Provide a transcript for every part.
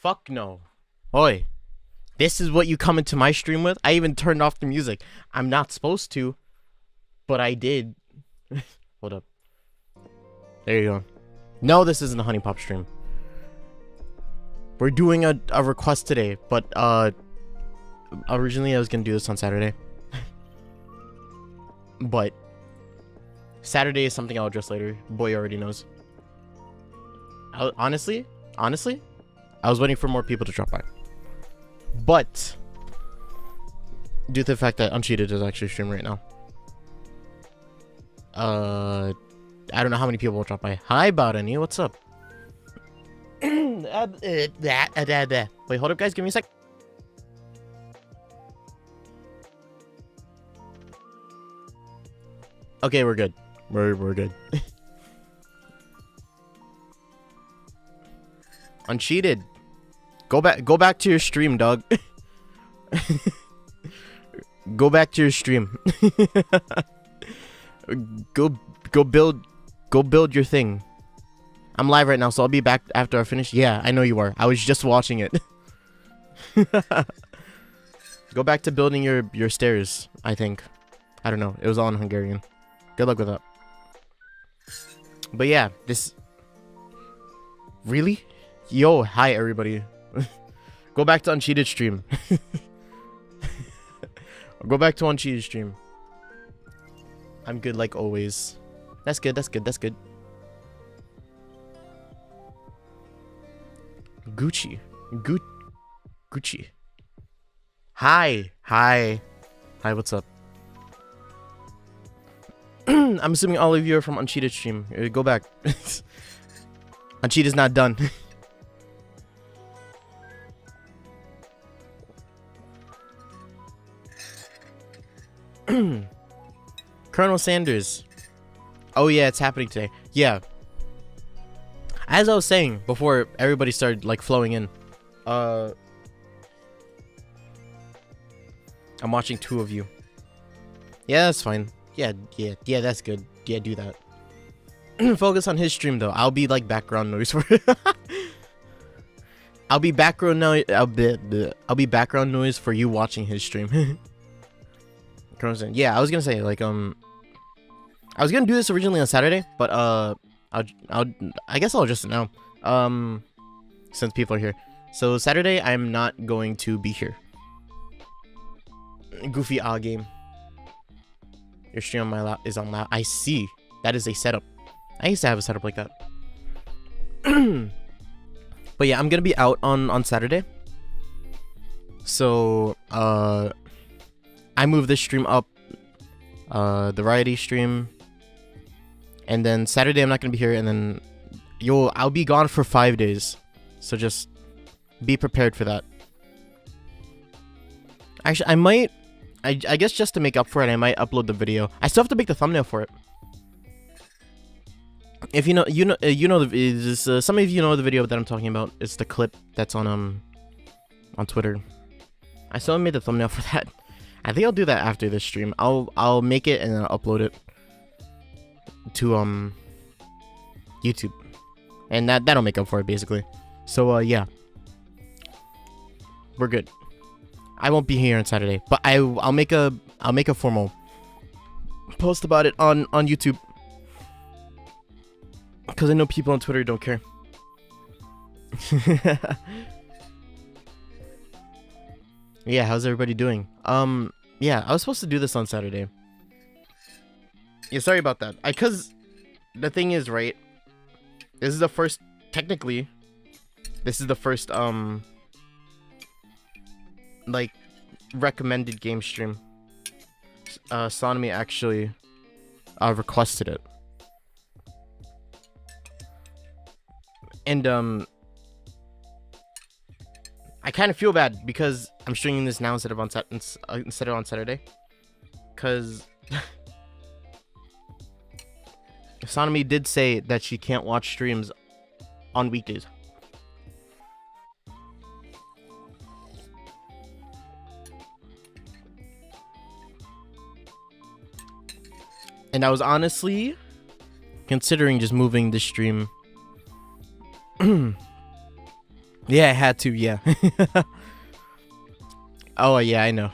Fuck no. Oi. This is what you come into my stream with? I even turned off the music. I'm not supposed to, but I did. Hold up. There you go. No, this isn't a Honey Pop stream. We're doing a request today, but originally I was gonna do this on Saturday. But Saturday is something I'll address later. Boy already knows. Honestly, I was waiting for more people to drop by. But due to the fact that Uncheated is actually streaming right now, I don't know how many people will drop by. Hi, Botany, what's up? Wait, hold up, guys. Give me a sec. Okay, we're good. We're good. Uncheated. Go back to your stream, dog. Go back to your stream. go build your thing. I'm live right now, so I'll be back after I finish. Yeah, I know you are. I was just watching it. Go back to building your stairs, I think. I don't know. It was all in Hungarian. Good luck with that. But yeah, this... Really? Yo, hi everybody. Go back to Uncheated stream. Go back to Uncheated stream. I'm good like always. That's good, that's good, that's good. Gucci. Gucci. Hi. Hi, what's up? I'm assuming all of you are from Uncheated stream. Go back. Uncheated is not done. Colonel Sanders. Oh yeah, it's happening today. Yeah. As I was saying before everybody started like flowing in, I'm watching 2 of you. Yeah, that's fine. Yeah, that's good. Yeah, do that. Focus on his stream though. I'll be like background noise for I'll be background noise. I'll be background noise for you watching his stream. Yeah, I was gonna say like I was gonna do this originally on Saturday, but I guess I'll just now since people are here. So Saturday I'm not going to be here. Goofy game. Your stream on my lap is on loud. I see. That is a setup. I used to have a setup like that. But yeah, I'm gonna be out on Saturday. So I moved this stream up, the variety stream, and then Saturday I'm not gonna be here, and then I'll be gone for 5 days, so just be prepared for that. Actually, I might, I guess just to make up for it, I might upload the video. I still have to make the thumbnail for it. If you know some of you know the video that I'm talking about. It's the clip that's on Twitter. I still haven't made the thumbnail for that. I think I'll do that after this stream. I'll make it and then I'll upload it to YouTube, and that'll make up for it basically. So yeah, we're good. I won't be here on Saturday, but I'll make a formal post about it on YouTube, because I know people on Twitter don't care. Yeah, how's everybody doing? Yeah, I was supposed to do this on Saturday. Yeah, sorry about that. Cause the thing is, right, this is the first, technically, this is the first, like, recommended game stream. Sonomy actually, requested it. And, I kind of feel bad because I'm streaming this now instead of on Saturday, because Sonomy did say that she can't watch streams on weekdays. And I was honestly considering just moving the stream Yeah, I had to, yeah. Oh, yeah, I know.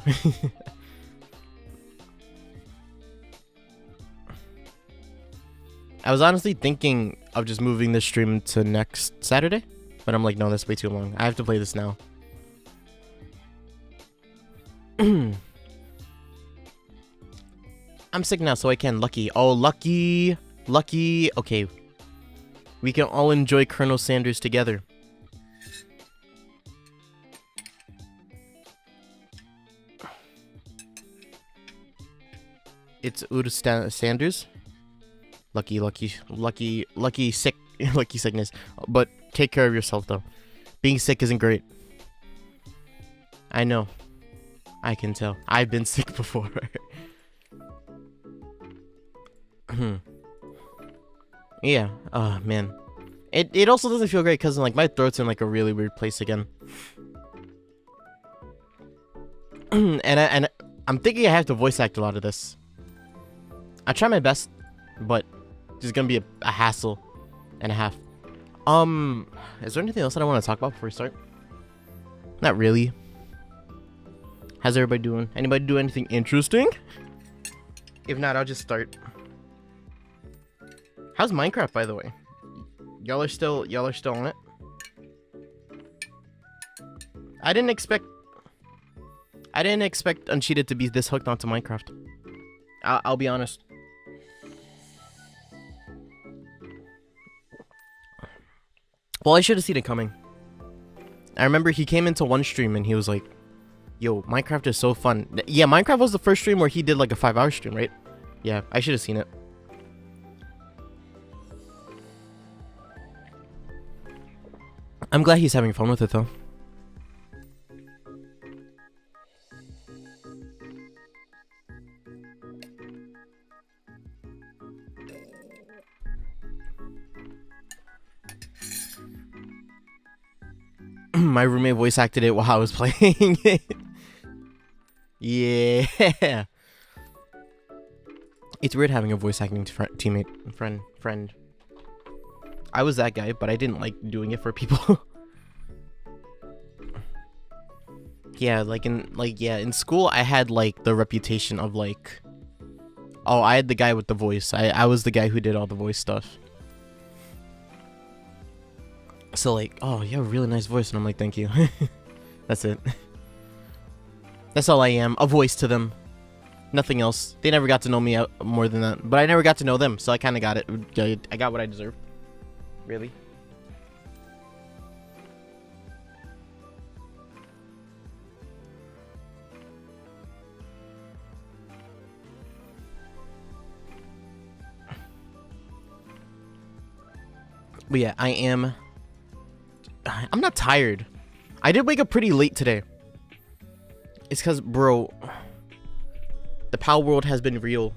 I was honestly thinking of just moving this stream to next Saturday, but I'm like, no, that's way too long. I have to play this now. I'm sick now, so I can. Lucky. Oh, lucky. Lucky. Okay. We can all enjoy Colonel Sanders together. It's Sanders. Lucky sick, lucky sickness. But take care of yourself, though. Being sick isn't great. I know. I can tell. I've been sick before. Yeah. Oh, man. It also doesn't feel great because like my throat's in like a really weird place again. and I'm thinking I have to voice act a lot of this. I try my best, but it's gonna be a hassle and a half. Is there anything else that I want to talk about before we start? Not really. How's everybody doing? Anybody do anything interesting? If not, I'll just start. How's Minecraft, by the way? Y'all are still on it? I didn't expect Uncheated to be this hooked onto Minecraft. I'll be honest. Well, I should have seen it coming. I remember he came into one stream and he was like, yo, Minecraft is so fun. Yeah, Minecraft was the first stream where he did like a 5-hour stream, right? Yeah, I should have seen it. I'm glad he's having fun with it, though. My roommate voice acted it while I was playing it. Yeah. It's weird having a voice acting teammate, friend. I was that guy, but I didn't like doing it for people. Yeah, in school I had like the reputation of like, oh, I had the guy with the voice. I was the guy who did all the voice stuff. So like, oh, you have a really nice voice, and I'm like, thank you. That's it. That's all I am, a voice to them. Nothing else. They never got to know me more than that, but I never got to know them, so I kind of got it. I got what I deserved. Really. But yeah, I'm not tired. I did wake up pretty late today. It's because, bro, the Power World has been real.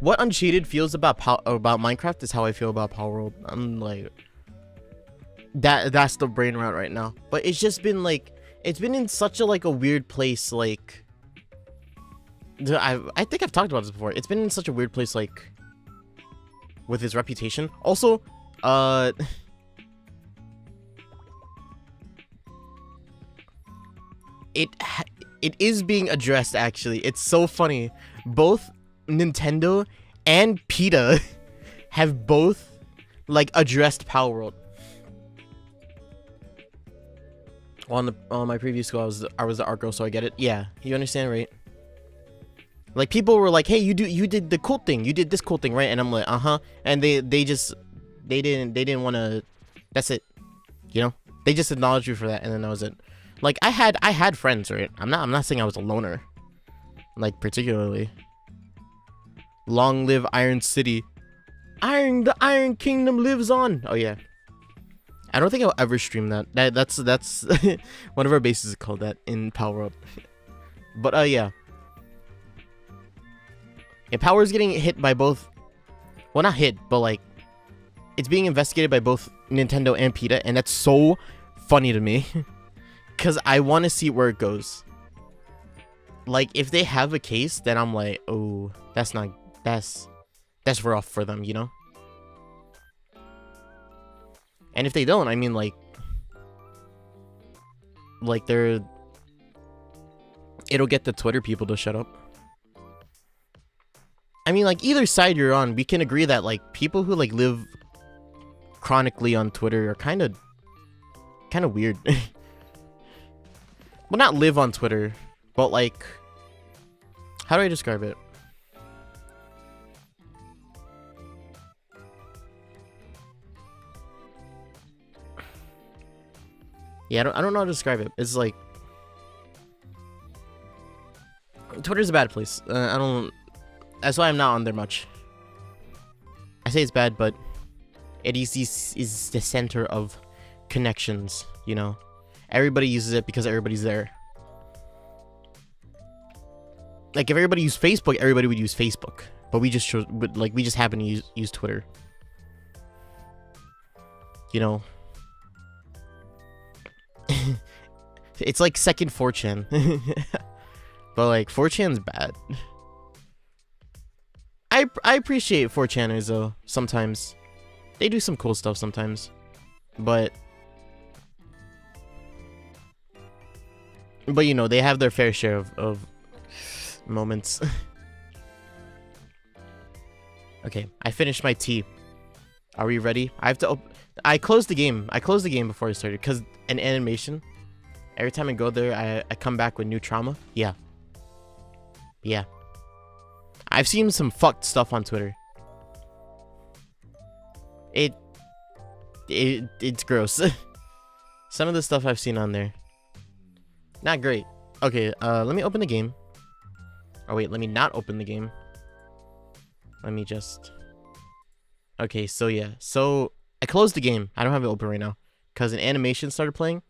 What Uncheated feels about Minecraft is how I feel about Power World. I'm like, that's the brain rot right now. But it's just been like, it's been in such a like a weird place. Like, I think I've talked about this before. It's been in such a weird place, like, with his reputation. Also, it is being addressed, actually. It's so funny. Both Nintendo and PETA have both like addressed Power World. On my previous school, I was the art girl, so I get it. Yeah, you understand, right? Like, people were like, hey, you did the cool thing, you did this cool thing, right? And I'm like, and they didn't want to. That's it, you know. They just acknowledged you for that, and then that was it. Like, I had friends, right? I'm not saying I was a loner, like, particularly. Long live Iron City. The Iron Kingdom lives on. Oh yeah. I don't think I'll ever stream that. That's one of our bases is called that in Power Up. But yeah. Yeah, Power is getting hit by both. Well, not hit, but like, it's being investigated by both Nintendo and PETA, and that's so funny to me. Because I want to see where it goes. Like, if they have a case, then I'm like, oh, that's rough for them, you know? And if they don't, I mean, like, like they're, it'll get the Twitter people to shut up. I mean, like, either side you're on, we can agree that, like, people who, like, live chronically on Twitter are kind of weird. Well, not live on Twitter, but, like, how do I describe it? Yeah, I don't know how to describe it. It's like, Twitter's a bad place. That's why I'm not on there much. I say it's bad, but it is the center of connections, you know? Everybody uses it because everybody's there. Like, if everybody used Facebook, everybody would use Facebook. But we just chose, we just happen to use Twitter. You know? It's like second 4chan. But, like, 4chan's bad. I appreciate 4chaners, though, sometimes. They do some cool stuff sometimes. But, you know, they have their fair share of moments. Okay, I finished my tea. Are we ready? I have to I closed the game. I closed the game before I started, because an animation, every time I go there, I come back with new trauma. Yeah. Yeah. I've seen some fucked stuff on Twitter. It's gross. Some of the stuff I've seen on there, not great. Okay, let me open the game. Oh wait, let me not open the game. Let me just... Okay, so yeah. So, I closed the game. I don't have it open right now, because an animation started playing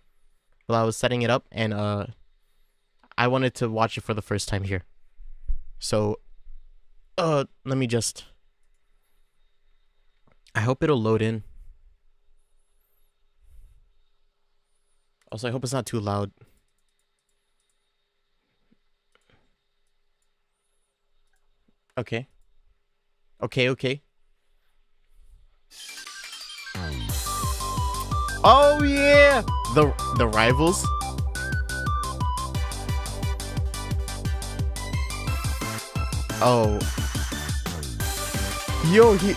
while I was setting it up, and I wanted to watch it for the first time here. So, let me just... I hope it'll load in. Also, I hope it's not too loud. Okay. Okay. Oh yeah! The rivals. Oh. Yo, he...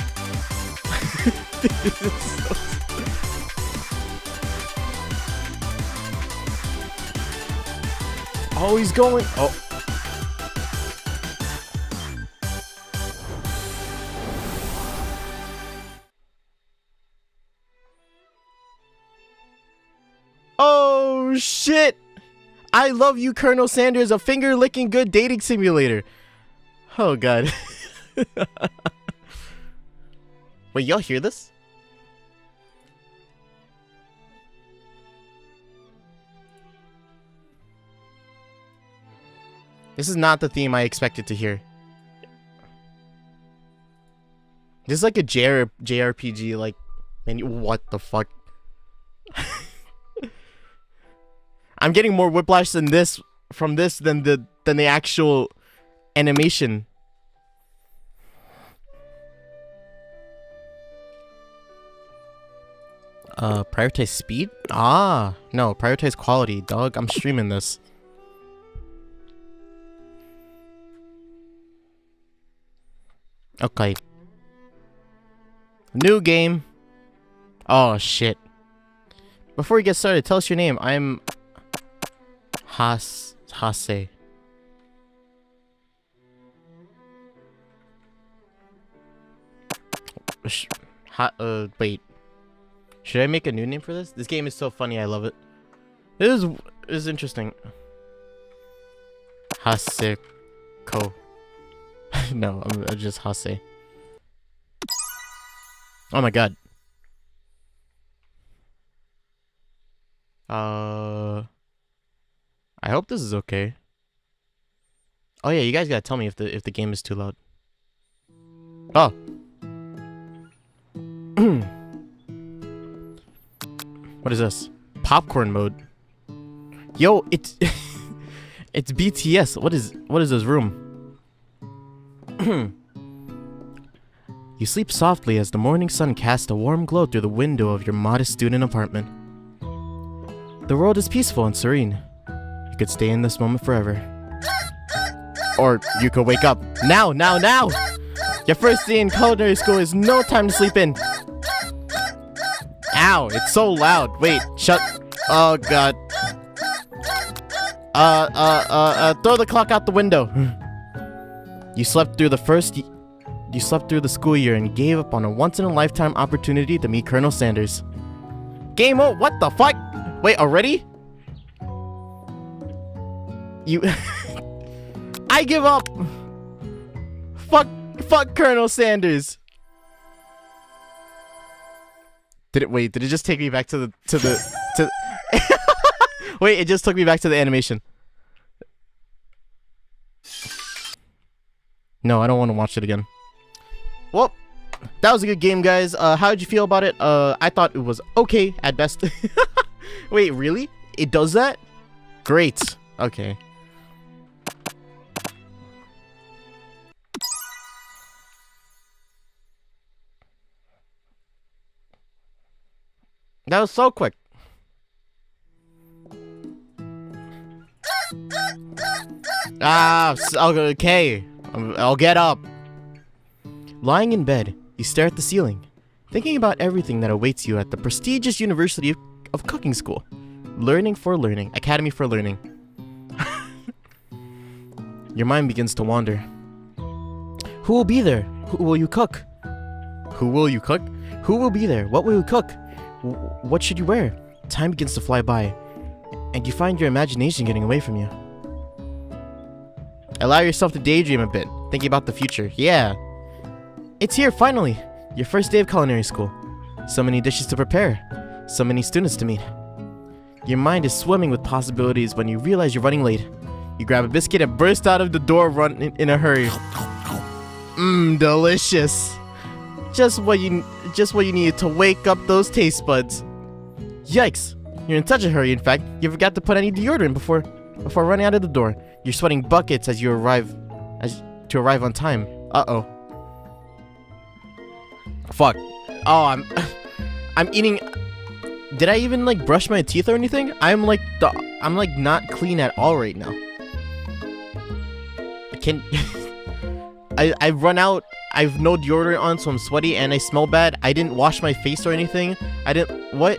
Oh, he's going... Oh. Oh, shit! I love you, Colonel Sanders, a finger-licking good dating simulator. Oh, God. Wait, y'all hear this? This is not the theme I expected to hear. This is like a JRPG, like... Man, what the fuck? I'm getting more whiplash than this from this than the actual animation. Prioritize speed? Ah, no, prioritize quality, dog. I'm streaming this. Okay. New game. Oh, shit. Before we get started, tell us your name. I'm... Hase. Wait. Should I make a new name for this? This game is so funny, I love it. This is interesting. Haseko. No, I'm just Hase. Oh my god. I hope this is okay. Oh yeah, you guys gotta tell me if the game is too loud. Oh. What is this? Popcorn mode. Yo, it's it's BTS. What is this room? You sleep softly as the morning sun casts a warm glow through the window of your modest student apartment. The world is peaceful and serene. You could stay in this moment forever. Or you could wake up. Now! Your first day in culinary school is no time to sleep in. Ow, it's so loud. Wait, shut. Oh, God. Throw the clock out the window. You slept through the school year and gave up on a once-in-a-lifetime opportunity to meet Colonel Sanders. Game over. What the fuck? Wait, already? You... I give up. Fuck Colonel Sanders. Did it just take me back to the Wait, it just took me back to the animation. No, I don't want to watch it again. Well, that was a good game, guys. How did you feel about it? I thought it was okay at best. Wait, really? It does that? Great. Okay. That was so quick. Okay. I'll get up. Lying in bed, you stare at the ceiling, thinking about everything that awaits you at the prestigious University of Cooking School. Learning for learning. Academy for learning. Your mind begins to wander. Who will be there? Who will you cook? Who will you cook? Who will be there? What will you cook? What should you wear? Time begins to fly by, and you find your imagination getting away from you. Allow yourself to daydream a bit, thinking about the future. Yeah. It's here, finally! Your first day of culinary school. So many dishes to prepare. So many students to meet. Your mind is swimming with possibilities when you realize you're running late. You grab a biscuit and burst out of the door in a hurry. Mmm, delicious. Just what you needed to wake up those taste buds. Yikes! You're in such a hurry, in fact, you forgot to put any deodorant before running out of the door. You're sweating buckets as you arrive on time. Uh-oh. Fuck. Oh, I'm eating. Did I even like brush my teeth or anything? I'm like not clean at all right now. I've run out. I've no deodorant on, so I'm sweaty and I smell bad. I didn't wash my face or anything. What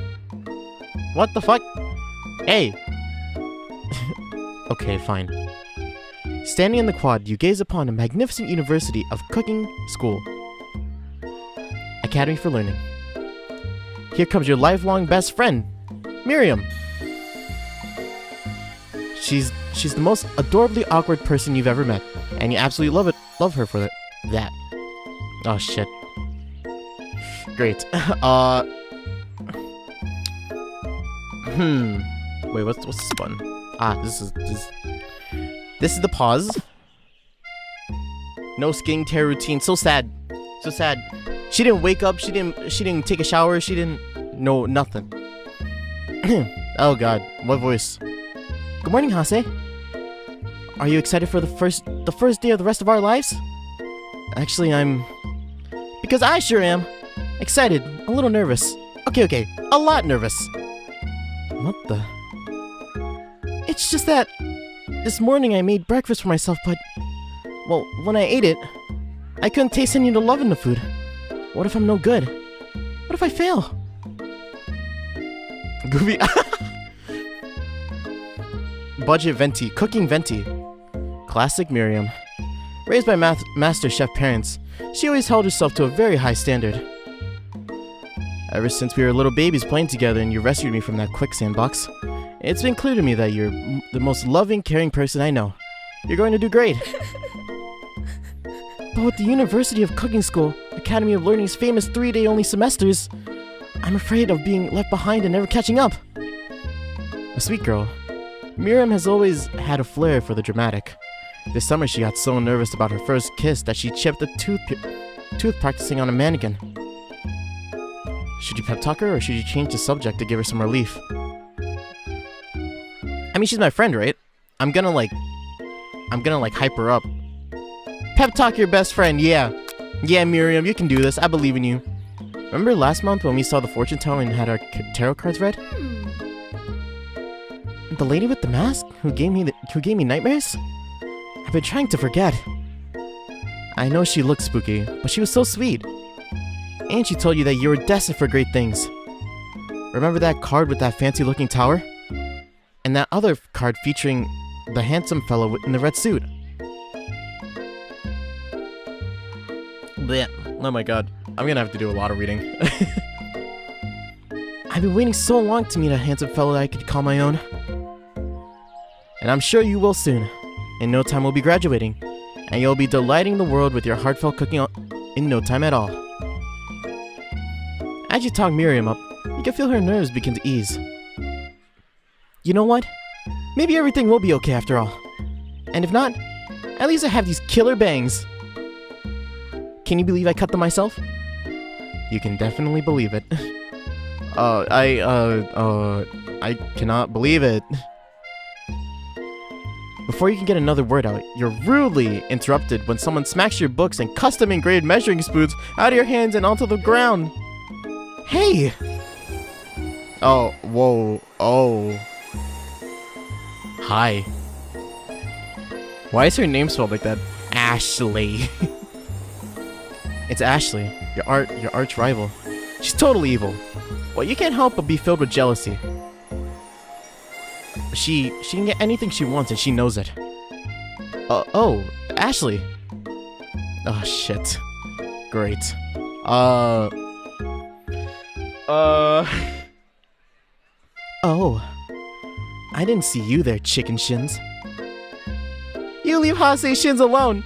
the fuck? Hey. Okay, fine. Standing in the quad, you gaze upon a magnificent University of Cooking School. Academy for Learning. Here comes your lifelong best friend, Miriam. She's the most adorably awkward person you've ever met, and you absolutely love her for that. Oh shit. Great. Wait, what's this button? Ah, this is the pause. No skincare routine. So sad. So sad. She didn't wake up. She didn't take a shower. She didn't. No, nothing. Oh god, what voice? Good morning, Hase. Are you excited for the first day of the rest of our lives? Actually, because I sure am. Excited, a little nervous. Okay, a lot nervous. What the? It's just that this morning I made breakfast for myself, but well, when I ate it, I couldn't taste any of the love in the food. What if I'm no good? What if I fail? Goofy. Budget venti, cooking venti. Classic Miriam. Raised by master chef parents, she always held herself to a very high standard. Ever since we were little babies playing together and you rescued me from that quicksand box, it's been clear to me that you're the most loving, caring person I know. You're going to do great. But with the University of Cooking School, Academy of Learning's famous 3-day only semesters, I'm afraid of being left behind and never catching up. A sweet girl, Miriam has always had a flair for the dramatic. This summer she got so nervous about her first kiss that she chipped a tooth practicing on a mannequin. Should you pep talk her or should you change the subject to give her some relief? I mean, she's my friend, right? I'm gonna hype her up. Pep talk your best friend, yeah. Yeah, Miriam, you can do this. I believe in you. Remember last month when we saw the fortune teller and had our tarot cards read? The lady with the mask who gave me nightmares? I've been trying to forget. I know she looked spooky, but she was so sweet. And she told you that you were destined for great things. Remember that card with that fancy-looking tower? And that other card featuring the handsome fellow in the red suit. Blech. Oh my god. I'm gonna have to do a lot of reading. I've been waiting so long to meet a handsome fellow that I could call my own. And I'm sure you will soon. In no time we'll be graduating. And you'll be delighting the world with your heartfelt cooking in no time at all. As you talk Miriam up, you can feel her nerves begin to ease. You know what? Maybe everything will be okay after all. And if not, at least I have these killer bangs. Can you believe I cut them myself? You can definitely believe it. I cannot believe it. Before you can get another word out, you're rudely interrupted when someone smacks your books and custom-engraved measuring spoons out of your hands and onto the ground. Hey! Oh, whoa, oh. Hi. Why is her name spelled like that? Ashley. It's Ashley, your arch rival. She's totally evil. Well, you can't help but be filled with jealousy. She can get anything she wants and she knows it. Oh, Ashley. Oh, shit. Great. Oh. I didn't see you there, chicken shins. You leave Hase shins alone.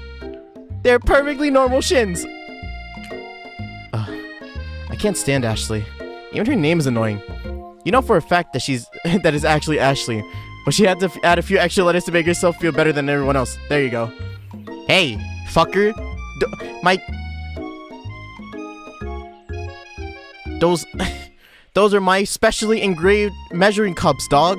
They're perfectly normal shins. I can't stand Ashley. Even her name is annoying. You know for a fact that that is actually Ashley, but she had to add a few extra letters to make herself feel better than everyone else. There you go. Hey, fucker. Those are my specially engraved measuring cups, dog.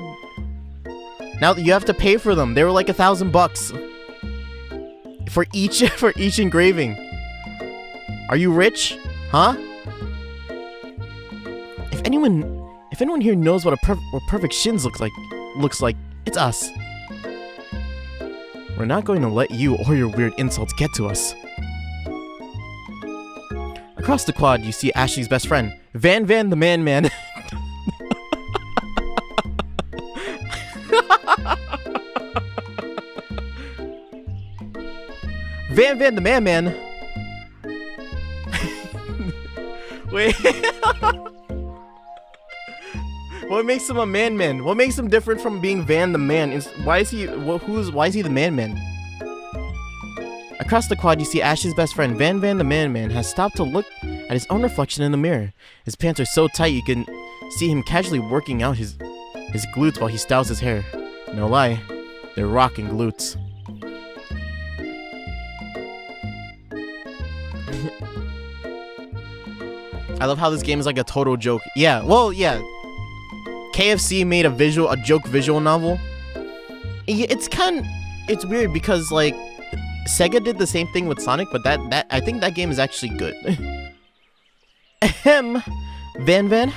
Now you have to pay for them. They were like $1,000 for each engraving. Are you rich? Huh? If anyone here knows what perfect shins looks like, it's us. We're not going to let you or your weird insults get to us. Across the quad, you see Ashley's best friend, Van the Man. Van the Man. Wait. What makes him a man? What makes him different from being Van the Man? Why is he the man? Across the quad, you see Ash's best friend, Van the Man has stopped to look at his own reflection in the mirror. His pants are so tight you can see him casually working out his glutes while he styles his hair. No lie, they're rocking glutes. I love how this game is like a total joke. Yeah, well, yeah. KFC made a joke visual novel. It's weird because like Sega did the same thing with Sonic, but that I think that game is actually good. Ahem, Van.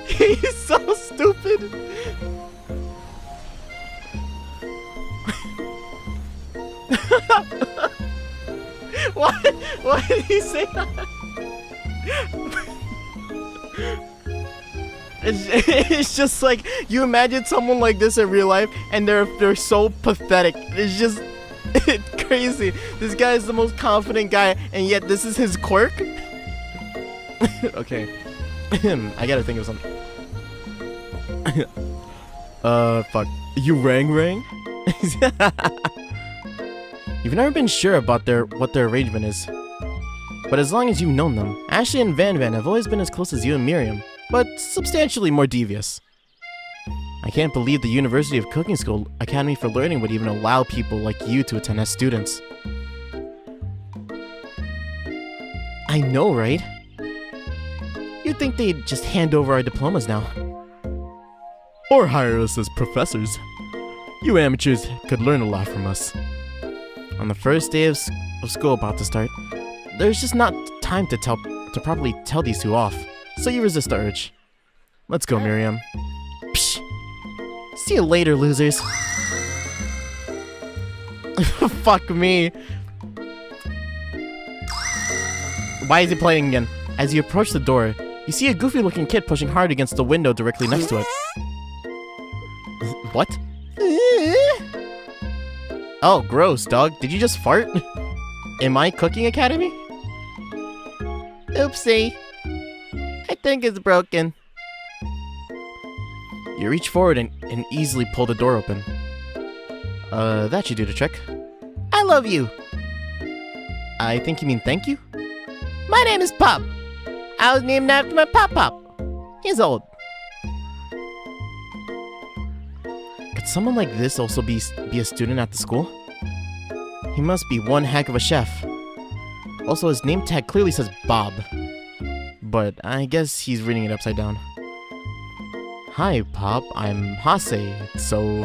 He's so stupid. Why did he say that? It's just like you imagine someone like this in real life and they're so pathetic. It's just it's crazy. This guy is the most confident guy and yet this is his quirk. Okay. I gotta think of something. Fuck. You rang? You've never been sure about what their arrangement is. But as long as you've known them, Ashley and Van have always been as close as you and Miriam, but substantially more devious. I can't believe the University of Cooking School Academy for Learning would even allow people like you to attend as students. I know, right? You'd think they'd just hand over our diplomas now. Or hire us as professors. You amateurs could learn a lot from us. On the first day of of school about to start. There's just not time to properly tell these two off, so you resist the urge. Let's go, Miriam. Psh. See you later, losers. Fuck me. Why is he playing again? As you approach the door, you see a goofy-looking kid pushing hard against the window directly next to it. What? Oh, gross, dog. Did you just fart? Am I Cooking Academy? Oopsie. I think it's broken. You reach forward and easily pull the door open. That should do the trick. I love you. I think you mean thank you? My name is Pop. I was named after my Pop. He's old. Could someone like this also be a student at the school? He must be one heck of a chef. Also, his name tag clearly says Bob. But I guess he's reading it upside down. Hi, Pop. I'm Hase. So,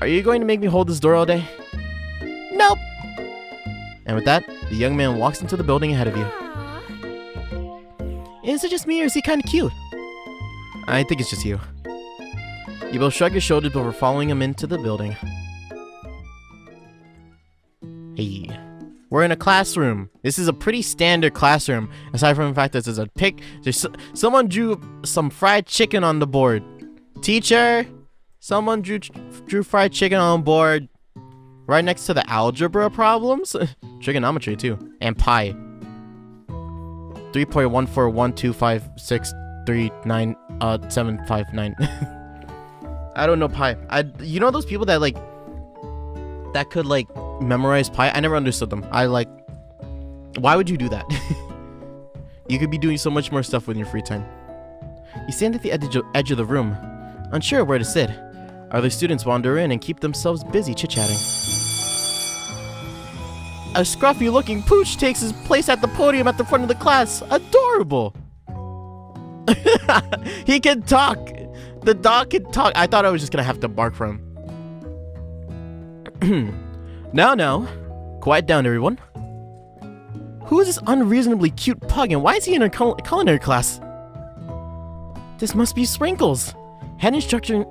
are you going to make me hold this door all day? Nope. And with that, the young man walks into the building ahead of you. Is it just me, or is he kind of cute? I think it's just you. You both shrug your shoulders before following him into the building. Hey. We're in a classroom. This is a pretty standard classroom, aside from the fact that there's a pic. Someone drew some fried chicken on the board. Teacher, someone drew fried chicken on the board. Right next to the algebra problems. Trigonometry too. And pi. 3.14125639759. I don't know pi. You know those people that like that could like memorize pi? I never understood them. Why would you do that? You could be doing so much more stuff with your free time. You stand at the edge of the room, unsure where to sit. Other students wander in and keep themselves busy chit-chatting. A scruffy-looking pooch takes his place at the podium at the front of the class. Adorable! He can talk! The dog can talk. I thought I was just gonna have to bark for him. Now, quiet down, everyone. Who is this unreasonably cute pug, and why is he in a culinary class? This must be Sprinkles, head instructor and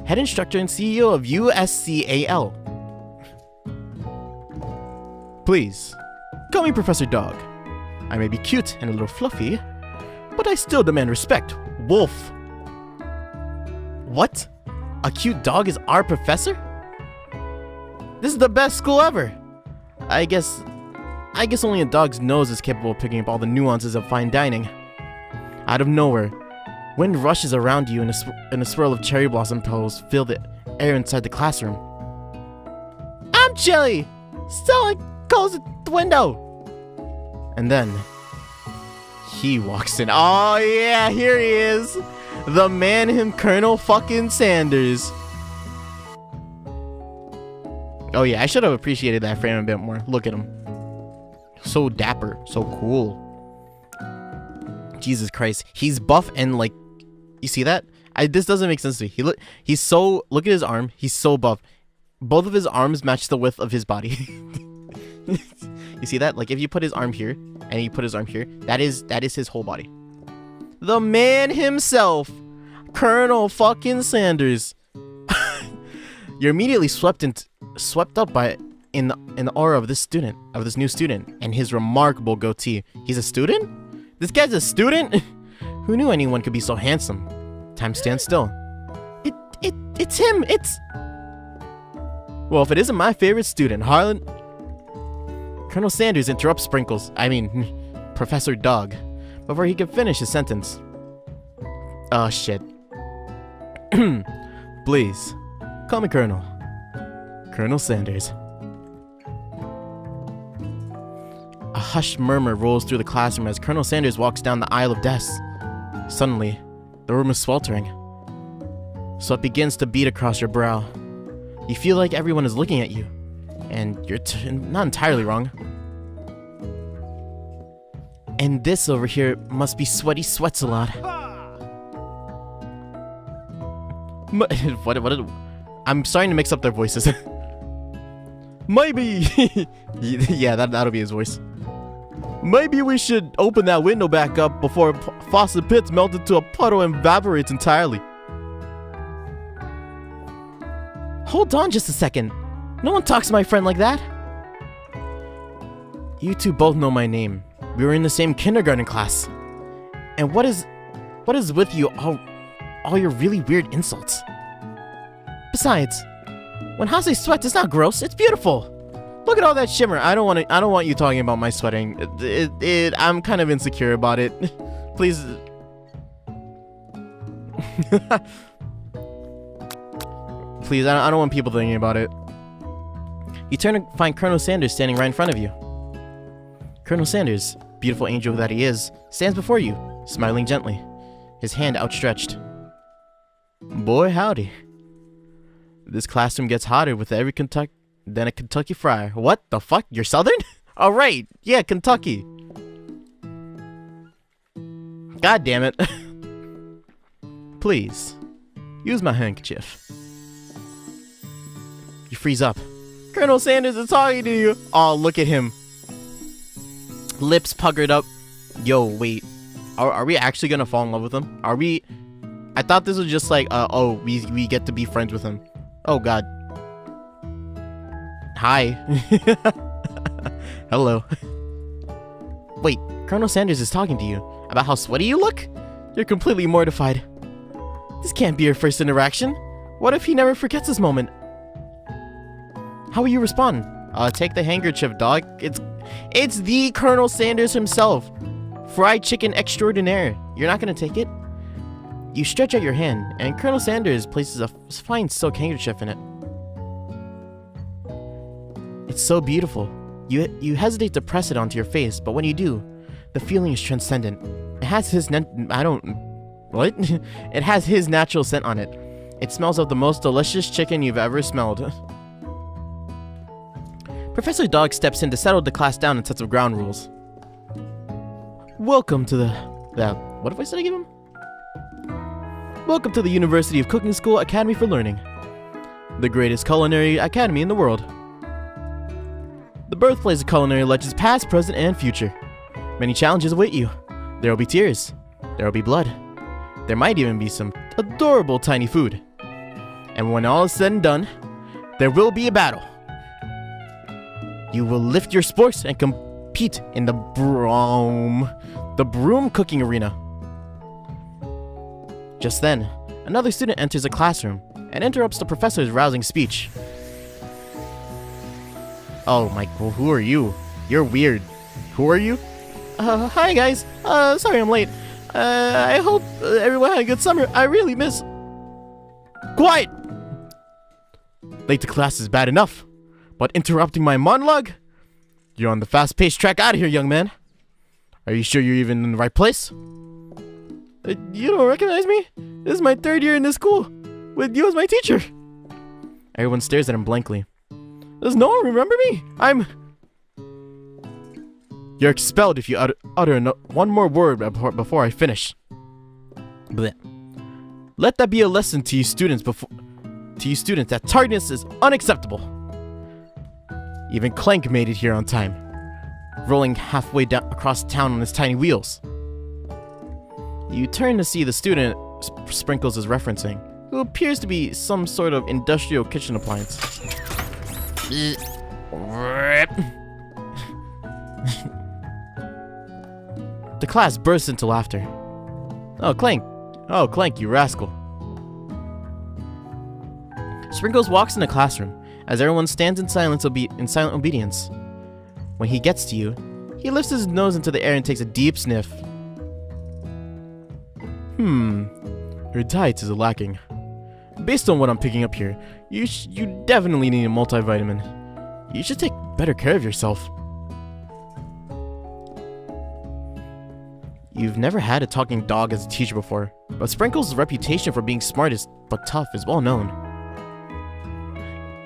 CEO of USCAL. Please, call me Professor Dog. I may be cute and a little fluffy, but I still demand respect. Wolf. What? A cute dog is our professor? This is the best school ever. I guess only a dog's nose is capable of picking up all the nuances of fine dining. Out of nowhere, wind rushes around you and a swirl of cherry blossom petals fill the air inside the classroom. I'm chilly! Someone close the window! And then, he walks in. Oh yeah, here he is! The man him, Colonel fucking Sanders. Oh yeah, I should have appreciated that frame a bit more. Look at him. So dapper, so cool. Jesus Christ. He's buff and like, you see that? This doesn't make sense to me. Look at his arm. He's so buff. Both of his arms match the width of his body. You see that? Like if you put his arm here and you put his arm here, that is his whole body. The man himself, Colonel fucking Sanders. You're immediately swept up by in the aura of this new student, and his remarkable goatee. He's a student? This guy's a student? Who knew anyone could be so handsome? Time stands still. It's him. Well, if it isn't my favorite student, Harlan. Colonel Sanders interrupts Professor Dog, before he can finish his sentence. Oh shit. Please, call me Colonel. Colonel Sanders. A hushed murmur rolls through the classroom as Colonel Sanders walks down the aisle of desks. Suddenly, the room is sweltering. Sweat begins to beat across your brow. You feel like everyone is looking at you, and you're not entirely wrong. And this over here must be Sweaty Sweats-a-Lot. What? I'm starting to mix up their voices. Maybe... yeah, that'll be his voice. Maybe we should open that window back up before faucet pits melt into a puddle and evaporates entirely. Hold on just a second. No one talks to my friend like that. You two both know my name. We were in the same kindergarten class. And what is with you all your really weird insults? Besides, when Hase sweats, it's not gross, it's beautiful. Look at all that shimmer. I don't want you talking about my sweating. I'm kind of insecure about it. Please. Please, I don't want people thinking about it. You turn to find Colonel Sanders standing right in front of you. Colonel Sanders, beautiful angel that he is, stands before you, smiling gently, his hand outstretched. Boy, howdy. This classroom gets hotter with every than a Kentucky Friar. What the fuck? You're Southern? All right, yeah, Kentucky. God damn it. Please, use my handkerchief. You freeze up. Colonel Sanders is talking to you. Oh, look at him. Lips puckered up. Yo, wait. Are we actually gonna fall in love with him? Are we? I thought this was just like, oh, we get to be friends with him. Oh, God. Hi. Hello. Wait, Colonel Sanders is talking to you about how sweaty you look? You're completely mortified. This can't be your first interaction. What if he never forgets this moment? How will you respond? Take the handkerchief, dog. It's the Colonel Sanders himself. Fried chicken extraordinaire. You're not gonna take it? You stretch out your hand, and Colonel Sanders places a fine silk handkerchief in it. It's so beautiful. You hesitate to press it onto your face, but when you do, the feeling is transcendent. It has his It has his natural scent on it. It smells of the most delicious chicken you've ever smelled. Professor Dog steps in to settle the class down and sets of ground rules. Welcome to the what advice did I give him? Welcome to the University of Cooking School Academy for Learning, the greatest culinary academy in the world. The birthplace of culinary legends past, present, and future. Many challenges await you. There will be tears. There will be blood. There might even be some adorable tiny food. And when all is said and done, there will be a battle. You will lift your sporks and compete in the broom cooking arena. Just then, another student enters the classroom and interrupts the professor's rousing speech. Oh my, who are you? You're weird. Who are you? Hi guys. Sorry I'm late. I hope everyone had a good summer. I really miss... Quiet! Late to class is bad enough, but interrupting my monologue? You're on the fast-paced track. Out of here, young man. Are you sure you're even in the right place? You don't recognize me? This is my third year in this school, with you as my teacher. Everyone stares at him blankly. Does no one remember me? You're expelled if you utter one more word before I finish. Blech. Let that be a lesson to you students that tardiness is unacceptable. Even Clank made it here on time, rolling halfway down across town on his tiny wheels. You turn to see the student Sprinkles is referencing, who appears to be some sort of industrial kitchen appliance. The class bursts into laughter. Oh, Clank, you rascal. Sprinkles walks in the classroom as everyone stands in silent obedience. When he gets to you, he lifts his nose into the air and takes a deep sniff. Your diet is lacking. Based on what I'm picking up here, you definitely need a multivitamin. You should take better care of yourself. You've never had a talking dog as a teacher before, but Sprinkles' reputation for being smart but tough is well known.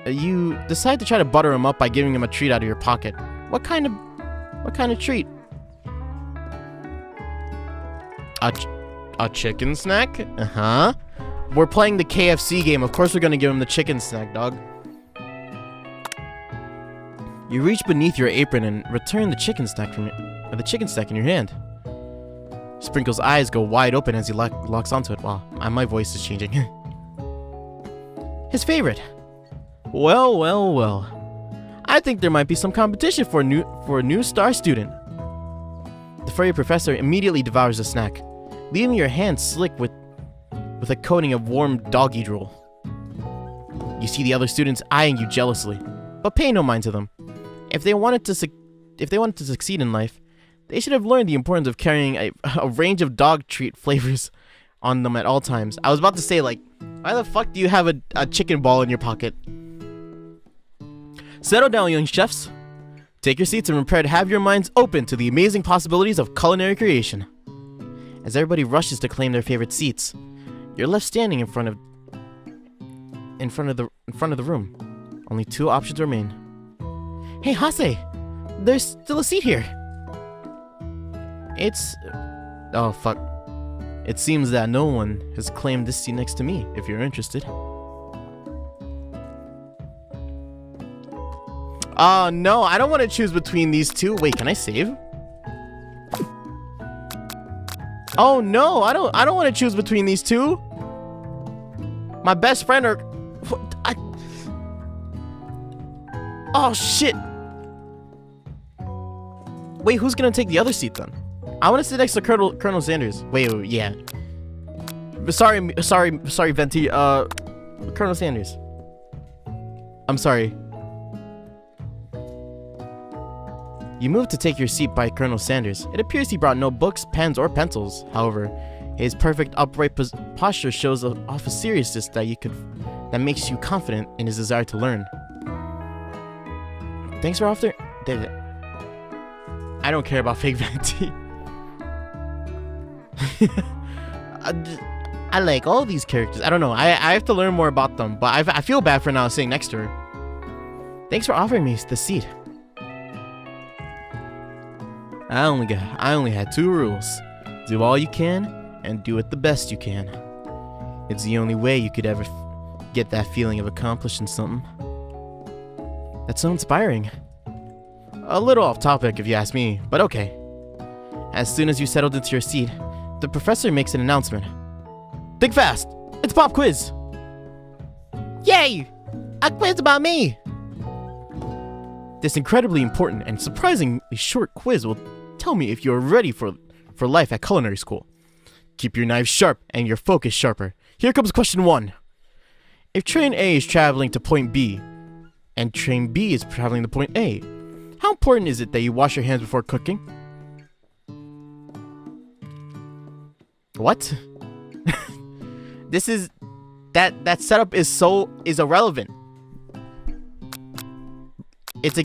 You decide to try to butter him up by giving him a treat out of your pocket. What kind of treat? A chicken snack? Uh-huh. We're playing the KFC game. Of course we're gonna give him the chicken snack, dog. You reach beneath your apron and return the chicken stack in your hand. Sprinkle's eyes go wide open as he locks onto it. Wow, my voice is changing. His favorite. Well, well, well. I think there might be some competition for a new star student. The furry professor immediately devours the snack, leaving your hand slick with a coating of warm doggy drool. You see the other students eyeing you jealously, but pay no mind to them. If they wanted to succeed in life, they should have learned the importance of carrying a range of dog treat flavors on them at all times. I was about to say, like, why the fuck do you have a chicken ball in your pocket? Settle down, young chefs. Take your seats and prepare to have your minds open to the amazing possibilities of culinary creation. As everybody rushes to claim their favorite seats, you're left standing in front of the room. Only two options remain. Hey, Hase! There's still a seat here! Oh, fuck. It seems that no one has claimed this seat next to me, if you're interested. Oh, no, I don't want to choose between these two. Wait, can I save? Oh, no, I don't want to choose between these two. My best friend or... Oh, shit. Wait, who's gonna take the other seat then? I want to sit next to Colonel Sanders. Wait, yeah. Sorry, Venti. Colonel Sanders. I'm sorry. You move to take your seat by Colonel Sanders. It appears he brought no books, pens, or pencils. However, his perfect upright posture shows off a seriousness that makes you confident in his desire to learn. Thanks for offering. David. I don't care about fake Venti. I like all these characters. I don't know. I have to learn more about them, but I feel bad for now sitting next to her. Thanks for offering me the seat. I only had two rules. Do all you can and do it the best you can. It's the only way you could ever get that feeling of accomplishing something. That's so inspiring. A little off topic if you ask me, but okay. As soon as you settled into your seat, the professor makes an announcement. Think fast! It's pop quiz! Yay! A quiz about me! This incredibly important and surprisingly short quiz will tell me if you're ready for life at culinary school. Keep your knives sharp and your focus sharper. Here comes question 1. If train A is traveling to point B, and train B is traveling to point A, how important is it that you wash your hands before cooking? What? That setup is irrelevant.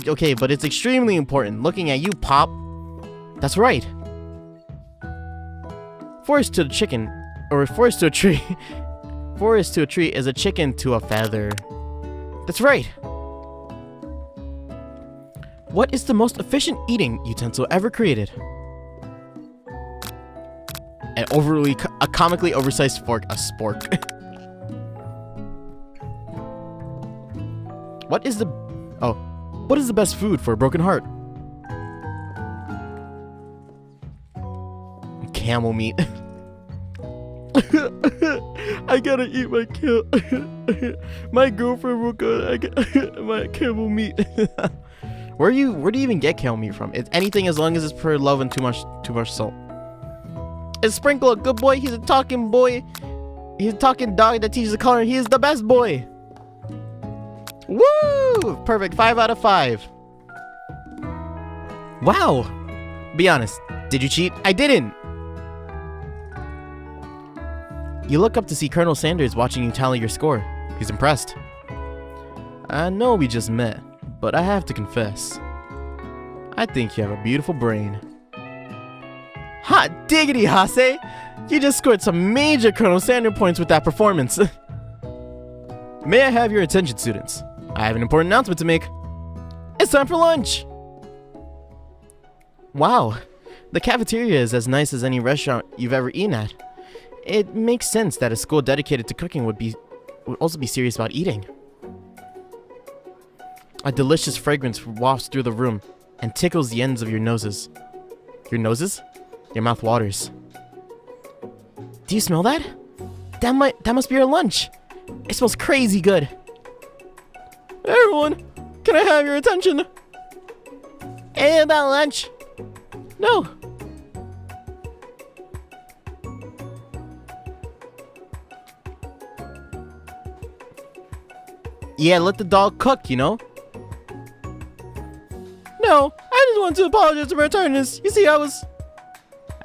Okay, but it's extremely important. Looking at you, Pop. That's right. Forest to a chicken, or forest to a tree. Forest to a tree is a chicken to a feather. That's right. What is the most efficient eating utensil ever created? A comically oversized fork, a spork. What is the best food for a broken heart? Camel meat. I gotta eat my girlfriend will go. My camel meat. Where do you even get camel meat from? It's anything as long as it's pure love and too much salt. Is Sprinkle a good boy? He's a talking boy. He's a talking dog that teaches the color. He is the best boy. Woo! Perfect. 5 out of 5. Wow. Be honest. Did you cheat? I didn't. You look up to see Colonel Sanders watching you tally your score. He's impressed. I know we just met, but I have to confess. I think you have a beautiful brain. Hot diggity, Hase! You just scored some major Colonel Sanders points with that performance. May I have your attention, students? I have an important announcement to make. It's time for lunch! Wow, the cafeteria is as nice as any restaurant you've ever eaten at. It makes sense that a school dedicated to cooking would also be serious about eating. A delicious fragrance wafts through the room and tickles the ends of your noses. Your noses? Your mouth waters. Do you smell that? That must be our lunch. It smells crazy good. Everyone, can I have your attention? Hey, about lunch? No. Yeah, let the dog cook, you know? No, I just want to apologize to my returners. You see,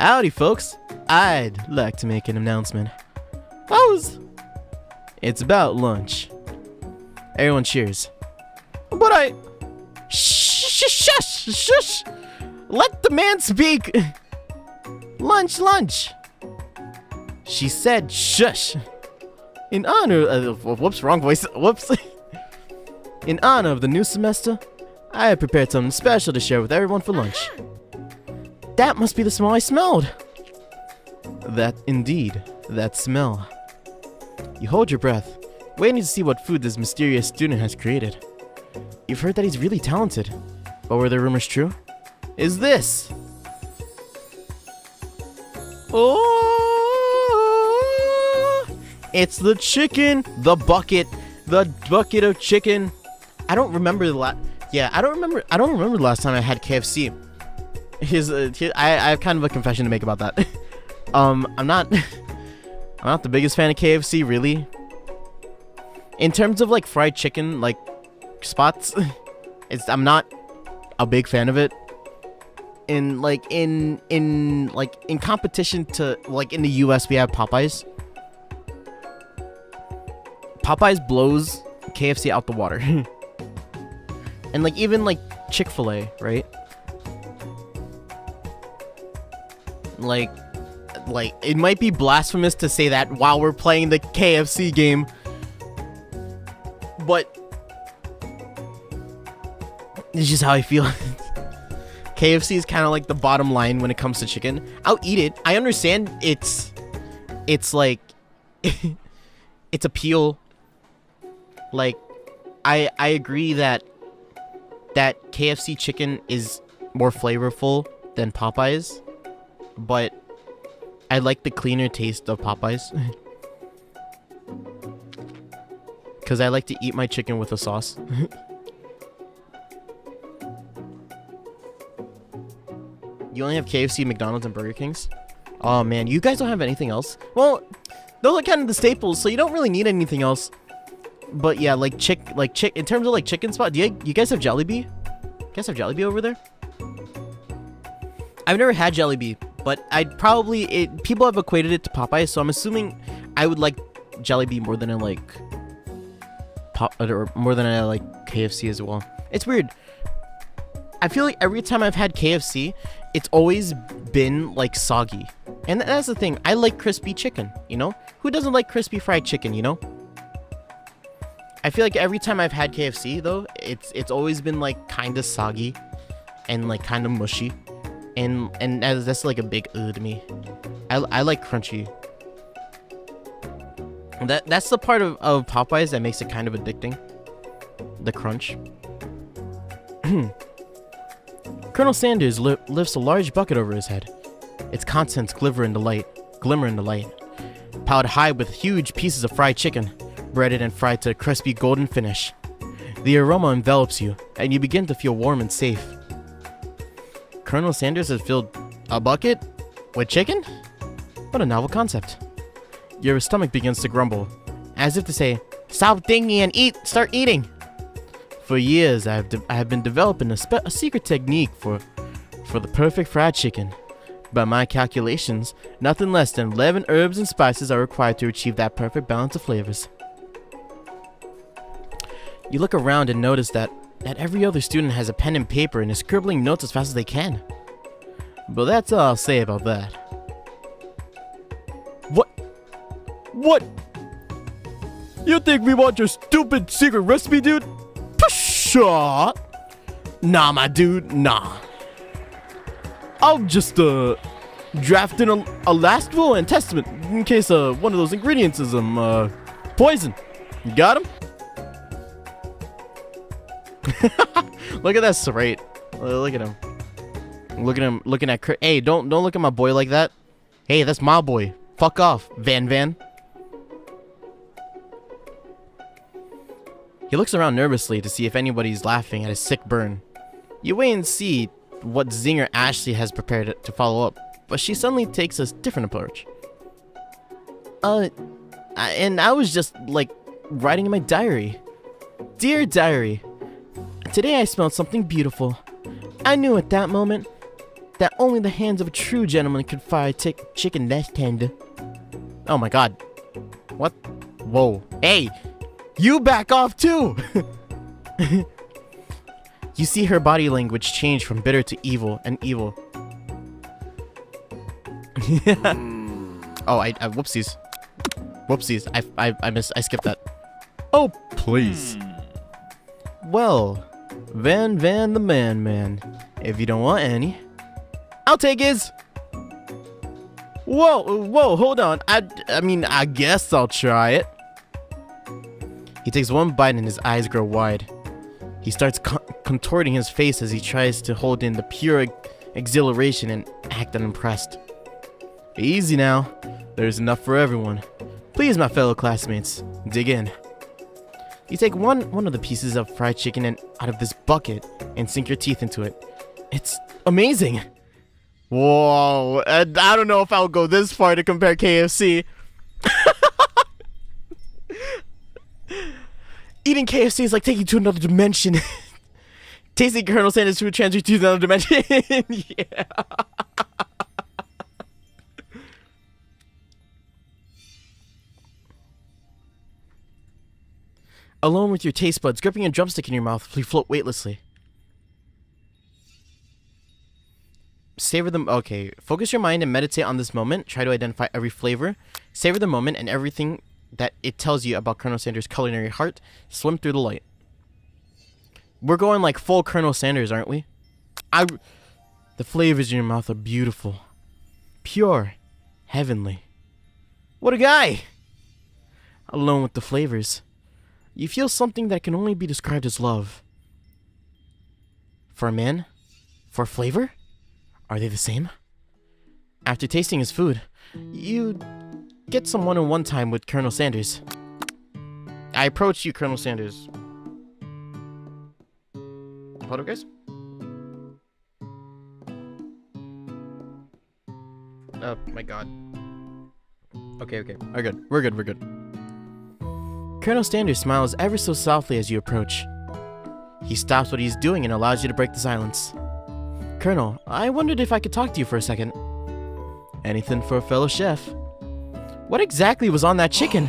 Howdy, folks. I'd like to make an announcement. It's about lunch. Everyone cheers. But Shush! Let the man speak! Lunch! She said shush. In honor whoops, wrong voice. Whoops. In honor of the new semester, I have prepared something special to share with everyone for lunch. That must be the smell I smelled. That smell. You hold your breath, waiting to see what food this mysterious student has created. You've heard that he's really talented, but were the rumors true? Is this? Oh! It's the chicken, the bucket of chicken. I don't remember the last. Yeah, I don't remember the last time I had KFC. I have kind of a confession to make about that. I'm not the biggest fan of KFC, really. In terms of like fried chicken, like spots, I'm not a big fan of it. In competition to, like, in the US we have Popeyes. Popeyes blows KFC out the water. And like even like Chick-fil-A, right? Like it might be blasphemous to say that while we're playing the KFC game, but it's just how I feel. KFC is kind of like the bottom line when it comes to chicken. I'll eat it. I understand it's like its appeal. Like I agree that KFC chicken is more flavorful than Popeyes, but I like the cleaner taste of Popeyes. Because I like to eat my chicken with a sauce. You only have KFC, McDonald's, and Burger Kings? Oh man, you guys don't have anything else? Well, those are kind of the staples, so you don't really need anything else. But yeah, in terms of like chicken spot, you guys have Jollibee? You guys have Jollibee over there? I've never had Jollibee, but I'd probably people have equated it to Popeye, so I'm assuming I would like Jollibee more than I like KFC as well. It's weird. I feel like every time I've had KFC, it's always been like soggy. And that's the thing. I like crispy chicken, you know? Who doesn't like crispy fried chicken, you know? I feel like every time I've had KFC though, it's always been like kind of soggy and like kind of mushy. And that's like a big to me. I like crunchy. That's the part of Popeyes that makes it kind of addicting. The crunch. Colonel Sanders lifts a large bucket over his head. Its contents glimmer in the light. Piled high with huge pieces of fried chicken, breaded and fried to a crispy golden finish. The aroma envelops you, and you begin to feel warm and safe. Colonel Sanders has filled a bucket with chicken? What a novel concept. Your stomach begins to grumble, as if to say, "Stop thinking and start eating." For years, I have been developing a secret technique for the perfect fried chicken. By my calculations, nothing less than 11 herbs and spices are required to achieve that perfect balance of flavors. You look around and notice that every other student has a pen and paper and is scribbling notes as fast as they can. But that's all I'll say about that. What? You think we want your stupid secret recipe, dude? Pshaw! Nah, my dude, nah. I'll just draft in a last will and testament in case one of those ingredients is poison. You got him? Look at that straight. Look at him. Look at him looking at Hey, don't look at my boy like that. Hey, that's my boy. Fuck off, Van. He looks around nervously to see if anybody's laughing at his sick burn. You wait and see what zinger Ashley has prepared to follow up, but she suddenly takes a different approach. And I was just, like, writing in my diary. Dear diary, today I smelled something beautiful. I knew at that moment that only the hands of a true gentleman could fry chicken that tender. Oh my god. What? Whoa. Hey! You back off too! You see her body language change from bitter to evil and evil. Oh, I whoopsies. Whoopsies. I skipped that. Oh, please. Well, Van the man. If you don't want any, I'll take his. Whoa, hold on. I mean, I guess I'll try it. He takes one bite and his eyes grow wide. He starts contorting his face as he tries to hold in the pure exhilaration and act unimpressed. Easy now. There's enough for everyone. Please, my fellow classmates, dig in. You take one of the pieces of fried chicken out of this bucket and sink your teeth into it. It's amazing. Whoa, I don't know if I'll go this far to compare KFC. Eating KFC is like taking to another dimension. Tasting Colonel Sanders food transfers to another dimension. Yeah. Alone with your taste buds, gripping a drumstick in your mouth, you float weightlessly. Savor them. Okay, focus your mind and meditate on this moment. Try to identify every flavor. Savor the moment and everything that it tells you about Colonel Sanders' culinary heart. Swim through the light. We're going like full Colonel Sanders, aren't we? The flavors in your mouth are beautiful, pure, heavenly. What a guy! Alone with the flavors, you feel something that can only be described as love. For a man? For flavor? Are they the same? After tasting his food, you get some one-on-one time with Colonel Sanders. I approach you, Colonel Sanders. Hold up, guys. Oh my god. Okay. We're good. Colonel Sanders smiles ever so softly as you approach. He stops what he's doing and allows you to break the silence. Colonel, I wondered if I could talk to you for a second. Anything for a fellow chef. What exactly was on that chicken?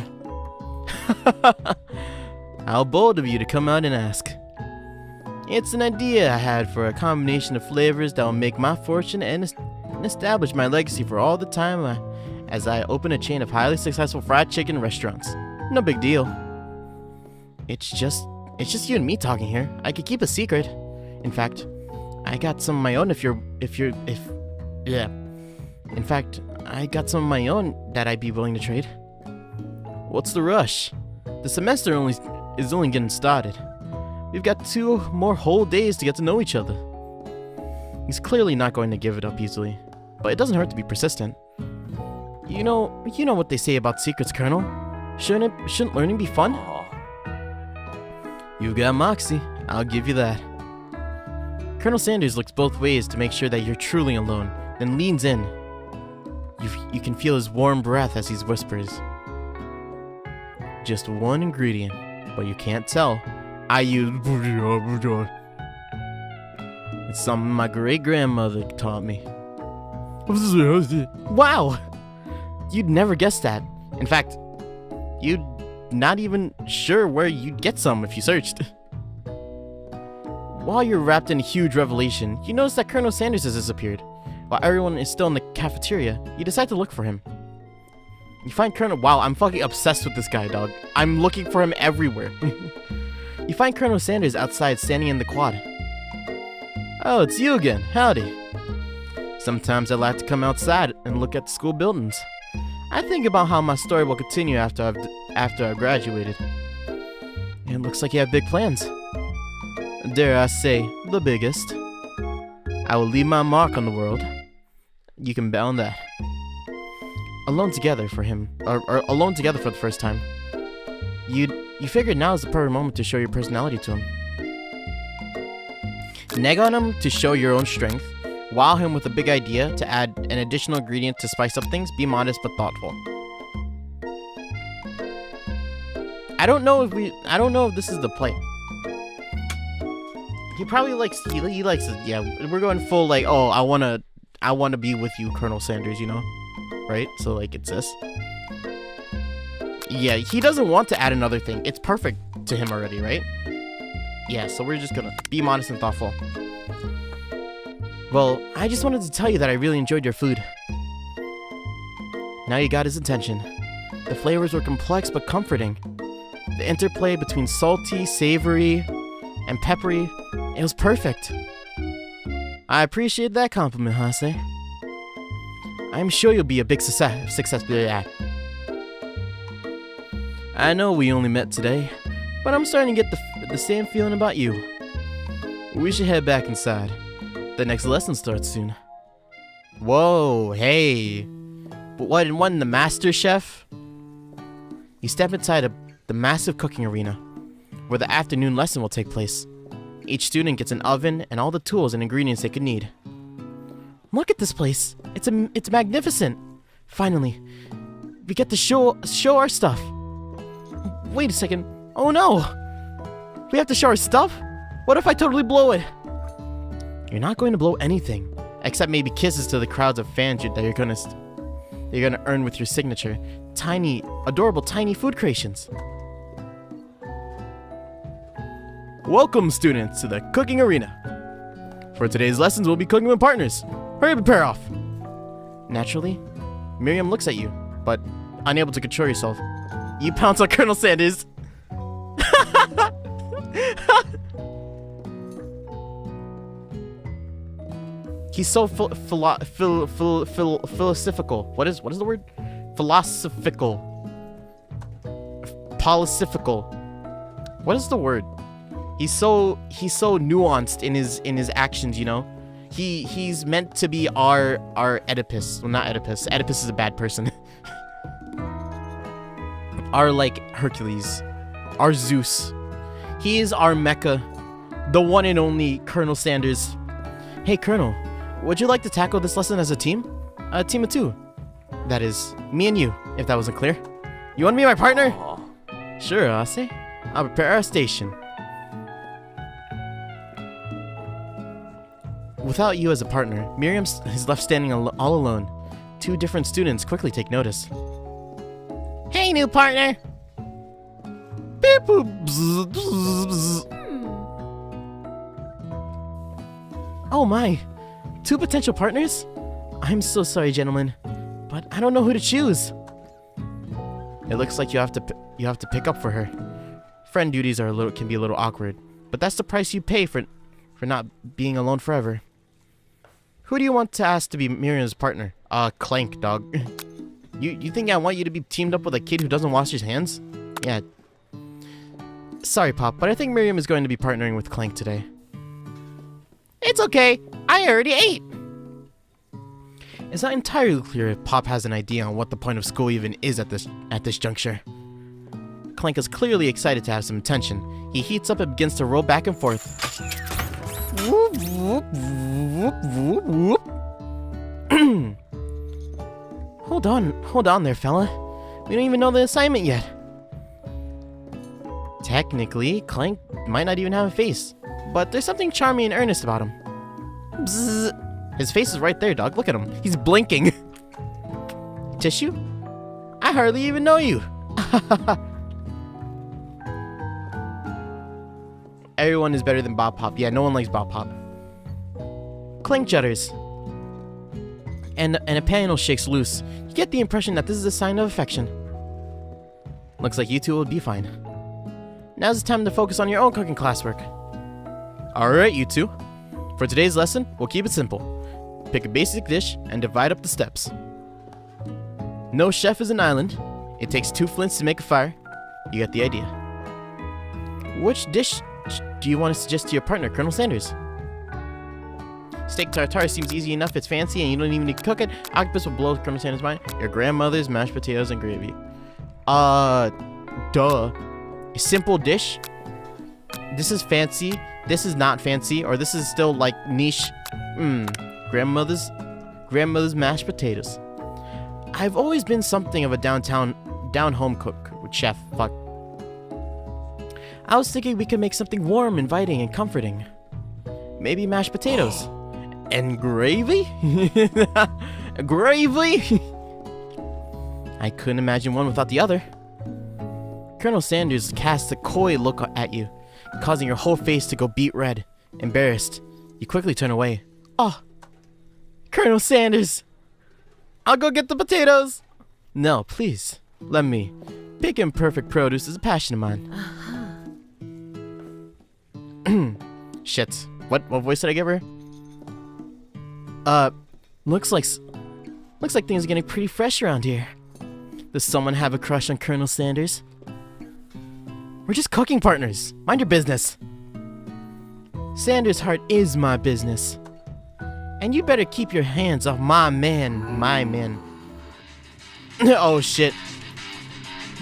How bold of you to come out and ask. It's an idea I had for a combination of flavors that will make my fortune and establish my legacy for all the time as I open a chain of highly successful fried chicken restaurants. No big deal. It's just you and me talking here. I could keep a secret. In fact, I got some of my own In fact, I got some of my own that I'd be willing to trade. What's the rush? The semester is only getting started. We've got 2 more whole days to get to know each other. He's clearly not going to give it up easily, but it doesn't hurt to be persistent. You know what they say about secrets, Colonel. Shouldn't learning be fun? You've got moxie, I'll give you that. Colonel Sanders looks both ways to make sure that you're truly alone, then leans in. You can feel his warm breath as he whispers. Just one ingredient, but you can't tell. I use... It's something my great-grandmother taught me. Wow! You'd never guess that. In fact, you'd not even sure where you'd get some if you searched. While you're wrapped in a huge revelation, you notice that Colonel Sanders has disappeared. While everyone is still in the cafeteria, you decide to look for him. You find Colonel... Wow, I'm fucking obsessed with this guy, dog. I'm looking for him everywhere. You find Colonel Sanders outside standing in the quad. Oh, it's you again. Howdy. Sometimes I like to come outside and look at the school buildings. I think about how my story will continue after I've graduated. It looks like you have big plans. Dare I say, the biggest. I will leave my mark on the world. You can bet on that. Alone together for him, or alone together for the first time. You figured now is the perfect moment to show your personality to him. Neg on him to show your own strength. Wow him with a big idea to add an additional ingredient to spice up things. Be modest but thoughtful. I don't know if this is the play. He probably likes he likes it. Yeah, we're going full like, oh, I wanna be with you, Colonel Sanders, you know? Right? So like it's this. Yeah, he doesn't want to add another thing. It's perfect to him already, right? Yeah, so we're just gonna be modest and thoughtful. Well, I just wanted to tell you that I really enjoyed your food. Now you got his attention. The flavors were complex but comforting. The interplay between salty, savory, and peppery, it was perfect. I appreciate that compliment, Hase. I'm sure you'll be a big success. I know we only met today, but I'm starting to get the same feeling about you. We should head back inside. The next lesson starts soon. Whoa, hey. But wasn't the master chef? You step inside the massive cooking arena, where the afternoon lesson will take place. Each student gets an oven and all the tools and ingredients they could need. Look at this place. It's magnificent. Finally, we get to show our stuff. Wait a second. Oh no! We have to show our stuff? What if I totally blow it? You're not going to blow anything, except maybe kisses to the crowds of fans that you're gonna earn with your signature. Tiny, adorable, tiny food creations. Welcome, students, to the cooking arena. For today's lessons, we'll be cooking with partners. Hurry up and pair off. Naturally, Miriam looks at you, but unable to control yourself. You pounce on Colonel Sanders. He's so philosophical. What is the word? Philosophical. Policifical. What is the word? He's so nuanced in his actions, you know? He's meant to be our Oedipus. Well, not Oedipus. Oedipus is a bad person. Our like Hercules. Our Zeus. He is our Mecha. The one and only Colonel Sanders. Hey Colonel, would you like to tackle this lesson as a team? A team of two. That is, me and you, if that wasn't clear. You want to be my partner? Aww. Sure, Hase. I'll prepare our station. Without you as a partner, Miriam is left standing all alone. Two different students quickly take notice. Hey, new partner! Beep boop. Bzz, bzz, bzz. Oh my! Two potential partners? I'm so sorry, gentlemen, but I don't know who to choose. It looks like you have to pick up for her. Friend duties can be a little awkward, but that's the price you pay for not being alone forever. Who do you want to ask to be Miriam's partner? Clank, dog. You think I want you to be teamed up with a kid who doesn't wash his hands? Yeah. Sorry, Pop, but I think Miriam is going to be partnering with Clank today. It's okay. I already ate. It's not entirely clear if Pop has an idea on what the point of school even is at this juncture. Clank is clearly excited to have some attention. He heats up and begins to roll back and forth. Whoop, whoop, whoop, whoop, whoop. Hold on there, fella. We don't even know the assignment yet. Technically, Clank might not even have a face, but there's something charming and earnest about him. Bzzz. His face is right there, dog. Look at him. He's blinking. Tissue? I hardly even know you. Everyone is better than Bob Pop. Yeah, no one likes Bob Pop. Clank jutters. And a panel shakes loose. You get the impression that this is a sign of affection. Looks like you two will be fine. Now's the time to focus on your own cooking classwork. Alright, you two. For today's lesson, we'll keep it simple. Pick a basic dish and divide up the steps. No chef is an island. It takes 2 flints to make a fire. You get the idea. Which dish do you want to suggest to your partner, Colonel Sanders? Steak tartare seems easy enough. It's fancy and you don't even need to cook it. Octopus will blow Colonel Sanders' mind. Your grandmother's mashed potatoes and gravy. Duh. A simple dish? This is fancy. This is not fancy. Or this is still like niche. Grandmother's mashed potatoes. I've always been something of a down-home cook with chef. Fuck. I was thinking we could make something warm, inviting, and comforting. Maybe mashed potatoes. And gravy? Gravy? I couldn't imagine one without the other. Colonel Sanders casts a coy look at you, causing your whole face to go beet red. Embarrassed, you quickly turn away. Oh, Colonel Sanders! I'll go get the potatoes! No, please, let me. Picking perfect produce is a passion of mine. Shit. What voice did I give her? Looks like things are getting pretty fresh around here. Does someone have a crush on Colonel Sanders? We're just cooking partners. Mind your business. Sanders' heart is my business. And you better keep your hands off my man. Oh shit.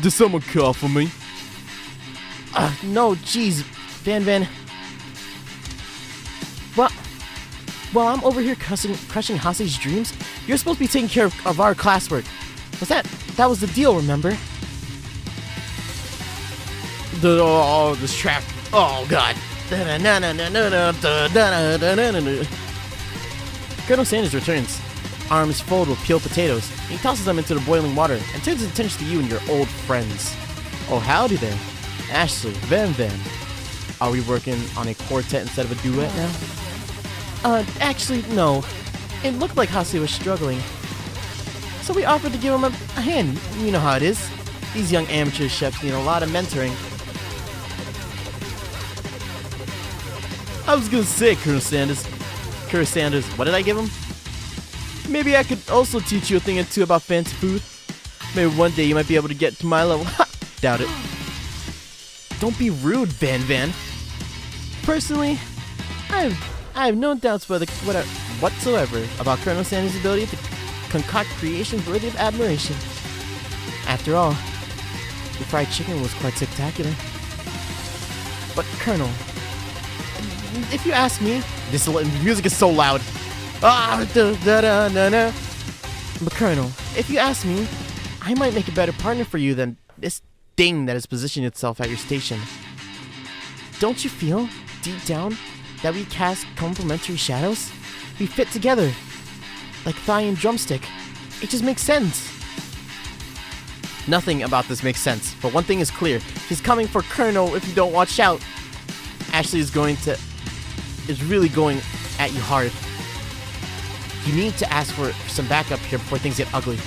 Did someone call for me? No, jeez, Van. Well, I'm over here crushing Hase's dreams. You're supposed to be taking care of our classwork. That was the deal, remember? This track. Oh, God. Colonel Sanders returns, arms filled with peeled potatoes. He tosses them into the boiling water and turns his attention to you and your old friends. Oh, howdy there. Ashley, Van. Are we working on a quartet instead of a duet now? Actually, no. It looked like Hase was struggling. So we offered to give him a hand. You know how it is. These young amateur chefs need a lot of mentoring. I was gonna say, Colonel Sanders, what did I give him? Maybe I could also teach you a thing or two about fancy food. Maybe one day you might be able to get to my level. Ha! Doubt it. Don't be rude, Van. Personally, I have no doubts whatsoever about Colonel Sanders' ability to concoct creations worthy of admiration. After all, the fried chicken was quite spectacular. But Colonel, if you ask me, this music is so loud. But Colonel, if you ask me, I might make a better partner for you than this thing that has positioned itself at your station. Don't you feel, deep down, that we cast complementary shadows? We fit together, like thigh and drumstick. It just makes sense. Nothing about this makes sense, but one thing is clear. He's coming for Colonel if you don't watch out. Ashley is really going at you hard. You need to ask for some backup here before things get ugly.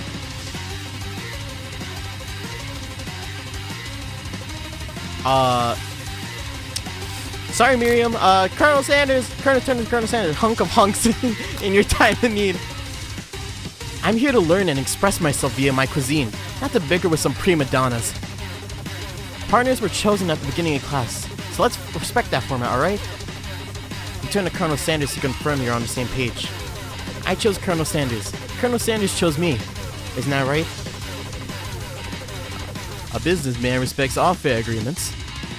Sorry, Miriam. Colonel Sanders, hunk of hunks in your time of need. I'm here to learn and express myself via my cuisine, not to bicker with some prima donnas. Partners were chosen at the beginning of class, so let's respect that format, alright? You turn to Colonel Sanders to confirm you're on the same page. I chose Colonel Sanders. Colonel Sanders chose me. Isn't that right? A businessman respects all fair agreements,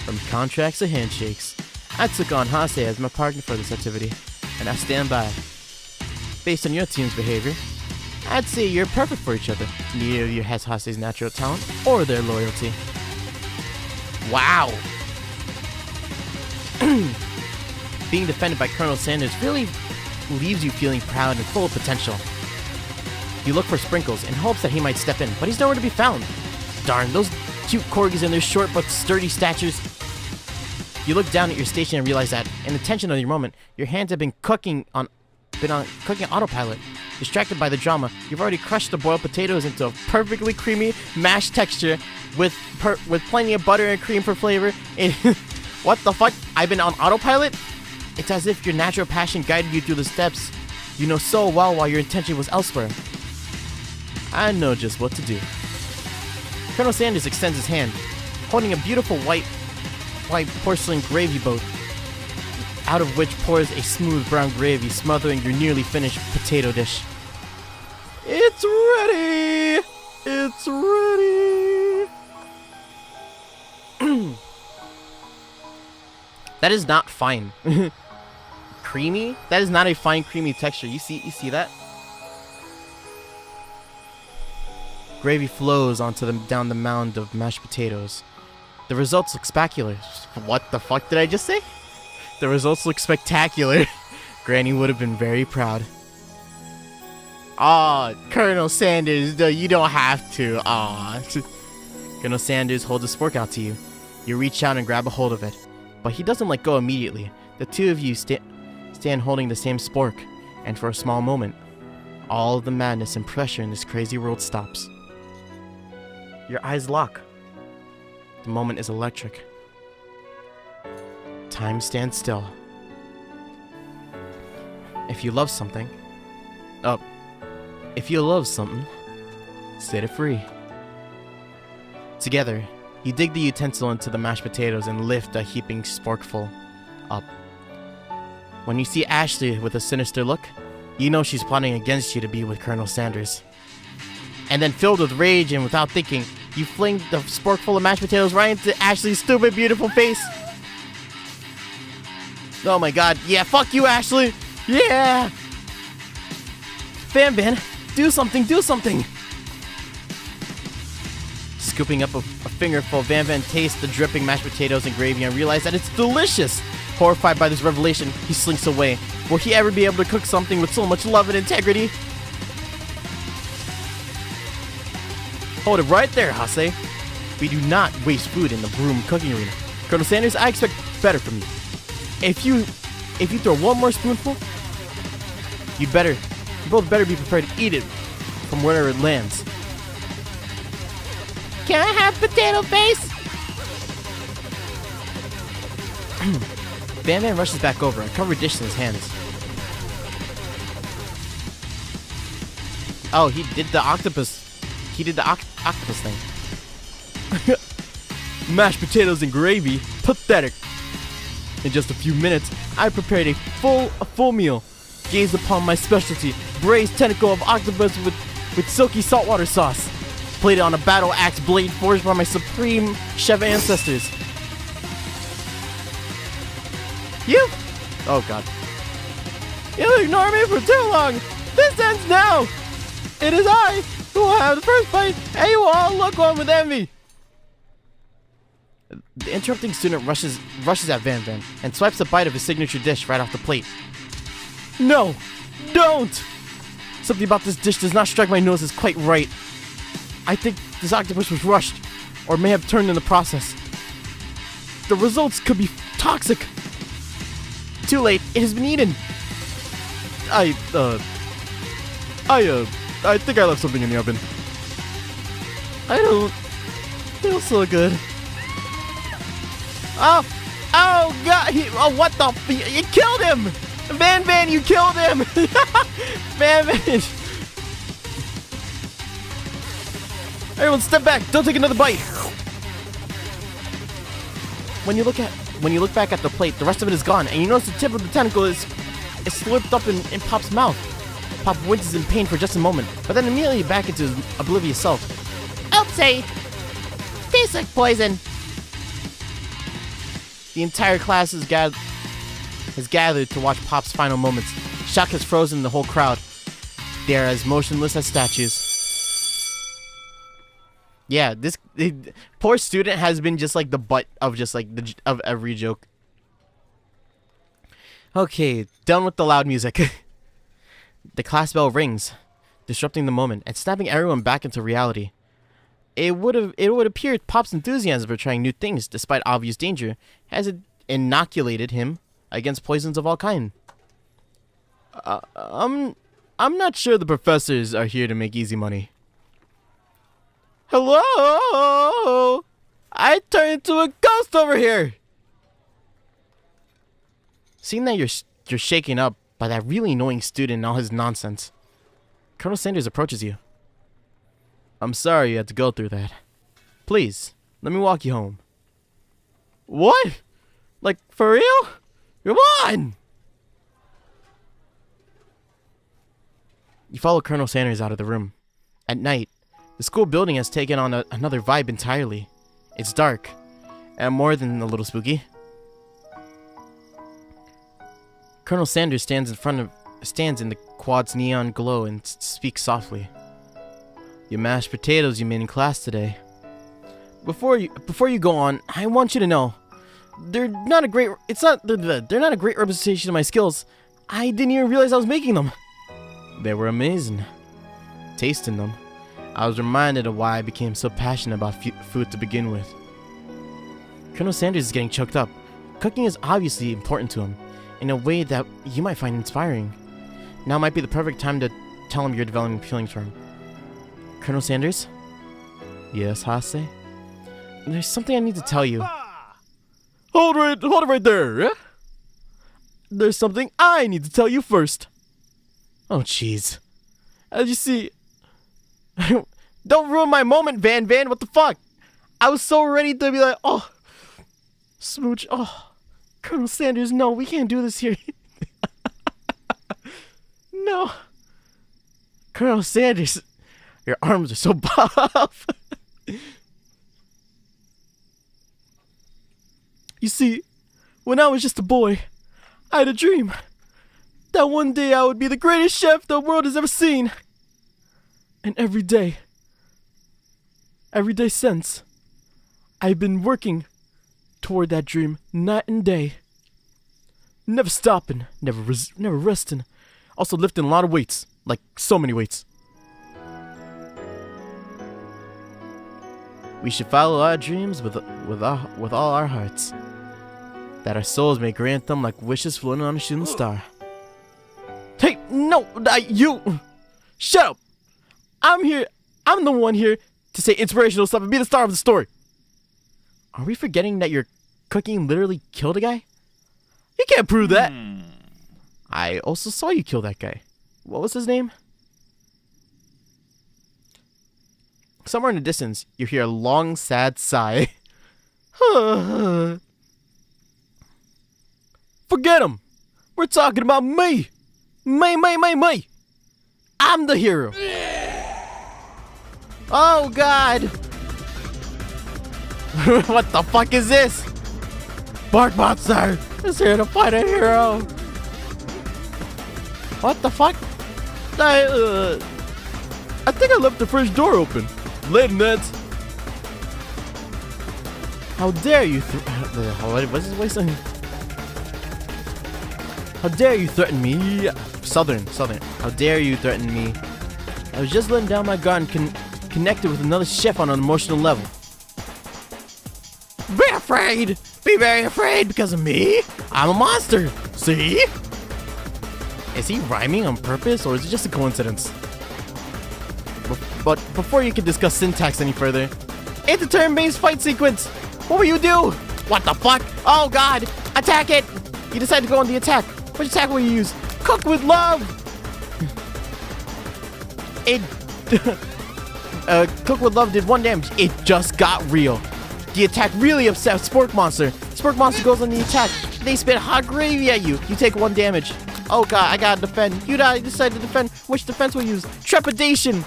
from contracts to handshakes. I took on Hase as my partner for this activity, and I stand by. Based on your team's behavior, I'd say you're perfect for each other. Neither of you has Hase's natural talent or their loyalty. Wow! Being defended by Colonel Sanders really leaves you feeling proud and full of potential. You look for Sprinkles in hopes that he might step in, but he's nowhere to be found. Darn, those cute corgis and their short but sturdy statures. You look down at your station and realize that, in the tension of your moment, your hands have been cooking on autopilot. Distracted by the drama, you've already crushed the boiled potatoes into a perfectly creamy mashed texture with plenty of butter and cream for flavor. What the fuck? I've been on autopilot? It's as if your natural passion guided you through the steps you know so well while your intention was elsewhere. I know just what to do. Colonel Sanders extends his hand, holding a beautiful white white porcelain gravy boat, out of which pours a smooth brown gravy, smothering your nearly finished potato dish. It's ready! It's ready! That is not fine. Creamy? That is not a fine creamy texture. You see that? Gravy flows down the mound of mashed potatoes. The results look spectacular. What the fuck did I just say? The results look spectacular. Granny would have been very proud. Aw, Colonel Sanders, you don't have to. Aw. Colonel Sanders holds a spork out to you. You reach out and grab a hold of it, but he doesn't let go immediately. The two of you stand holding the same spork, and for a small moment, all of the madness and pressure in this crazy world stops. Your eyes lock. The moment is electric. Time stands still. If you love something, set it free. Together, you dig the utensil into the mashed potatoes and lift a heaping sporkful up. When you see Ashley with a sinister look, you know she's plotting against you to be with Colonel Sanders. And then, filled with rage and without thinking, you fling the sporkful of mashed potatoes right into Ashley's stupid, beautiful face. Oh my god, yeah, fuck you, Ashley! Yeah! Van, do something, do something! Scooping up a fingerful, Van tastes the dripping mashed potatoes and gravy and realizes that it's delicious! Horrified by this revelation, he slinks away. Will he ever be able to cook something with so much love and integrity? Hold it right there, Hase. We do not waste food in the broom cooking arena. Colonel Sanders, I expect better from you. If you throw one more spoonful, you both better be prepared to eat it from wherever it lands. Can I have potato face? Van rushes back over, a covered dish in his hands. Oh, he did the octopus. He did the octopus thing. Mashed potatoes and gravy? Pathetic. In just a few minutes, I prepared a full meal. Gaze upon my specialty, braised tentacle of octopus with silky saltwater sauce. Plated on a battle axe blade forged by my supreme chef ancestors. Oh god. You'll ignore me for too long! This ends now! It is I who will have the first bite, and you will all look on with envy! The interrupting student rushes at Van and swipes a bite of his signature dish right off the plate. No! Don't! Something about this dish does not strike my nose as quite right. I think this octopus was rushed, or may have turned in the process. The results could be toxic. Too late, it has been eaten. I think I left something in the oven. I don't feel so good. Oh god, what the you killed him! Van, you killed him! Van. Everyone step back, don't take another bite. When you look back at the plate, the rest of it is gone, and you notice the tip of the tentacle is slurped up in Pop's mouth. Pop winces in pain for just a moment, but then immediately back into his oblivious self. Oopsie! Tastes like poison. The entire class has gathered to watch Pop's final moments. Shock has frozen the whole crowd. They are as motionless as statues. Yeah, this poor student has been just like the butt of just like of every joke. Okay, done with the loud music. The class bell rings, disrupting the moment and snapping everyone back into reality. It would appear Pop's enthusiasm for trying new things, despite obvious danger, has inoculated him against poisons of all kind. I'm not sure the professors are here to make easy money. Hello? I turned into a ghost over here. Seeing that you're shaken up by that really annoying student and all his nonsense, Colonel Sanders approaches you. I'm sorry you had to go through that. Please, let me walk you home. What? Like, for real? Come on! You follow Colonel Sanders out of the room. At night, the school building has taken on another vibe entirely. It's dark, and more than a little spooky. Colonel Sanders stands in the quad's neon glow and speaks softly. Your mashed potatoes you made in class today. Before you go on, I want you to know, they're not a great representation of my skills. I didn't even realize I was making them. They were amazing. Tasting them, I was reminded of why I became so passionate about food to begin with. Colonel Sanders is getting choked up. Cooking is obviously important to him, in a way that you might find inspiring. Now might be the perfect time to tell him you're developing feelings for him. Colonel Sanders? Yes, Hase? There's something I need to tell you. Hold it right there! There's something I need to tell you first. Oh, jeez. As you see... Don't ruin my moment, Van, what the fuck? I was so ready to be like, oh... Smooch, oh... Colonel Sanders, no, we can't do this here. No. Colonel Sanders, your arms are so buff. You see, when I was just a boy, I had a dream that one day I would be the greatest chef the world has ever seen. And every day since, I've been working toward that dream night and day. Never stopping, never resting. Also lifting a lot of weights, like so many weights. We should follow our dreams with all our hearts, that our souls may grant them like wishes floating on a shooting star. Hey, no, you! Shut up! I'm the one here to say inspirational stuff and be the star of the story. Are we forgetting that your cooking literally killed a guy? You can't prove that. I also saw you kill that guy. What was his name? Somewhere in the distance, you hear a long, sad sigh. Forget him. We're talking about me. Me. I'm the hero. Oh, God. What the fuck is this? Bark Monster is here to fight a hero. What the fuck? I think I left the fridge door open. Later, Neds. How dare you? What's his voice? How dare you threaten me? Southern. How dare you threaten me? I was just letting down my guard and connected with another chef on an emotional level. Be afraid! Be very afraid because of me? I'm a monster! See? Is he rhyming on purpose or is it just a coincidence? But before you can discuss syntax any further, it's a turn-based fight sequence! What will you do? What the fuck? Oh god! Attack it! You decide to go on the attack. Which attack will you use? Cook with love! Cook with love did 1 damage. It just got real. The attack really upset Spork Monster. Spork Monster goes on the attack. They spit hot gravy at you. You take 1 damage. Oh god, I gotta defend. You decide to defend. Which defense will you use? Trepidation.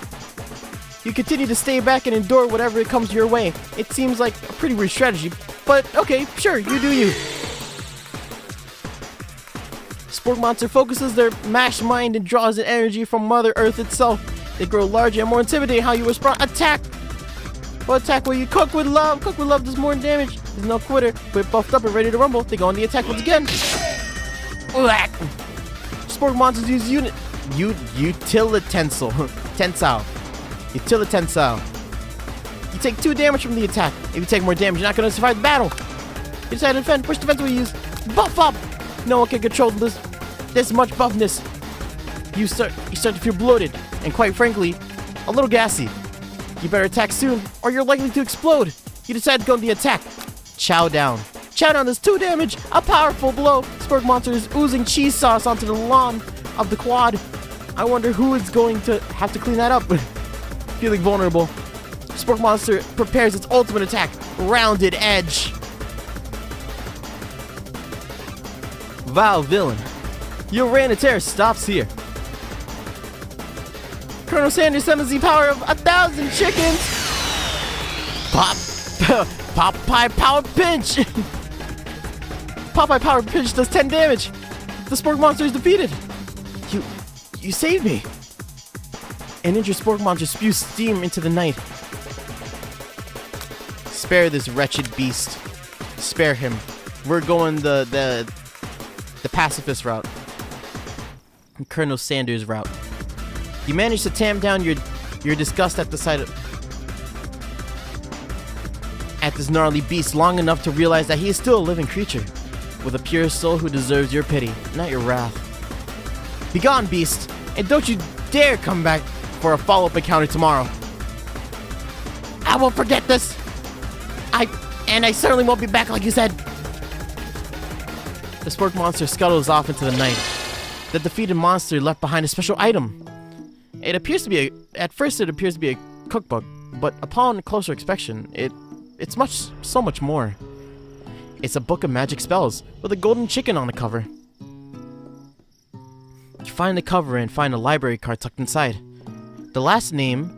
You continue to stay back and endure whatever it comes your way. It seems like a pretty weird strategy, but okay, sure, you do you. Spork Monster focuses their mashed mind and draws in energy from Mother Earth itself. They grow larger and more intimidating. How you respond? Attack! What attack will you? Cook with love! Cook with love does more damage. There's no quitter, but buffed up and ready to rumble. They go on the attack once again. Spork Monsters use Utilitensile. You take 2 damage from the attack. If you take more damage, you're not going to survive the battle. You decide to defend. Which defense will you use? Buff up! No one can control this much buffness. You start to feel bloated, and quite frankly, a little gassy. You better attack soon, or you're likely to explode. You decide to go on the attack. Chow down. Chow down does 2 damage. A powerful blow. Spork Monster is oozing cheese sauce onto the lawn of the quad. I wonder who is going to have to clean that up. Feeling vulnerable, Spork Monster prepares its ultimate attack, Rounded Edge. Vile villain. Your reign of terror stops here. Colonel Sanders summons the power of 1,000 chickens. Pop. Popeye Power Pinch. Popeye Power Pinch does 10 damage. The Spork Monster is defeated. You saved me. An injured Spork Monster spews steam into the night. Spare this wretched beast. Spare him. We're going the pacifist route. Colonel Sanders route. You managed to tamp down your disgust at the sight of this gnarly beast long enough to realize that he is still a living creature with a pure soul who deserves your pity, not your wrath. Begone, beast, and don't you dare come back for a follow-up encounter tomorrow. I won't forget this. I certainly won't be back like you said. The Spork Monster scuttles off into the night. The defeated monster left behind a special item. It appears to be at first it appears to be a cookbook, but upon closer inspection, it's so much more. It's a book of magic spells with a golden chicken on the cover. You find the cover and find a library card tucked inside. The last name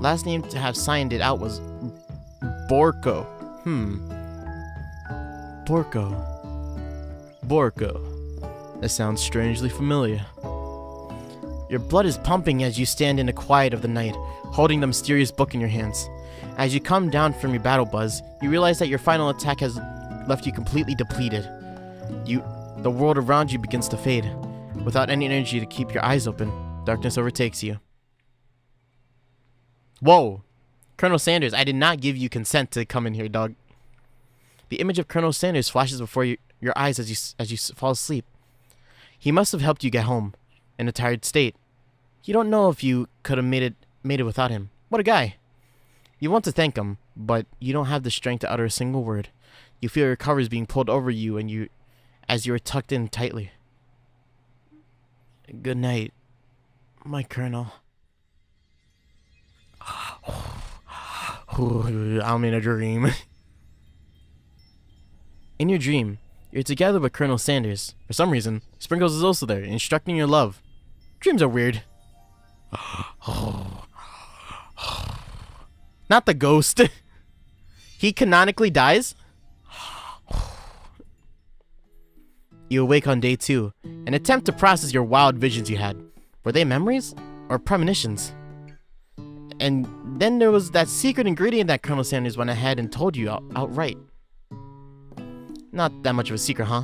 to have signed it out was Borko. Borko. That sounds strangely familiar. Your blood is pumping as you stand in the quiet of the night, holding the mysterious book in your hands. As you come down from your battle buzz, you realize that your final attack has left you completely depleted. The world around you begins to fade. Without any energy to keep your eyes open, darkness overtakes you. Whoa! Colonel Sanders, I did not give you consent to come in here, dog. The image of Colonel Sanders flashes before your eyes as you fall asleep. He must have helped you get home, in a tired state. You don't know if you could have made it without him. What a guy! You want to thank him, but you don't have the strength to utter a single word. You feel your covers being pulled over you as you are tucked in tightly. Good night, my colonel. I'm in a dream. In your dream, you're together with Colonel Sanders. For some reason, Sprinkles is also there, instructing your love. Dreams are weird. Not the ghost. He canonically dies? You awake on day 2 and attempt to process your wild visions you had. Were they memories or premonitions? And then there was that secret ingredient that Colonel Sanders went ahead and told you outright. Not that much of a secret, huh?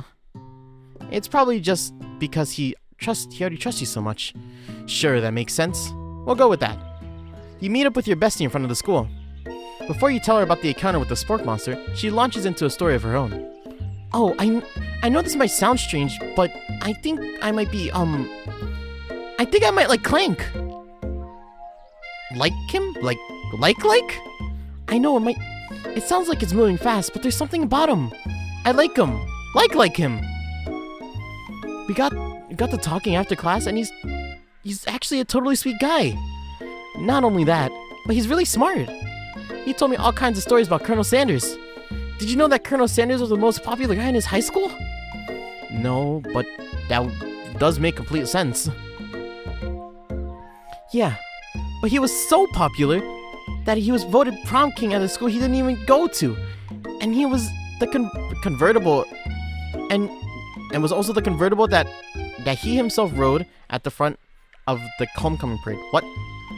It's probably just because he already trusts you so much. Sure, that makes sense. We'll go with that. You meet up with your bestie in front of the school. Before you tell her about the encounter with the Spork Monster, she launches into a story of her own. Oh, I know this might sound strange, but I think I might be, I think I might like Clank. Like him? Like? I know it sounds like it's moving fast, but there's something about him. I like him. Like him. We got to talking after class, and he's actually a totally sweet guy. Not only that, but he's really smart. He told me all kinds of stories about Colonel Sanders. Did you know that Colonel Sanders was the most popular guy in his high school? No, but that does make complete sense. Yeah, but he was so popular that he was voted prom king at a school he didn't even go to. And he was the convertible, and was also the convertible that he himself rode at the front of the homecoming parade. What?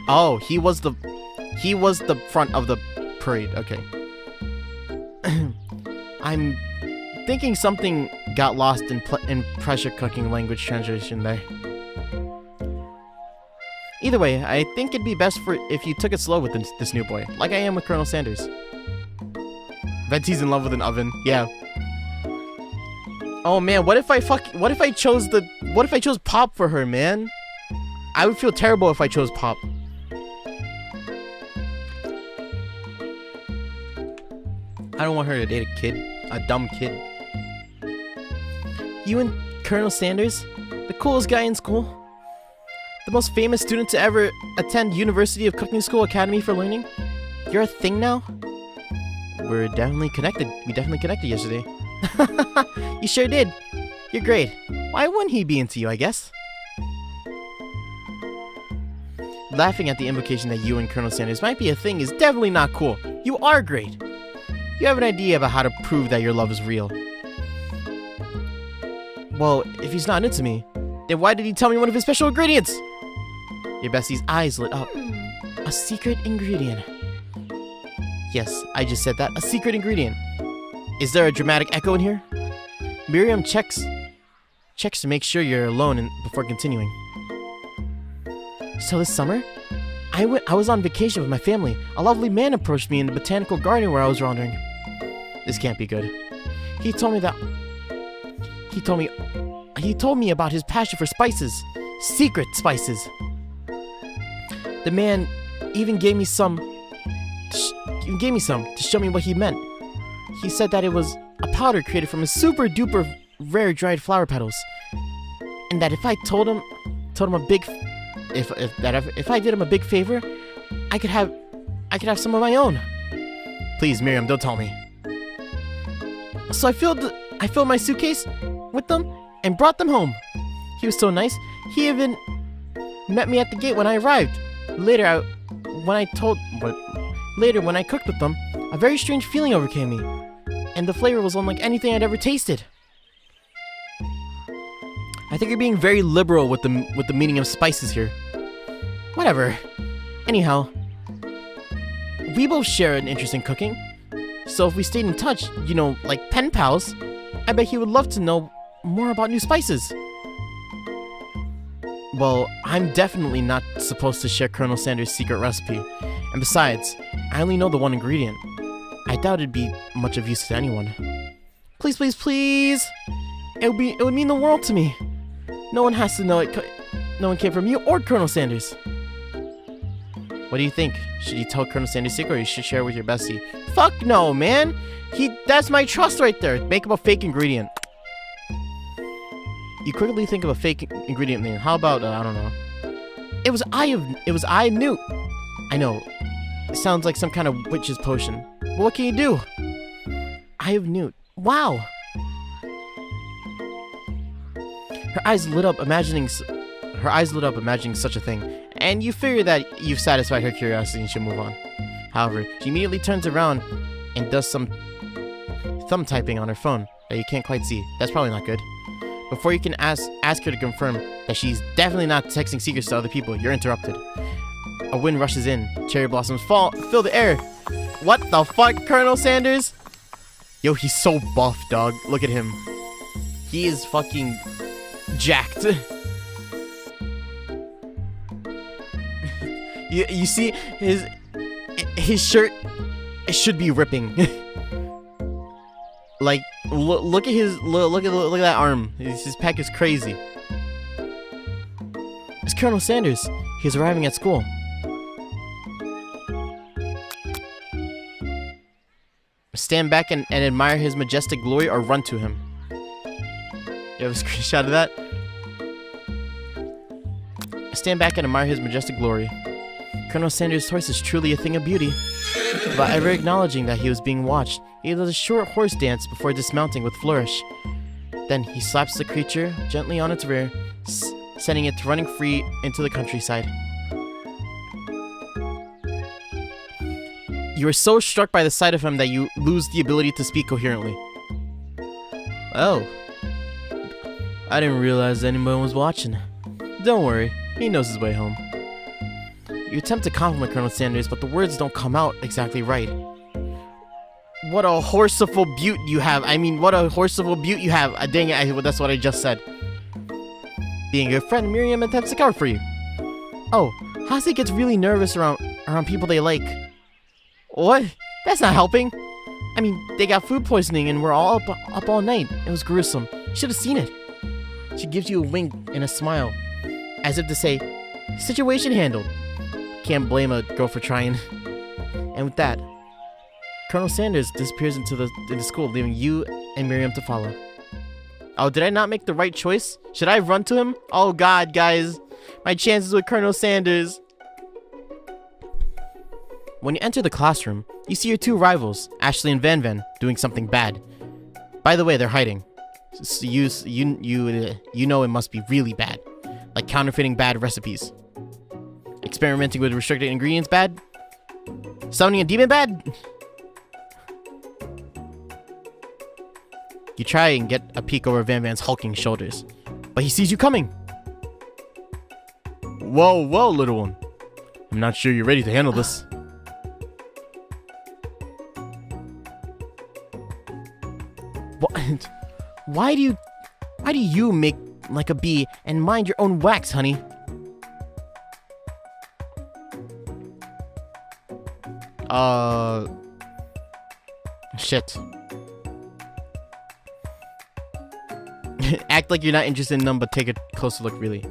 Oh, he was the front of the parade. Okay. I'm thinking something got lost in pressure cooking language translation there. Either way, I think it'd be best if you took it slow with this new boy, like I am with Colonel Sanders. Venti's in love with an oven. Yeah. Oh man, what if I chose Pop for her, man? I would feel terrible if I chose Pop. I don't want her to date a dumb kid. You and Colonel Sanders, the coolest guy in school, the most famous student to ever attend University of Cooking School Academy for Learning, you're a thing now? We're definitely connected. We definitely connected yesterday. You sure did. You're great. Why wouldn't he be into you, I guess? Laughing at the implication that you and Colonel Sanders might be a thing is definitely not cool. You are great. You have an idea about how to prove that your love is real. Well, if he's not into me, then why did he tell me one of his special ingredients? Your bestie's eyes lit up. A secret ingredient. Yes, I just said that. A secret ingredient. Is there a dramatic echo in here? Miriam checks to make sure you're alone before continuing. So this summer, I was on vacation with my family. A lovely man approached me in the botanical garden where I was wandering. This can't be good. He told me about his passion for spices. Secret spices. The man even gave me some to show me what he meant. He said that it was a powder created from a super duper rare dried flower petals, and that if I told him if I did him a big favor, I could have some of my own. Please, Miriam, don't tell me. So I filled my suitcase with them and brought them home. He was so nice. He even met me at the gate when I arrived. Later, when I cooked with them, a very strange feeling overcame me, and the flavor was unlike anything I'd ever tasted. I think you're being very liberal with the meaning of spices here. Whatever. Anyhow, we both share an interest in cooking, so if we stayed in touch, like pen pals, I bet he would love to know more about new spices. Well, I'm definitely not supposed to share Colonel Sanders' secret recipe, and besides, I only know the one ingredient. I doubt it'd be much of use to anyone. Please, please, please! It would mean the world to me. No one has to know it. No one came from you or Colonel Sanders. What do you think? Should you tell Colonel Sanders' secret, or you should share it with your bestie? Fuck no, man! That's my trust right there. Make him a fake ingredient. You quickly think of a fake ingredient name. How about, I don't know. It was Eye of Newt. I know. It sounds like some kind of witch's potion. But what can you do? Eye of Newt. Wow! Her eyes lit up imagining such a thing, and you figure that you've satisfied her curiosity and should move on. However, she immediately turns around and does some thumb typing on her phone that you can't quite see. That's probably not good. Before you can ask her to confirm that she's definitely not texting secrets to other people, you're interrupted. A wind rushes in. Cherry blossoms fill the air. What the fuck, Colonel Sanders? Yo, he's so buff, dog. Look at him. He is fucking jacked. you see his shirt, it should be ripping. Like, look at that arm. His pack is crazy. It's Colonel Sanders. He's arriving at school. Stand back and admire his majestic glory, or run to him. You have a screenshot of that? Stand back and admire his majestic glory. Colonel Sanders' horse is truly a thing of beauty. Without ever acknowledging that he was being watched, he does a short horse dance before dismounting with flourish. Then he slaps the creature gently on its rear, sending it running free into the countryside. You are so struck by the sight of him that you lose the ability to speak coherently. Oh. I didn't realize anyone was watching. Don't worry, he knows his way home. You attempt to compliment Colonel Sanders, but the words don't come out exactly right. What a horseful beaut you have. What a horseful beaut you have. Dang it, that's what I just said. Being a good friend, Miriam attempts to cover for you. Oh, Hase gets really nervous around people they like. What? That's not helping. They got food poisoning and we're all up all night. It was gruesome. You should have seen it. She gives you a wink and a smile, as if to say, situation handled. Can't blame a girl for trying. And with that, Colonel Sanders disappears into the school, leaving you and Miriam to follow. Oh, did I not make the right choice? Should I run to him? Oh god, guys. My chances with Colonel Sanders. When you enter the classroom, you see your two rivals, Ashley and Van Van, doing something bad. By the way, they're hiding. You know it must be really bad, like counterfeiting bad recipes, experimenting with restricted ingredients bad, summoning a demon bad. You try and get a peek over Van Van's hulking shoulders, but he sees you coming. Whoa, whoa, little one. I'm not sure you're ready to handle this. What? Why do you make like a bee and mind your own wax, honey? Shit. Act like you're not interested in them, but take a closer look, really.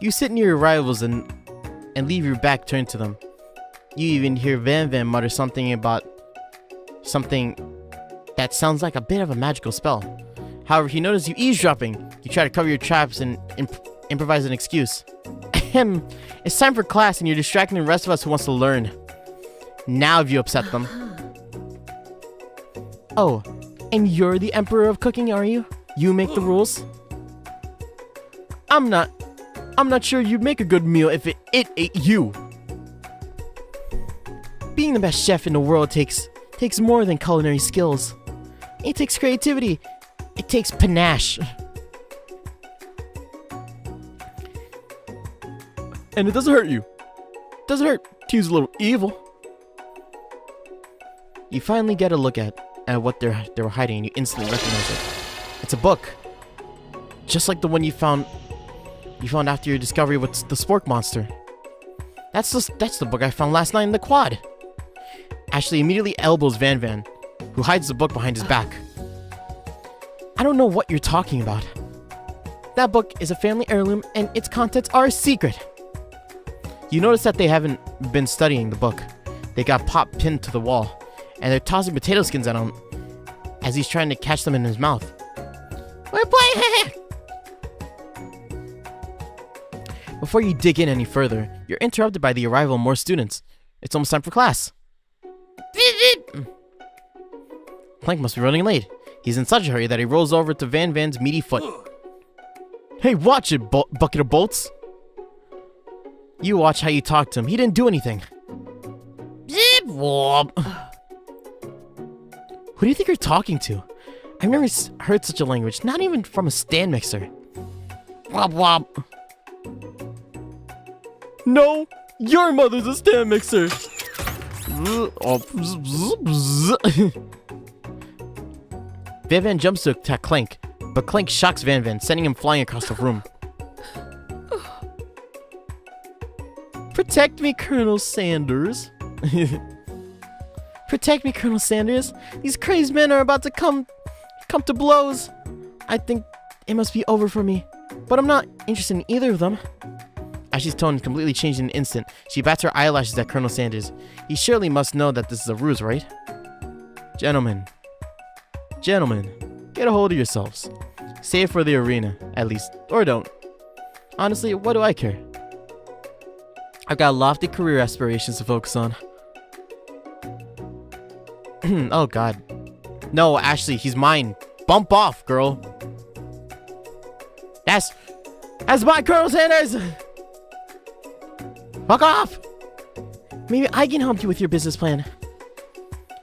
You sit near your rivals and leave your back turned to them. You even hear Van Van mutter something about something that sounds like a bit of a magical spell. However, he notices you eavesdropping. You try to cover your tracks and improvise an excuse. Ahem. It's time for class and you're distracting the rest of us who wants to learn. Now have you upset them? Oh, and you're the Emperor of Cooking, are you? You make the rules? I'm not sure you'd make a good meal if it ate you. Being the best chef in the world takes more than culinary skills. It takes creativity. It takes panache. And it doesn't hurt you. It doesn't hurt to use a little evil. You finally get a look at what they were hiding and you instantly recognize it. It's a book. Just like the one you found after your discovery with the spork monster. That's the book I found last night in the quad. Ashley immediately elbows Van Van, who hides the book behind his back. I don't know what you're talking about. That book is a family heirloom and its contents are a secret. You notice that they haven't been studying the book. They got Pop pinned to the wall, and they're tossing potato skins at him as he's trying to catch them in his mouth. We're playing! Before you dig in any further, you're interrupted by the arrival of more students. It's almost time for class. Plank must be running late. He's in such a hurry that he rolls over to Van Van's meaty foot. Hey, watch it, bucket of bolts. You watch how you talk to him. He didn't do anything. Who do you think you're talking to? I've never heard such a language, not even from a stand mixer. Wop wop. No, your mother's a stand mixer. Van Van jumps to attack Clank, but Clank shocks Van Van, sending him flying across the room. Protect me, Colonel Sanders. Protect me, Colonel Sanders. These crazed men are about to come to blows. I think it must be over for me, but I'm not interested in either of them. Ashley's tone completely changed in an instant. She bats her eyelashes at Colonel Sanders. He surely must know that this is a ruse, right? Gentlemen, get a hold of yourselves. Save for the arena, at least, or don't. Honestly, what do I care? I've got lofty career aspirations to focus on. Oh god. No, Ashley, he's mine. Bump off, girl. That's my Colonel Sanders! Fuck off! Maybe I can help you with your business plan.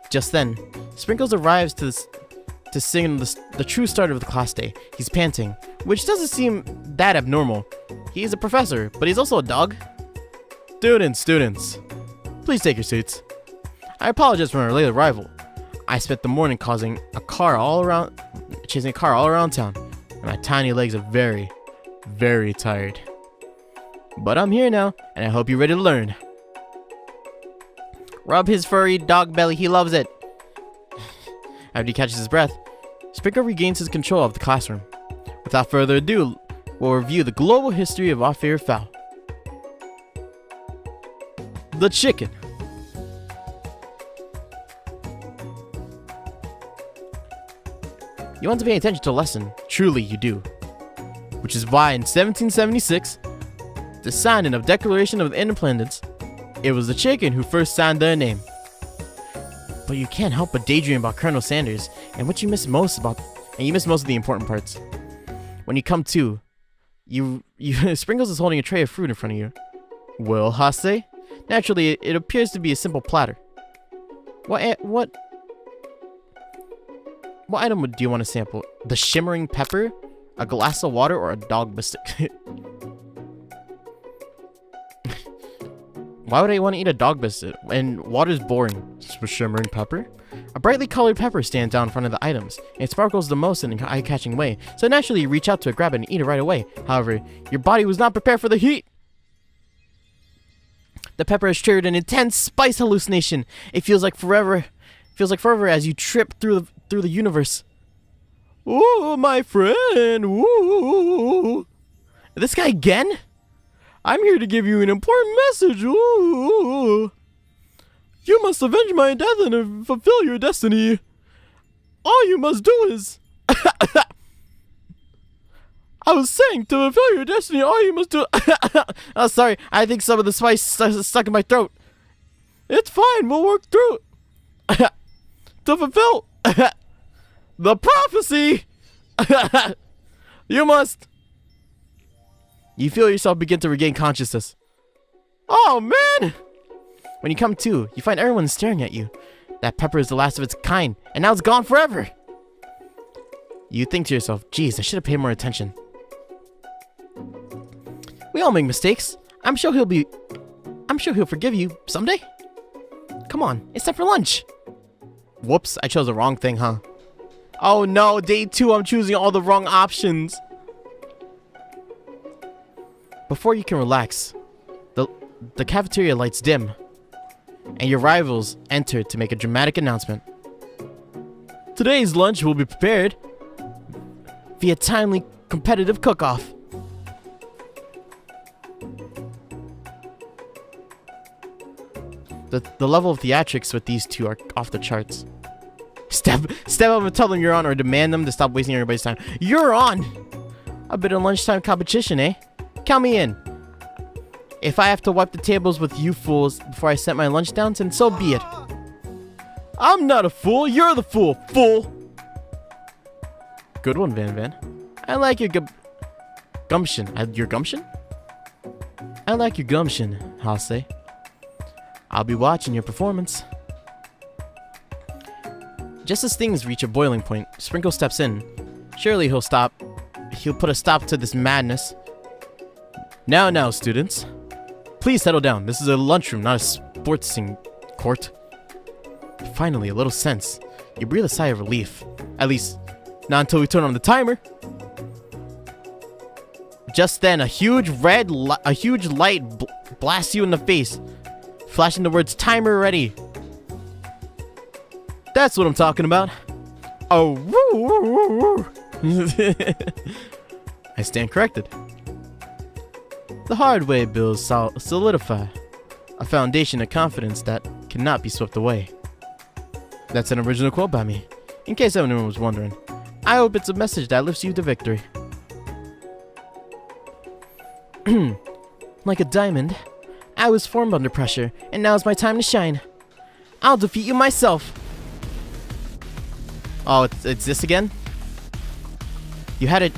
Just then, Sprinkles arrives to sing the true start of the class day. He's panting, which doesn't seem that abnormal. He's a professor, but he's also a dog. Students, please take your seats. I apologize for my late arrival. I spent the morning chasing a car all around town, and my tiny legs are very, very tired. But I'm here now, and I hope you're ready to learn. Rub his furry dog belly, he loves it. After he catches his breath, Sprinkle regains his control of the classroom. Without further ado, we'll review the global history of our favorite fowl. The chicken. You want to pay attention to the lesson, truly you do. Which is why in 1776, the signing of Declaration of Independence, it was the chicken who first signed their name. But you can't help but daydream about Colonel Sanders and what you miss most about and you miss most of the important parts. When you come to, Sprinkles is holding a tray of fruit in front of you. Well, Hase, naturally, it appears to be a simple platter. What item do you want to sample? The shimmering pepper, a glass of water, or a dog biscuit? Why would I want to eat a dog biscuit? And water's boring. Shimmering pepper? A brightly colored pepper stands out in front of the items. It sparkles the most in an eye-catching way, so naturally you reach out to it, grab it, and eat it right away. However, your body was not prepared for the heat. The pepper has triggered an intense spice hallucination. It feels like forever. As you trip through the universe. Ooh, my friend. Ooh. This guy again? I'm here to give you an important message. Ooh. You must avenge my death and fulfill your destiny. All you must do is... I was saying, to fulfill your destiny, all you must do... Oh, sorry. I think some of the spice stuck in my throat. It's fine. We'll work through it. To fulfill... the prophecy! You must... You feel yourself begin to regain consciousness. Oh, man! When you come to, you find everyone staring at you. That pepper is the last of its kind, and now it's gone forever. You think to yourself, geez, I should have paid more attention. We all make mistakes. I'm sure he'll forgive you someday. Come on, it's time for lunch. Whoops, I chose the wrong thing, huh? Oh no, day 2, I'm choosing all the wrong options. Before you can relax, the cafeteria lights dim, and your rivals enter to make a dramatic announcement. Today's lunch will be prepared via timely competitive cook-off. The level of theatrics with these two are off the charts. Step up and tell them you're on, or demand them to stop wasting everybody's time. You're on! A bit of lunchtime competition, eh? Count me in. If I have to wipe the tables with you fools before I set my lunch down, then so be it. I'm not a fool, you're the fool, fool! Good one, Van. I like your gumption. Your gumption? I like your gumption, Hase. I'll be watching your performance. Just as things reach a boiling point, Sprinkle steps in. Surely he'll put a stop to this madness. Now, students. Please settle down. This is a lunchroom, not a sportsing court. Finally, a little sense. You breathe a sigh of relief. At least, not until we turn on the timer. Just then, a huge light blasts you in the face, flashing the words "timer ready." That's what I'm talking about. Oh, I stand corrected. The hard way builds solidify a foundation of confidence that cannot be swept away. That's an original quote by me, in case anyone was wondering. I hope it's a message that lifts you to victory. Like a diamond, I was formed under pressure, and now is my time to shine. I'll defeat you myself. Oh, it's this again? You had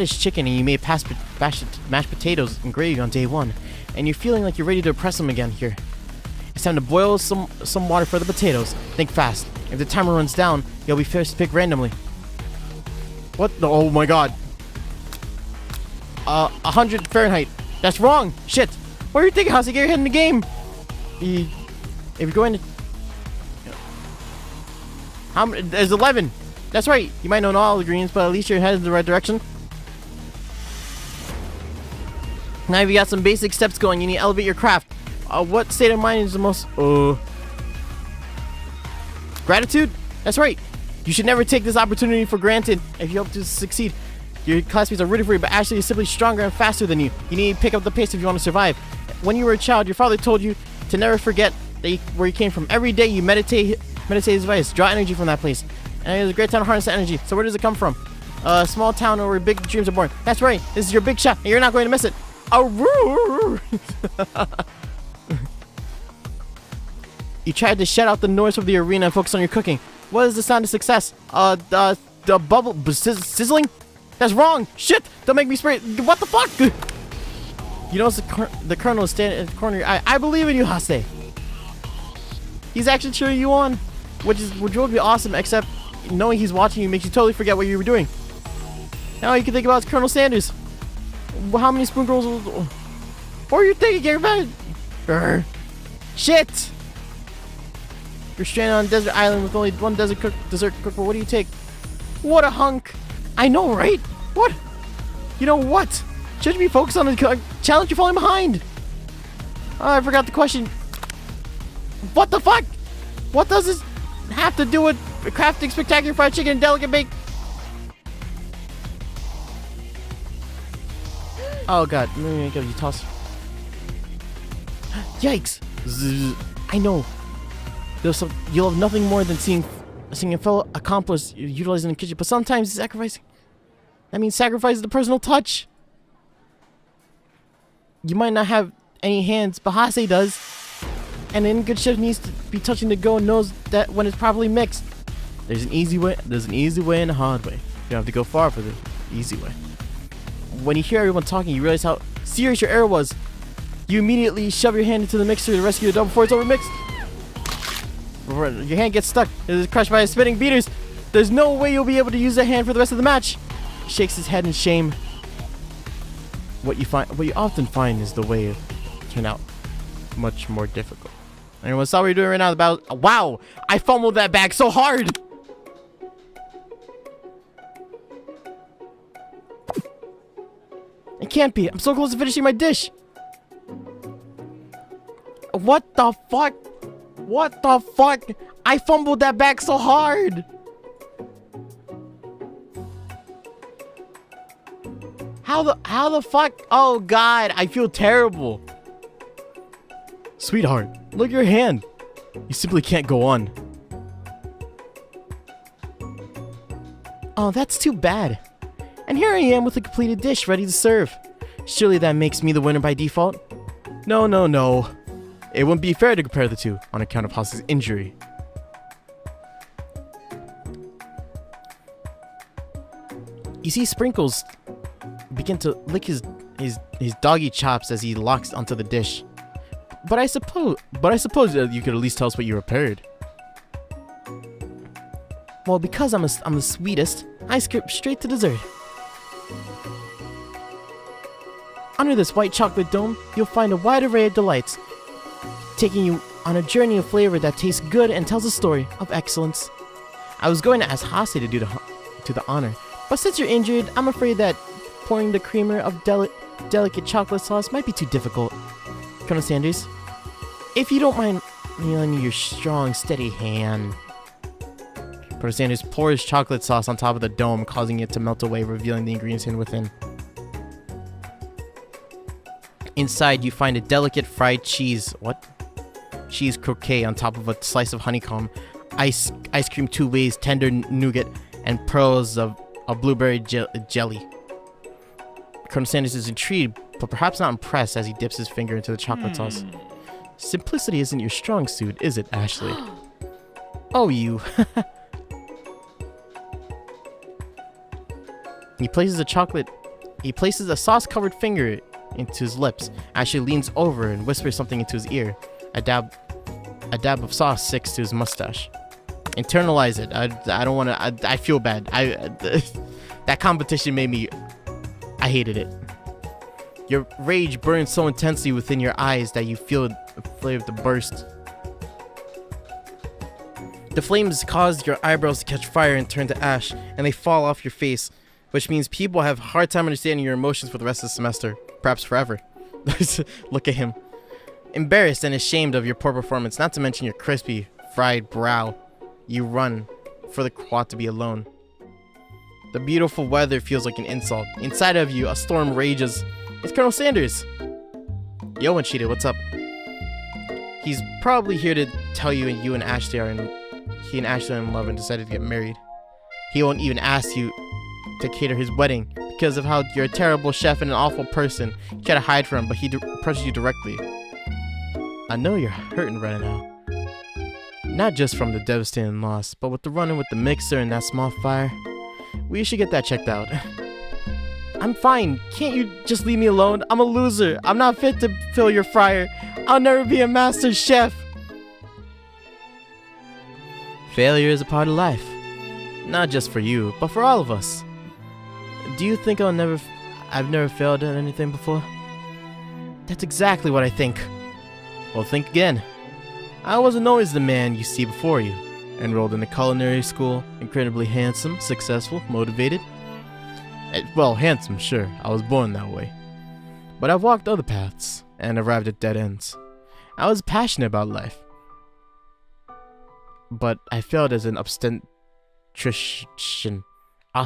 his chicken and you made mashed potatoes and gravy on day 1, and you're feeling like you're ready to impress him again here. It's time to boil some water for the potatoes. Think fast. If the timer runs down, you'll be forced to pick randomly. What the? Oh my god. 100 Fahrenheit. That's wrong. Shit. What are you thinking, Hase? Get your head in the game. If you're going to... There's 11. That's right. You might not know all the greens, but at least your head is in the right direction. Now you got some basic steps going. You need to elevate your craft. What state of mind is the most... Gratitude? That's right. You should never take this opportunity for granted if you hope to succeed. Your classmates are rooting for you, but Ashley is simply stronger and faster than you. You need to pick up the pace if you want to survive. When you were a child, your father told you to never forget where you came from. Every day you meditate his advice. Draw energy from that place. And it's a great time to harness that energy. So where does it come from? A small town where big dreams are born. That's right. This is your big shot, and you're not going to miss it. You tried to shut out the noise of the arena and focus on your cooking. What is the sound of success? the bubble sizzling? That's wrong. Shit! Don't make me spray. What the fuck? You notice the colonel is standing in the corner of your eye. I believe in you, Hase. He's actually cheering you on, which would be awesome. Except knowing he's watching you makes you totally forget what you were doing. Now all you can think about is Colonel Sanders. How many spoon girls? What are you thinking, everybody? Shit! You're stranded on a desert island with only one dessert cook. But what do you take? What a hunk! I know, right? What? You know what? Should you be focused on the challenge? You're falling behind. Oh, I forgot the question. What the fuck? What does this have to do with crafting spectacular fried chicken and delicate bake? Oh god, you toss. Yikes! I know. You'll have nothing more than seeing a fellow accomplice utilizing the kitchen, but sometimes sacrificing. That means sacrificing the personal touch. You might not have any hands, but Hase does. And an good chef needs to be touching the dough and knows that when it's properly mixed. There's an easy way and a hard way. You don't have to go far for the easy way. When you hear everyone talking, you realize how serious your error was. You immediately shove your hand into the mixer to rescue the dough before it's overmixed. Your hand gets stuck. It is crushed by spinning beaters. There's no way you'll be able to use that hand for the rest of the match. He shakes his head in shame. What you often find is the way to turn out much more difficult. Anyone saw what you're doing right now? The battle. Wow! I fumbled that bag so hard. It can't be. I'm so close to finishing my dish. What the fuck? What the fuck? I fumbled that bag so hard. How the fuck? Oh god, I feel terrible. Sweetheart, look at your hand. You simply can't go on. Oh, that's too bad. And here I am with a completed dish ready to serve. Surely that makes me the winner by default? No, no, no. It wouldn't be fair to compare the two on account of Hase's injury. You see Sprinkles begin to lick his doggy chops as he locks onto the dish. But I suppose that you could at least tell us what you prepared. Well, because I'm the sweetest, I skip straight to dessert. Under this white chocolate dome, you'll find a wide array of delights, taking you on a journey of flavor that tastes good and tells a story of excellence. I was going to ask Hase to do the honor, but since you're injured, I'm afraid that pouring the creamer of delicate chocolate sauce might be too difficult. Colonel Sanders, if you don't mind lending me your strong, steady hand. Colonel Sanders pours chocolate sauce on top of the dome, causing it to melt away, revealing the ingredients hidden within. Inside, you find a delicate fried cheese. What? Cheese croquet on top of a slice of honeycomb, ice cream 2 ways, tender nougat, and pearls of blueberry jelly. Colonel Sanders is intrigued, but perhaps not impressed as he dips his finger into the chocolate sauce. Simplicity isn't your strong suit, is it, Ashley? Oh, you. He places a sauce-covered finger into his lips. Ashley leans over and whispers something into his ear. A dab of sauce sticks to his mustache. Internalize it. I don't want to. I feel bad. That competition made me. I hated it. Your rage burns so intensely within your eyes that you feel the flame to burst. The flames cause your eyebrows to catch fire and turn to ash, and they fall off your face, which means people have a hard time understanding your emotions for the rest of the semester, perhaps forever. Look at him. Embarrassed and ashamed of your poor performance, not to mention your crispy, fried brow, you run for the quad to be alone. The beautiful weather feels like an insult. Inside of you, a storm rages. It's Colonel Sanders. Yo, Anchita, what's up? He's probably here to tell you he and Ashley are in love and decided to get married. He won't even ask you to cater his wedding because of how you're a terrible chef and an awful person. You try to hide from him, but he approaches you directly. I know you're hurting right now. Not just from the devastating loss, but with the run-in with the mixer and that small fire. We should get that checked out. I'm fine. Can't you just leave me alone? I'm a loser. I'm not fit to fill your fryer. I'll never be a master chef. Failure is a part of life. Not just for you, but for all of us. Do you think I've never failed at anything before? That's exactly what I think. Well, think again. I wasn't always the man you see before you. Enrolled in a culinary school, incredibly handsome, successful, motivated. Well, handsome, sure. I was born that way. But I've walked other paths and arrived at dead ends. I was passionate about life. But I failed as an obstetrician. I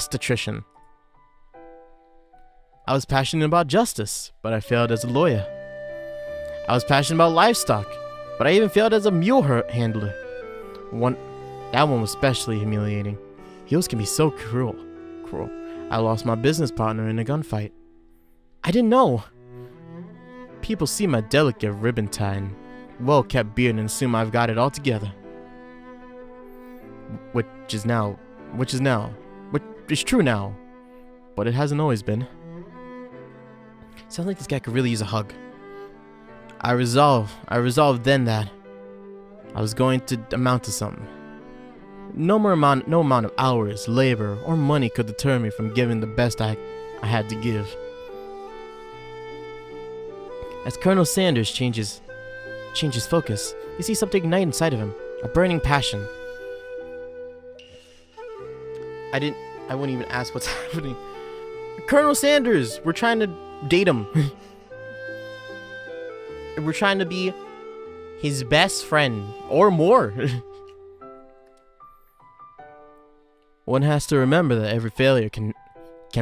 was passionate about justice, but I failed as a lawyer. I was passionate about livestock, but I even failed as a mule handler. That one was especially humiliating. Heels can be so cruel. I lost my business partner in a gunfight. I didn't know. People see my delicate ribbon tie and well-kept beard and assume I've got it all together. Which is true now, but it hasn't always been. Sounds like this guy could really use a hug. I resolved then that I was going to amount to something. No amount of hours, labor, or money could deter me from giving the best I had to give. As Colonel Sanders changes focus, you see something ignite inside of him, a burning passion. I wouldn't even ask what's happening. Colonel Sanders, we're trying to date him. We're trying to be his best friend, or more. One has to remember that every failure can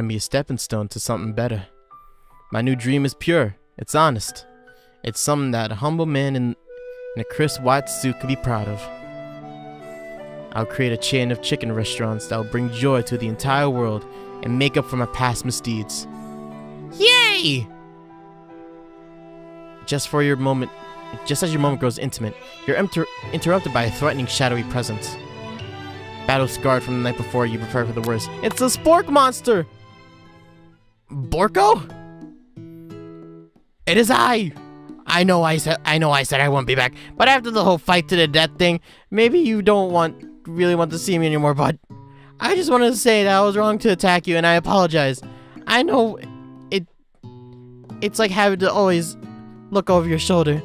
be a stepping stone to something better. My new dream is pure. It's honest. It's something that a humble man in a crisp white suit could be proud of. I'll create a chain of chicken restaurants that will bring joy to the entire world and make up for my past misdeeds. Yay! Just as your moment grows intimate, you're interrupted by a threatening, shadowy presence. Battle scarred from the night before, you prepare for the worst. It's a spork monster! Borko? It is I! I know I said I won't be back, but after the whole fight to the death thing, maybe you don't really want to see me anymore, bud. I just wanted to say that I was wrong to attack you, and I apologize. I know it's like having to always look over your shoulder.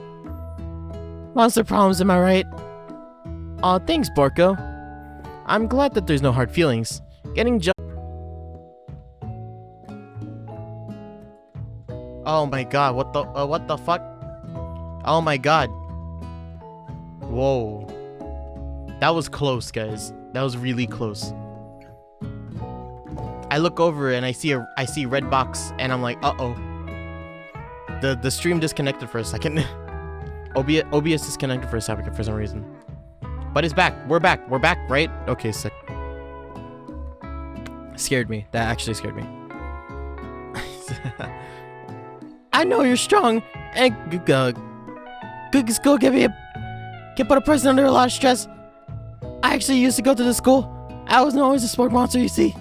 Monster problems, am I right? Aw, thanks, Borko. I'm glad that there's no hard feelings. Getting Oh my god, what the fuck? Oh my god. Whoa. That was close, guys. That was really close. I look over and I see red box and I'm like, uh-oh. The stream disconnected for a second. OBS disconnected for a second for some reason. But it's back. We're back, right? Okay, sick. Scared me. That actually scared me. I know you're strong and good school can put a person under a lot of stress. I actually used to go to the school. I wasn't always a sport monster, you see.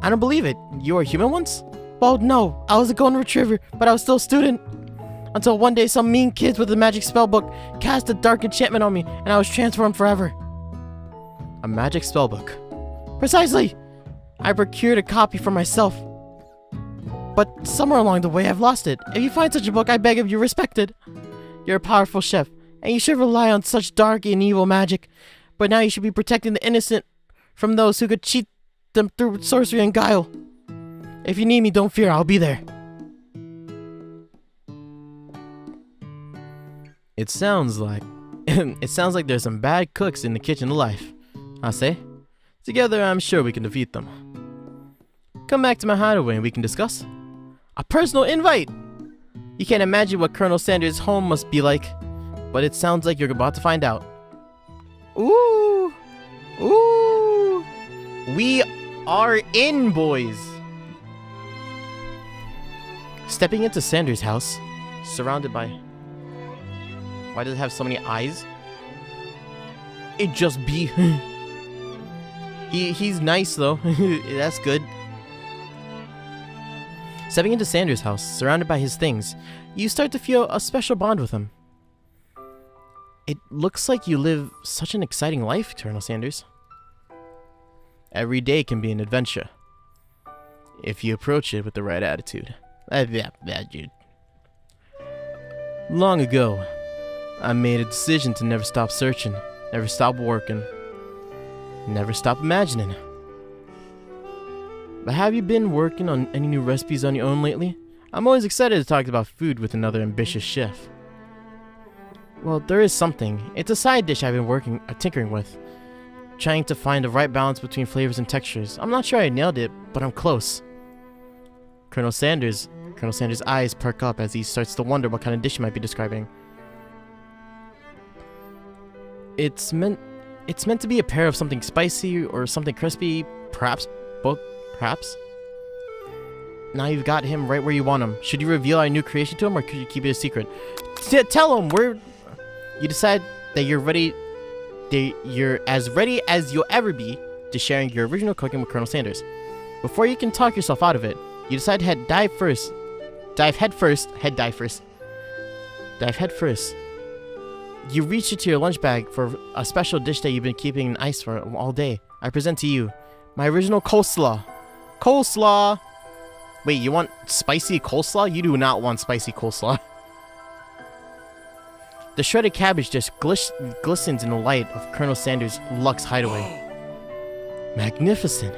I don't believe it. You were a human once? Well, no. I was a golden retriever, but I was still a student. Until one day some mean kids with a magic spell book cast a dark enchantment on me, and I was transformed forever. A magic spell book? Precisely! I procured a copy for myself. But somewhere along the way I've lost it. If you find such a book, I beg of you, respect it. You're a powerful chef, and you should rely on such dark and evil magic. But now you should be protecting the innocent from those who could cheat them through sorcery and guile. If you need me, don't fear, I'll be there. It sounds like there's some bad cooks in the kitchen of life. Hase? Together, I'm sure we can defeat them. Come back to my hideaway and we can discuss. A personal invite! You can't imagine what Colonel Sanders' home must be like, but it sounds like you're about to find out. Ooh! Ooh! We are in, boys! Stepping into Sanders' house, surrounded by... Why does it have so many eyes? It just be... He's nice though. That's good. Stepping into Sanders' house, surrounded by his things, you start to feel a special bond with him. It looks like you live such an exciting life, Colonel Sanders. Every day can be an adventure, if you approach it with the right attitude. Dude. Long ago, I made a decision to never stop searching, never stop working, never stop imagining. But have you been working on any new recipes on your own lately? I'm always excited to talk about food with another ambitious chef. Well, there is something. It's a side dish I've been tinkering with, trying to find the right balance between flavors and textures. I'm not sure I nailed it, but I'm close. Colonel Sanders' eyes perk up as he starts to wonder what kind of dish he might be describing. It's meant to be a pair of something spicy or something crispy, perhaps both, perhaps. Now you've got him right where you want him. Should you reveal our new creation to him, or could you keep it a secret? Tell him you decide that you're as ready as you'll ever be to sharing your original cooking with Colonel Sanders. Before you can talk yourself out of it, you decide to dive head first. You reach into your lunch bag for a special dish that you've been keeping in ice for all day. I present to you my original coleslaw. Coleslaw! Wait, you want spicy coleslaw? You do not want spicy coleslaw. The shredded cabbage just glistens in the light of Colonel Sanders' Lux hideaway. Magnificent.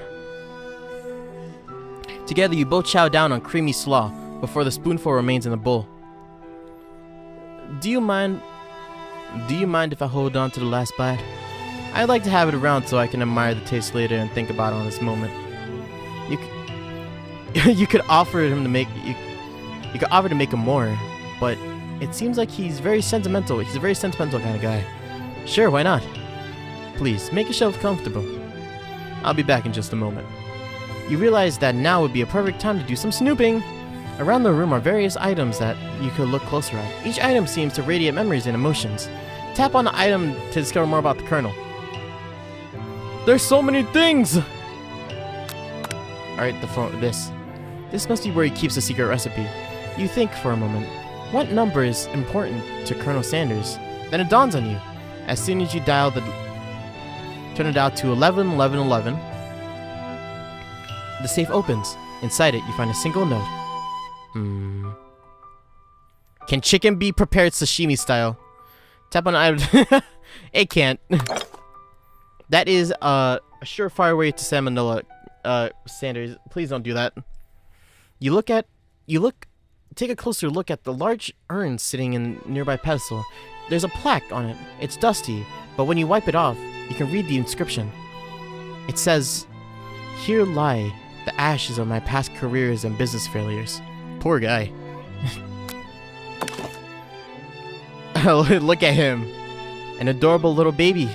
Together, you both chow down on creamy slaw before the spoonful remains in the bowl. Do you mind if I hold on to the last bite? I'd like to have it around so I can admire the taste later and think about it on this moment. You could offer to make him more, but it seems like he's very sentimental. He's a very sentimental kind of guy. Sure, why not? Please, make yourself comfortable. I'll be back in just a moment. You realize that now would be a perfect time to do some snooping. Around the room are various items that you could look closer at. Each item seems to radiate memories and emotions. Tap on the item to discover more about the Colonel. There's so many things! Alright, this must be where he keeps the secret recipe. You think for a moment. What number is important to Colonel Sanders? Then it dawns on you. As soon as you turn it out to 111111, the safe opens. Inside it, you find a single note. Can chicken be prepared sashimi style? Tap on the item. It can't. That is a surefire way to salmonella. Sanders, please don't do that. Take a closer look at the large urn sitting in a nearby pedestal. There's a plaque on it. It's dusty, but when you wipe it off, you can read the inscription. It says, "Here lie the ashes of my past careers and business failures." Poor guy. Look at him. An adorable little baby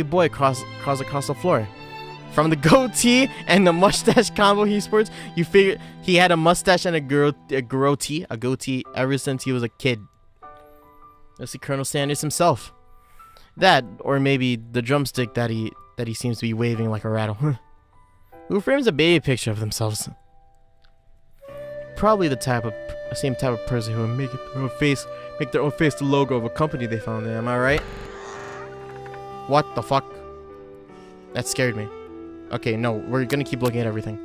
boy crawls across the floor. From the goatee and the mustache combo he sports, you figure he had a mustache and a goatee ever since he was a kid. Let's see, Colonel Sanders himself. That, or maybe the drumstick that he seems to be waving like a rattle. Who frames a baby picture of themselves? Probably the same type of person who would make their own face the logo of a company they founded. Am I right? What the fuck? That scared me. Okay, no, we're gonna keep looking at everything.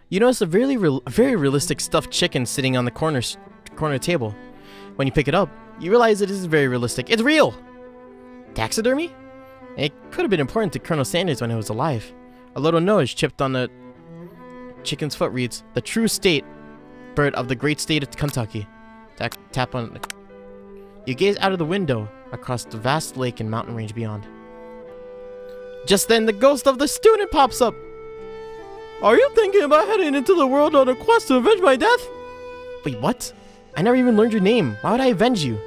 You notice a very realistic stuffed chicken sitting on the corner table. When you pick it up, you realize it is very realistic. It's real! Taxidermy? It could have been important to Colonel Sanders when he was alive. A little nose chipped on the chicken's foot reads, "The true state bird of the great state of Kentucky." Tap on it. You gaze out of the window across the vast lake and mountain range beyond. Just then, the ghost of the student pops up. "Are you thinking about heading into the world on a quest to avenge my death?" Wait, what? I never even learned your name. Why would I avenge you?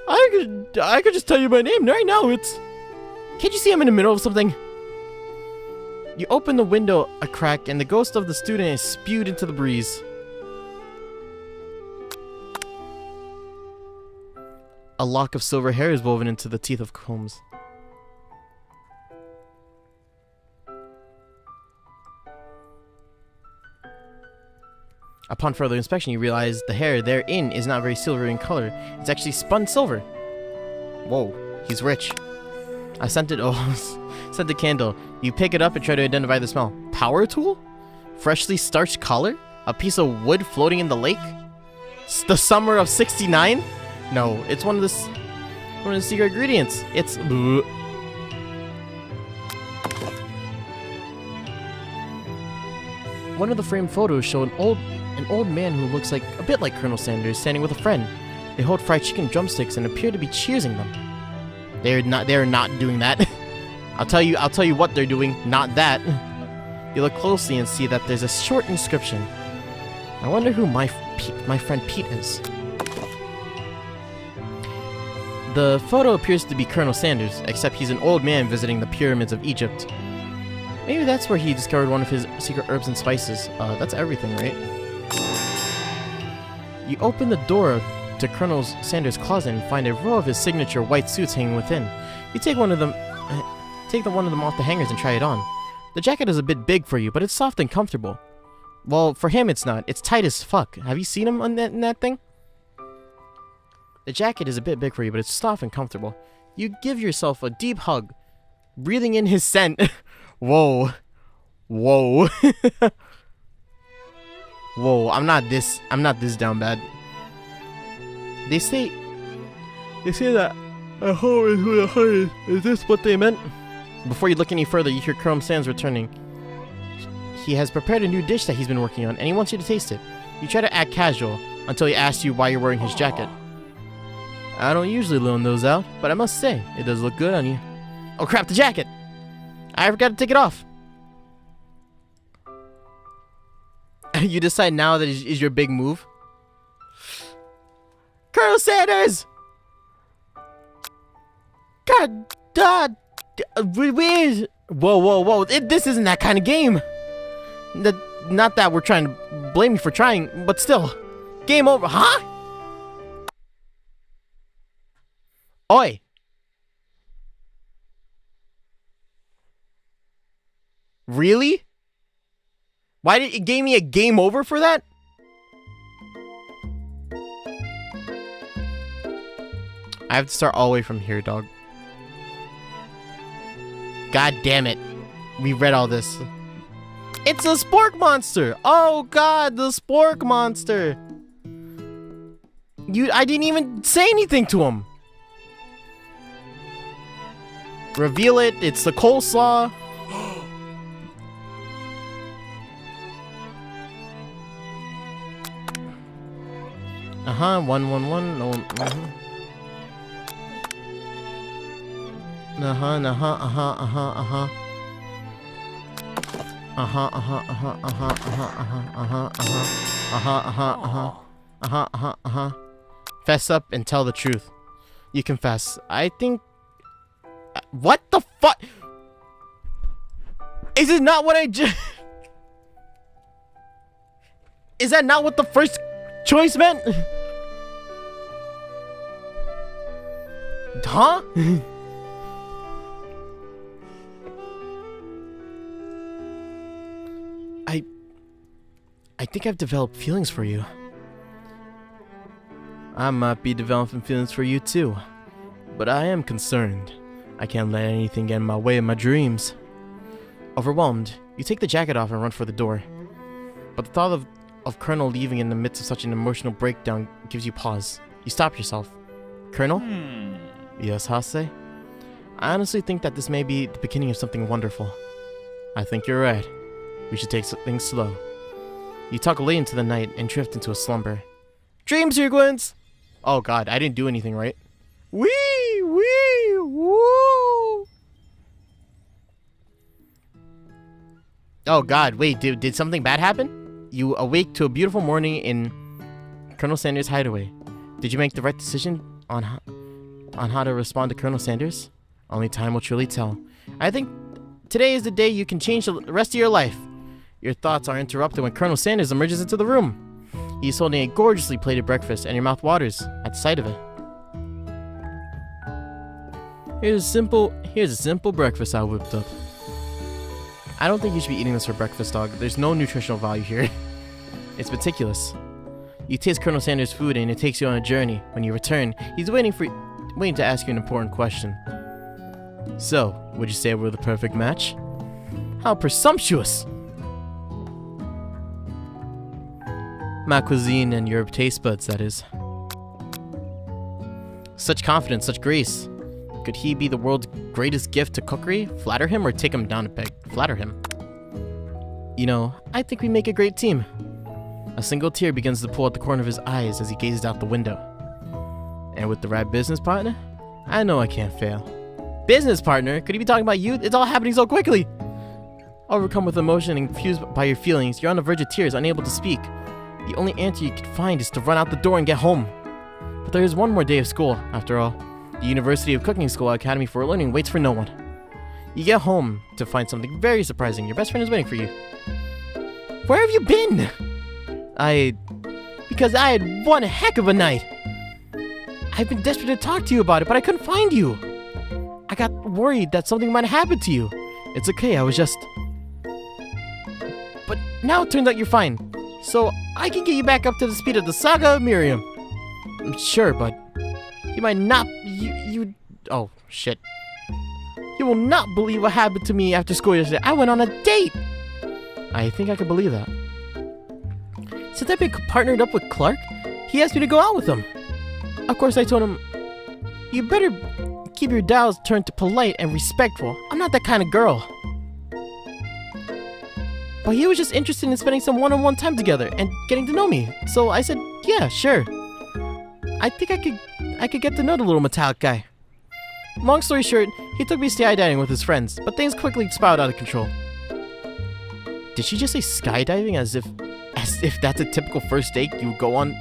I could just tell you my name right now. Can't you see I'm in the middle of something? You open the window a crack, and the ghost of the student is spewed into the breeze. A lock of silver hair is woven into the teeth of Holmes. Upon further inspection, you realize the hair therein is not very silvery in color. It's actually spun silver. Whoa, he's rich. A scented scented candle. You pick it up and try to identify the smell. Power tool? Freshly starched collar? A piece of wood floating in the lake? The summer of '69? No, it's one of the secret ingredients. It's one of the framed photos show an old man who looks a bit like Colonel Sanders standing with a friend. They hold fried chicken drumsticks and appear to be cheersing them. They're not doing that. I'll tell you what they're doing, not that. You look closely and see that there's a short inscription. I wonder who my friend Pete is. The photo appears to be Colonel Sanders, except he's an old man visiting the pyramids of Egypt. Maybe that's where he discovered one of his secret herbs and spices. That's everything, right? You open the door to Colonel Sanders' closet and find a row of his signature white suits hanging within. You take one of them off the hangers and try it on. The jacket is a bit big for you, but it's soft and comfortable. Well, for him it's not. It's tight as fuck. Have you seen him on in that thing? The jacket is a bit big for you, but it's soft and comfortable. You give yourself a deep hug, breathing in his scent. Whoa. Whoa. Whoa, I'm not this down bad. They say that a hoe is who the heart is. Is this what they meant? Before you look any further, you hear Colonel Sanders returning. He has prepared a new dish that he's been working on, and he wants you to taste it. You try to act casual until he asks you why you're wearing his jacket. I don't usually loan those out, but I must say, it does look good on you. Oh crap, the jacket! I forgot to take it off. You decide now that is your big move? Colonel Sanders! God, where's... Whoa. This isn't that kind of game. Not that we're trying to blame you for trying, but still. Game over, huh? Oi. Really? Why did it give me a game over for that? I have to start all the way from here, dog. God damn it. We read all this. It's a spork monster! Oh god, the spork monster! I didn't even say anything to him! Reveal it, it's the coleslaw. Uh-huh, 111, no, Fess up and tell the truth. You confess. I think... What the fuck? Is it not what I just... Is that not what the first choice meant? Huh? I think I've developed feelings for you. I might be developing feelings for you too, but I am concerned. I can't let anything get in my way of my dreams. Overwhelmed, you take the jacket off and run for the door. But the thought of Colonel leaving in the midst of such an emotional breakdown gives you pause. You stop yourself. Colonel? Yes, Hase? I honestly think that this may be the beginning of something wonderful. I think you're right. We should take things slow. You talk late into the night and drift into a slumber. Dream sequence! Oh god, I didn't do anything right. Woo! Oh god, wait, did something bad happen? You awake to a beautiful morning in Colonel Sanders' hideaway. Did you make the right decision on how to respond to Colonel Sanders? Only time will truly tell. I think today is the day you can change the rest of your life. Your thoughts are interrupted when Colonel Sanders emerges into the room. He's holding a gorgeously plated breakfast, and your mouth waters at the sight of it. Here's a simple breakfast I whipped up. I don't think you should be eating this for breakfast, dog. There's no nutritional value here. It's meticulous. You taste Colonel Sanders' food and it takes you on a journey. When you return, he's waiting to ask you an important question. So, would you say we're the perfect match? How presumptuous! My cuisine and your taste buds, that is. Such confidence, such grace. Could he be the world's greatest gift to cookery? Flatter him or take him down a peg? Flatter him. You know, I think we make a great team. A single tear begins to pull at the corner of his eyes as he gazes out the window. And with the right business partner, I know I can't fail. Business partner? Could he be talking about you? It's all happening so quickly! Overcome with emotion and confused by your feelings, you're on the verge of tears, unable to speak. The only answer you can find is to run out the door and get home. But there is one more day of school, after all. The University of Cooking School Academy for Learning waits for no one. You get home to find something very surprising. Your best friend is waiting for you. Where have you been? Because I had one heck of a night. I've been desperate to talk to you about it, but I couldn't find you. I got worried that something might happen to you. It's okay, I was just... But now it turns out you're fine. So I can get you back up to the speed of the Saga of Miriam. Sure, but you might not... Oh, shit. You will not believe what happened to me after school yesterday. I went on a date! I think I can believe that. Since I've been partnered up with Clark, he asked me to go out with him. Of course, I told him, you better keep your dials turned to polite and respectful. I'm not that kind of girl. But he was just interested in spending some one-on-one time together and getting to know me. So I said, yeah, sure. I think I could get to know the little metallic guy. Long story short, he took me skydiving with his friends, but things quickly spiraled out of control. Did she just say skydiving as if that's a typical first date you would go on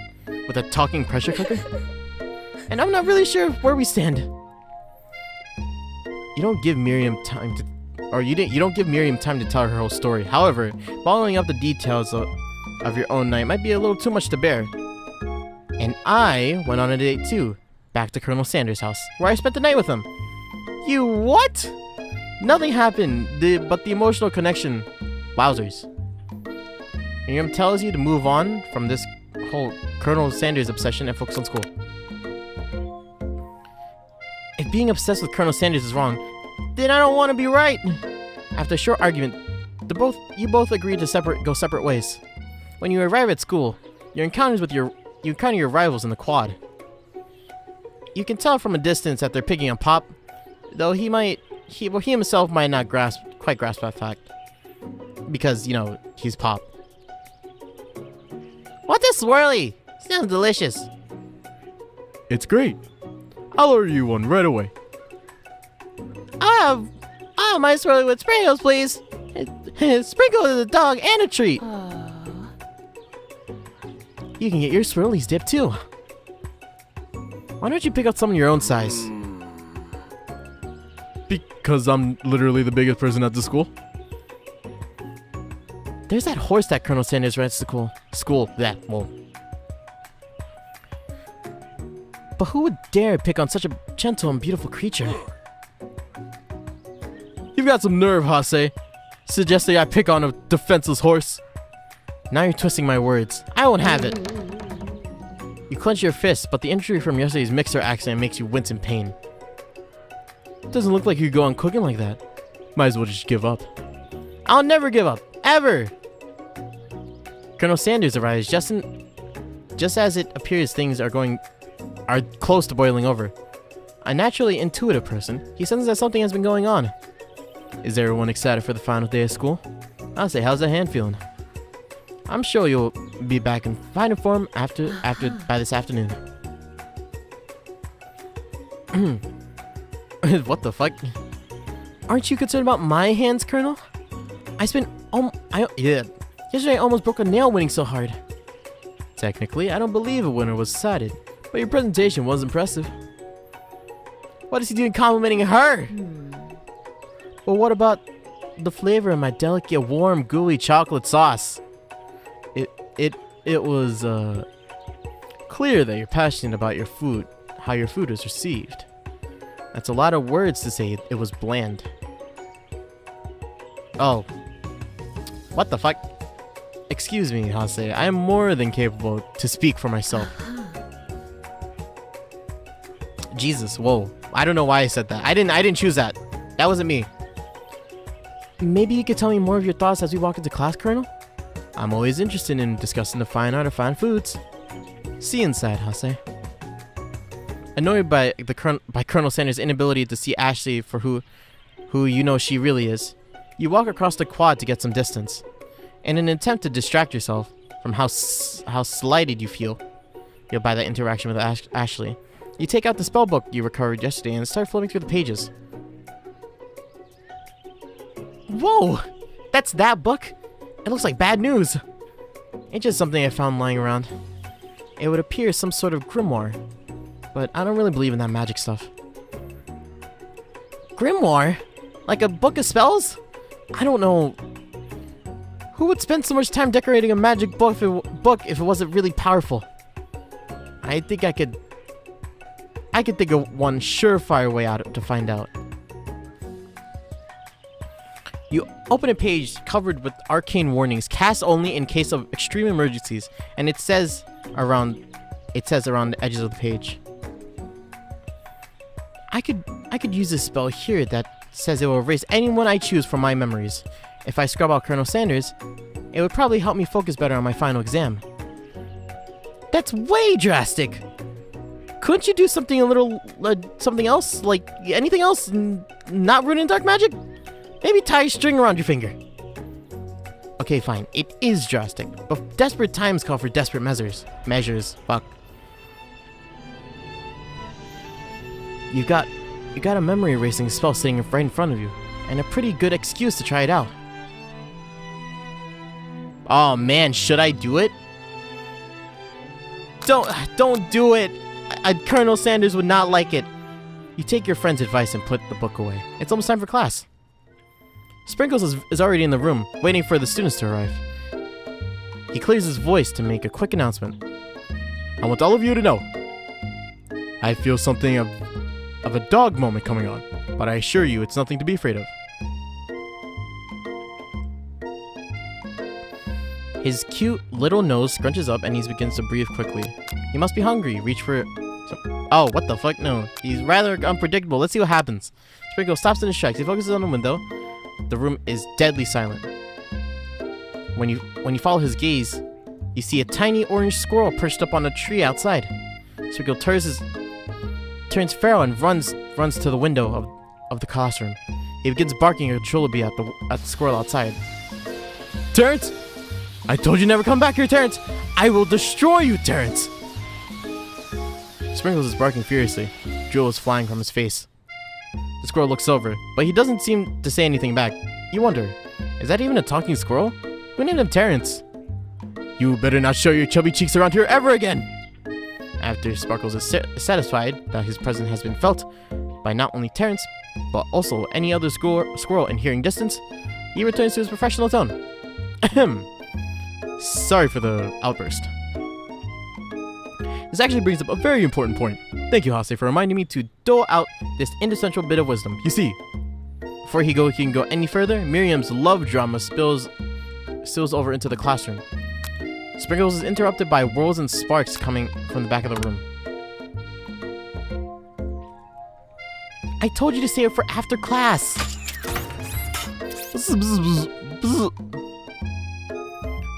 with a talking pressure cooker? And I'm not really sure where we stand. You don't give Miriam time to... Or you don't give Miriam time to tell her whole story. However, following up the details of your own night might be a little too much to bear. And I went on a date too, back to Colonel Sanders' house, where I spent the night with him. You what? Nothing happened, but the emotional connection. Wowzers. Miriam tells you to move on from this whole Colonel Sanders obsession and focus on school. If being obsessed with Colonel Sanders is wrong, then I don't want to be right. After a short argument, you both agree to go separate ways. When you arrive at school, you encounter your rivals in the quad. You can tell from a distance that they're picking on Pop, though he himself might not quite grasp that fact. Because, you know, he's Pop. What's a swirly? Sounds delicious. It's great. I'll order you one right away. I'll have my swirly with sprinkles, please. Sprinkle is a dog and a treat. You can get your swirlies dipped too. Why don't you pick up some of your own size? Because I'm literally the biggest person at the school. There's that horse that Colonel Sanders rides to school. Well. But who would dare pick on such a gentle and beautiful creature? You've got some nerve, Hase. Suggesting I pick on a defenseless horse. Now you're twisting my words. I won't have it. You clench your fists, but the injury from yesterday's mixer accident makes you wince in pain. Doesn't look like you go on cooking like that. Might as well just give up. I'll never give up. Ever! Colonel Sanders arrives just as it appears things are close to boiling over. A naturally intuitive person, he senses that something has been going on. Is everyone excited for the final day of school? I'll say, how's the hand feeling? I'm sure you'll be back in fine form by this afternoon. What the fuck? Aren't you concerned about my hands, Colonel? Yesterday I almost broke a nail winning so hard. Technically, I don't believe a winner was decided, but your presentation was impressive. What is he doing complimenting her? Well, what about the flavor of my delicate, warm, gooey chocolate sauce? It was clear that you're passionate about your food, how your food was received. That's a lot of words to say it was bland. Oh. What the fuck? Excuse me, Hase. I am more than capable to speak for myself. Jesus, whoa. I don't know why I said that. I didn't choose that. That wasn't me. Maybe you could tell me more of your thoughts as we walk into class, Colonel? I'm always interested in discussing the fine art of fine foods. See you inside, Hase. Annoyed by Colonel Sanders' inability to see Ashley for who you know she really is, you walk across the quad to get some distance. In an attempt to distract yourself from how slighted you feel by that interaction with Ashley, you take out the spell book you recovered yesterday and start flipping through the pages. Whoa! That's that book? It looks like bad news. It's just something I found lying around. It would appear some sort of grimoire, but I don't really believe in that magic stuff. Grimoire? Like a book of spells? I don't know. Who would spend so much time decorating a magic book if it wasn't really powerful? I think I could think of one surefire way out to find out. You open a page covered with arcane warnings, cast only in case of extreme emergencies, and it says around the edges of the page. I could use this spell here that says it will erase anyone I choose from my memories. If I scrub out Colonel Sanders, it would probably help me focus better on my final exam. That's way drastic! Couldn't you do something something else? Like, anything else? Not rooted in dark magic? Maybe tie a string around your finger. Okay, fine. It is drastic, but desperate times call for desperate measures. Fuck. You got a memory erasing spell sitting right in front of you, and a pretty good excuse to try it out. Oh man, should I do it? Don't do it! Colonel Sanders would not like it. You take your friend's advice and put the book away. It's almost time for class. Sprinkles is already in the room, waiting for the students to arrive. He clears his voice to make a quick announcement. I want all of you to know, I feel something of a dog moment coming on, but I assure you it's nothing to be afraid of. His cute little nose scrunches up and he begins to breathe quickly. He must be hungry. Reach for... Oh, what the fuck? No. He's rather unpredictable. Let's see what happens. Sprinkle stops in his tracks. He focuses on the window. The room is deadly silent. When you follow his gaze, you see a tiny orange squirrel perched up on a tree outside. Sprinkle turns feral and runs to the window of the classroom. He begins barking uncontrollably at the squirrel outside. Terrence! I told you never come back here, Terrence! I will destroy you, Terrence! Sprinkles is barking furiously. Drool is flying from his face. The squirrel looks over, but he doesn't seem to say anything back. You wonder, is that even a talking squirrel? Who named him Terrence? You better not show your chubby cheeks around here ever again! After Sparkles is satisfied that his presence has been felt by not only Terrence, but also any other squirrel in hearing distance, he returns to his professional tone. Ahem. Sorry for the outburst. This actually brings up a very important point. Thank you, Hase, for reminding me to dole out this indissensual bit of wisdom. You see, before he can go any further, Miriam's love drama spills over into the classroom. Sprinkles is interrupted by whirls and sparks coming from the back of the room. I told you to save it for after class!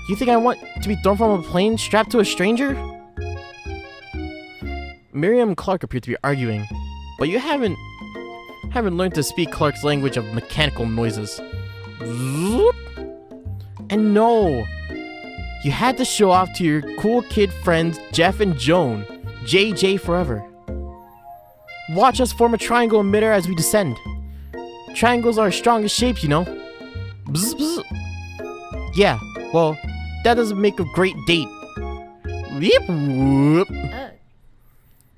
You think I want to be thrown from a plane strapped to a stranger? Miriam and Clark appear to be arguing, but you haven't learned to speak Clark's language of mechanical noises. And no, you had to show off to your cool kid friends Jeff and Joan, JJ forever. Watch us form a triangle in midair as we descend. Triangles are our strongest shapes, you know. Bzz, bzz. Yeah, well, that doesn't make a great date. Weep, whoop.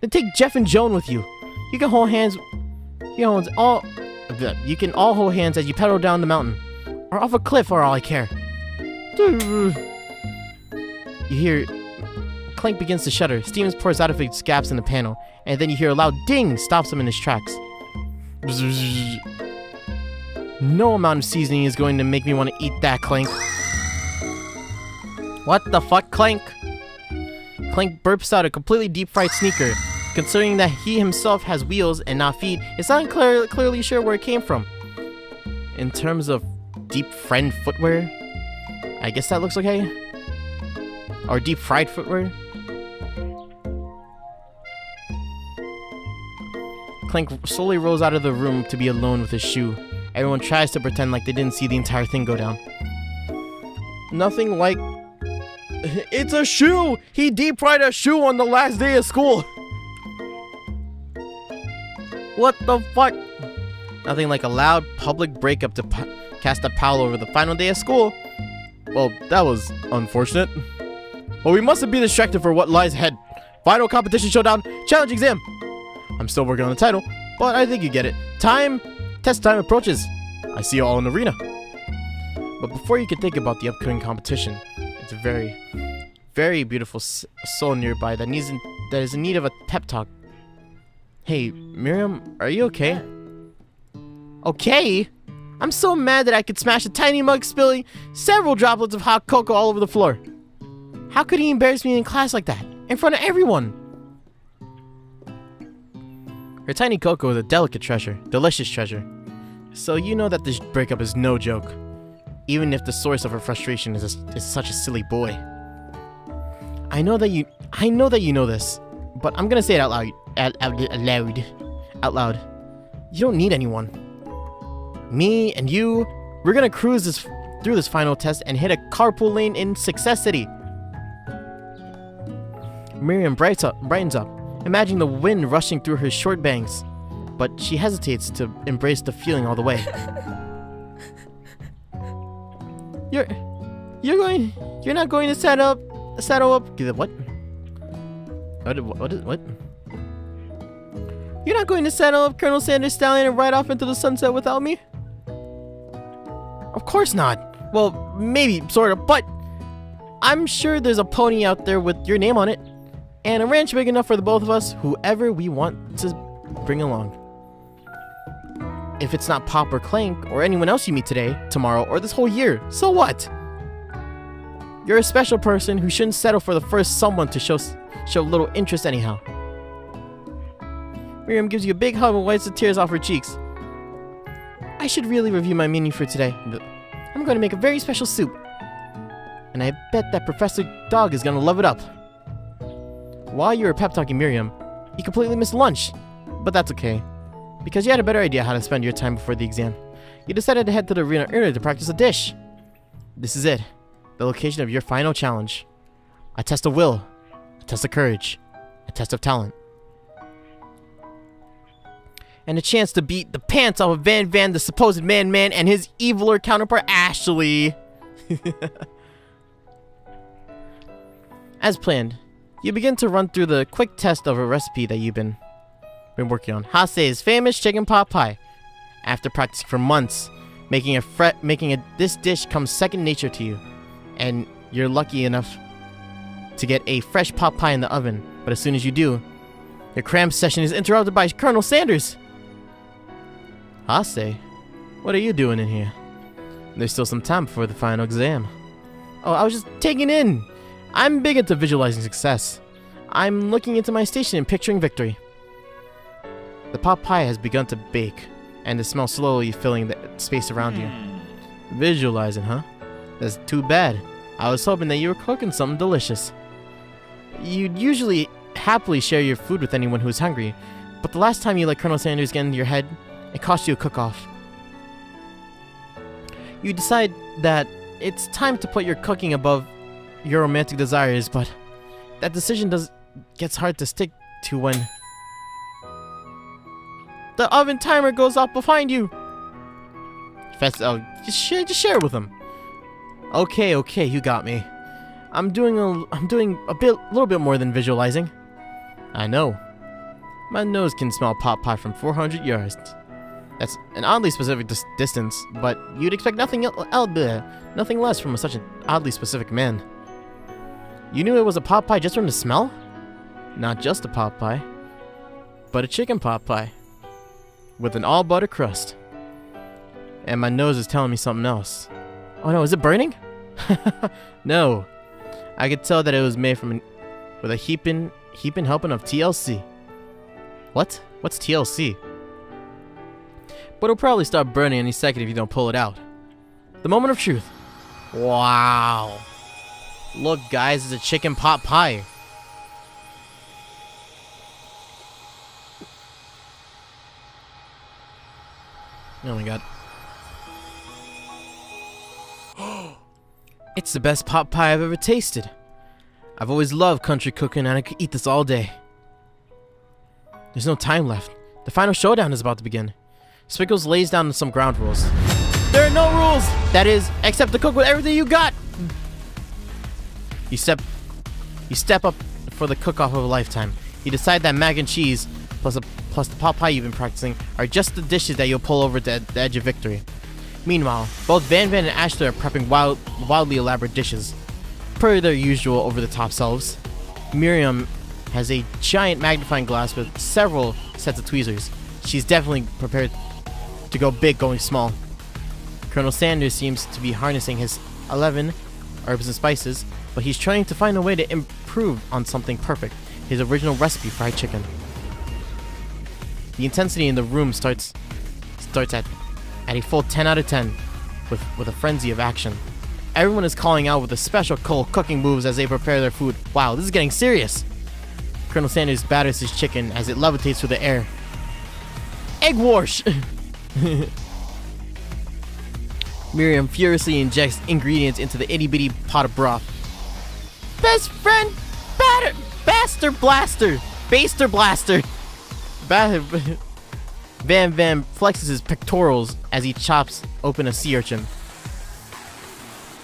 Then take Jeff and Joan with you. You can hold hands. You can all hold hands as you pedal down the mountain, or off a cliff, for all I care. You hear Clank begins to shudder. Steam pours out of its gaps in the panel, and then you hear a loud ding stops him in his tracks. No amount of seasoning is going to make me want to eat that, Clank. What the fuck, Clank? Clank burps out a completely deep-fried sneaker. Considering that he himself has wheels and not feet, it's not clearly sure where it came from. In terms of deep-fried footwear, I guess that looks okay. Or deep-fried footwear. Clank slowly rolls out of the room to be alone with his shoe. Everyone tries to pretend like they didn't see the entire thing go down. Nothing like... It's a shoe! He deep-fried a shoe on the last day of school! What the fuck? Nothing like a loud public breakup to cast a pall over the final day of school. Well, that was unfortunate. But we mustn't be distracted for what lies ahead. Final competition showdown, challenge exam. I'm still working on the title, but I think you get it. Test time approaches. I see you all in the arena. But before you can think about the upcoming competition, it's a very, very beautiful soul nearby that is in need of a pep talk. Hey, Miriam, are you okay? Okay? I'm so mad that I could smash a tiny mug, spilling several droplets of hot cocoa all over the floor. How could he embarrass me in class like that, in front of everyone? Her tiny cocoa is a delicate treasure, delicious treasure. So you know that this breakup is no joke, even if the source of her frustration is such a silly boy. I know that you know this, but I'm gonna say it out loud. Out loud. You don't need anyone. Me and you, we're gonna cruise through this final test and hit a carpool lane in Success City. Miriam brightens up, imagining the wind rushing through her short bangs, but she hesitates to embrace the feeling all the way. You're not going to saddle up. What? What? You're not going to saddle up Colonel Sanders' stallion and ride off into the sunset without me? Of course not. Well, maybe, sort of, but I'm sure there's a pony out there with your name on it, and a ranch big enough for the both of us, whoever we want to bring along. If it's not Pop or Clank or anyone else you meet today, tomorrow, or this whole year, so what? You're a special person who shouldn't settle for the first someone to show little interest anyhow. Miriam gives you a big hug and wipes the tears off her cheeks. I should really review my menu for today. I'm going to make a very special soup. And I bet that Professor Dog is going to love it up. While you were pep talking Miriam, you completely missed lunch. But that's okay, because you had a better idea how to spend your time before the exam. You decided to head to the arena earlier to practice a dish. This is it, the location of your final challenge. A test of will, a test of courage, a test of talent. And a chance to beat the pants off of Van, the supposed man, and his eviler counterpart, Ashley. As planned, you begin to run through the quick test of a recipe that you've been working on. Hase's famous chicken pot pie. After practicing for months, this dish comes second nature to you, and you're lucky enough to get a fresh pot pie in the oven. But as soon as you do, your cram session is interrupted by Colonel Sanders. Hase, what are you doing in here? There's still some time before the final exam. Oh, I was just taking in. I'm big into visualizing success. I'm looking into my station and picturing victory. The pot pie has begun to bake, and the smell slowly filling the space around you. Visualizing, huh? That's too bad. I was hoping that you were cooking something delicious. You'd usually happily share your food with anyone who's hungry, but the last time you let Colonel Sanders get into your head, it cost you a cook-off. You decide that it's time to put your cooking above your romantic desires, but that decision gets hard to stick to when the oven timer goes off behind you. Just share it with him. Okay, you got me. I'm doing a little bit more than visualizing. I know. My nose can smell pot pie from 400 yards. That's an oddly specific distance, but you'd expect nothing less from such an oddly specific man. You knew it was a pot pie just from the smell? Not just a pot pie, but a chicken pot pie with an all butter crust. And my nose is telling me something else. Oh no, is it burning? No. I could tell that it was made with a heaping helping of TLC. What? What's TLC? But it'll probably start burning any second if you don't pull it out. The moment of truth. Wow. Look, guys, it's a chicken pot pie. Oh my god. It's the best pot pie I've ever tasted. I've always loved country cooking and I could eat this all day. There's no time left. The final showdown is about to begin. Sprinkles lays down some ground rules. There are no rules! That is, except to cook with everything you got! You step up for the cook-off of a lifetime. You decide that mac and cheese plus the pot pie you've been practicing are just the dishes that you'll pull over the edge of victory. Meanwhile, both Van and Ashley are prepping wildly elaborate dishes. Per their usual over-the-top selves, Miriam has a giant magnifying glass with several sets of tweezers. She's definitely prepared to go big going small. Colonel Sanders seems to be harnessing his 11 herbs and spices, but he's trying to find a way to improve on something perfect, his original recipe fried chicken. The intensity in the room starts at a full 10 out of 10 with a frenzy of action. Everyone is calling out with the special cold cooking moves as they prepare their food. Wow, this is getting serious. Colonel Sanders batters his chicken as it levitates through the air. Egg wash! Miriam furiously injects ingredients into the itty-bitty pot of broth. Best friend, Baster Blaster! Van flexes his pectorals as he chops open a sea urchin.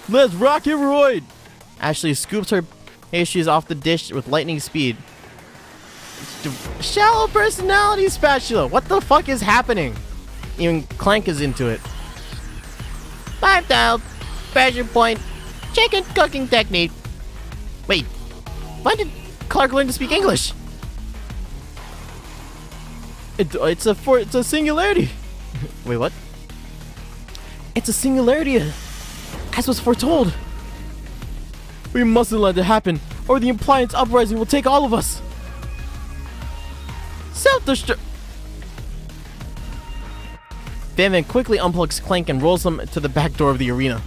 Let's rock and roid! Ashley scoops her pastries off the dish with lightning speed. Shallow personality spatula. What the fuck is happening? Even Clank is into it. 5 dialed. Pressure point. Chicken cooking technique. Wait. When did Clark learn to speak English? It's a singularity. Wait, what? It's a singularity, as was foretold. We mustn't let it happen, or the appliance uprising will take all of us. Self-destruct. Van quickly unplugs Clank and rolls him to the back door of the arena.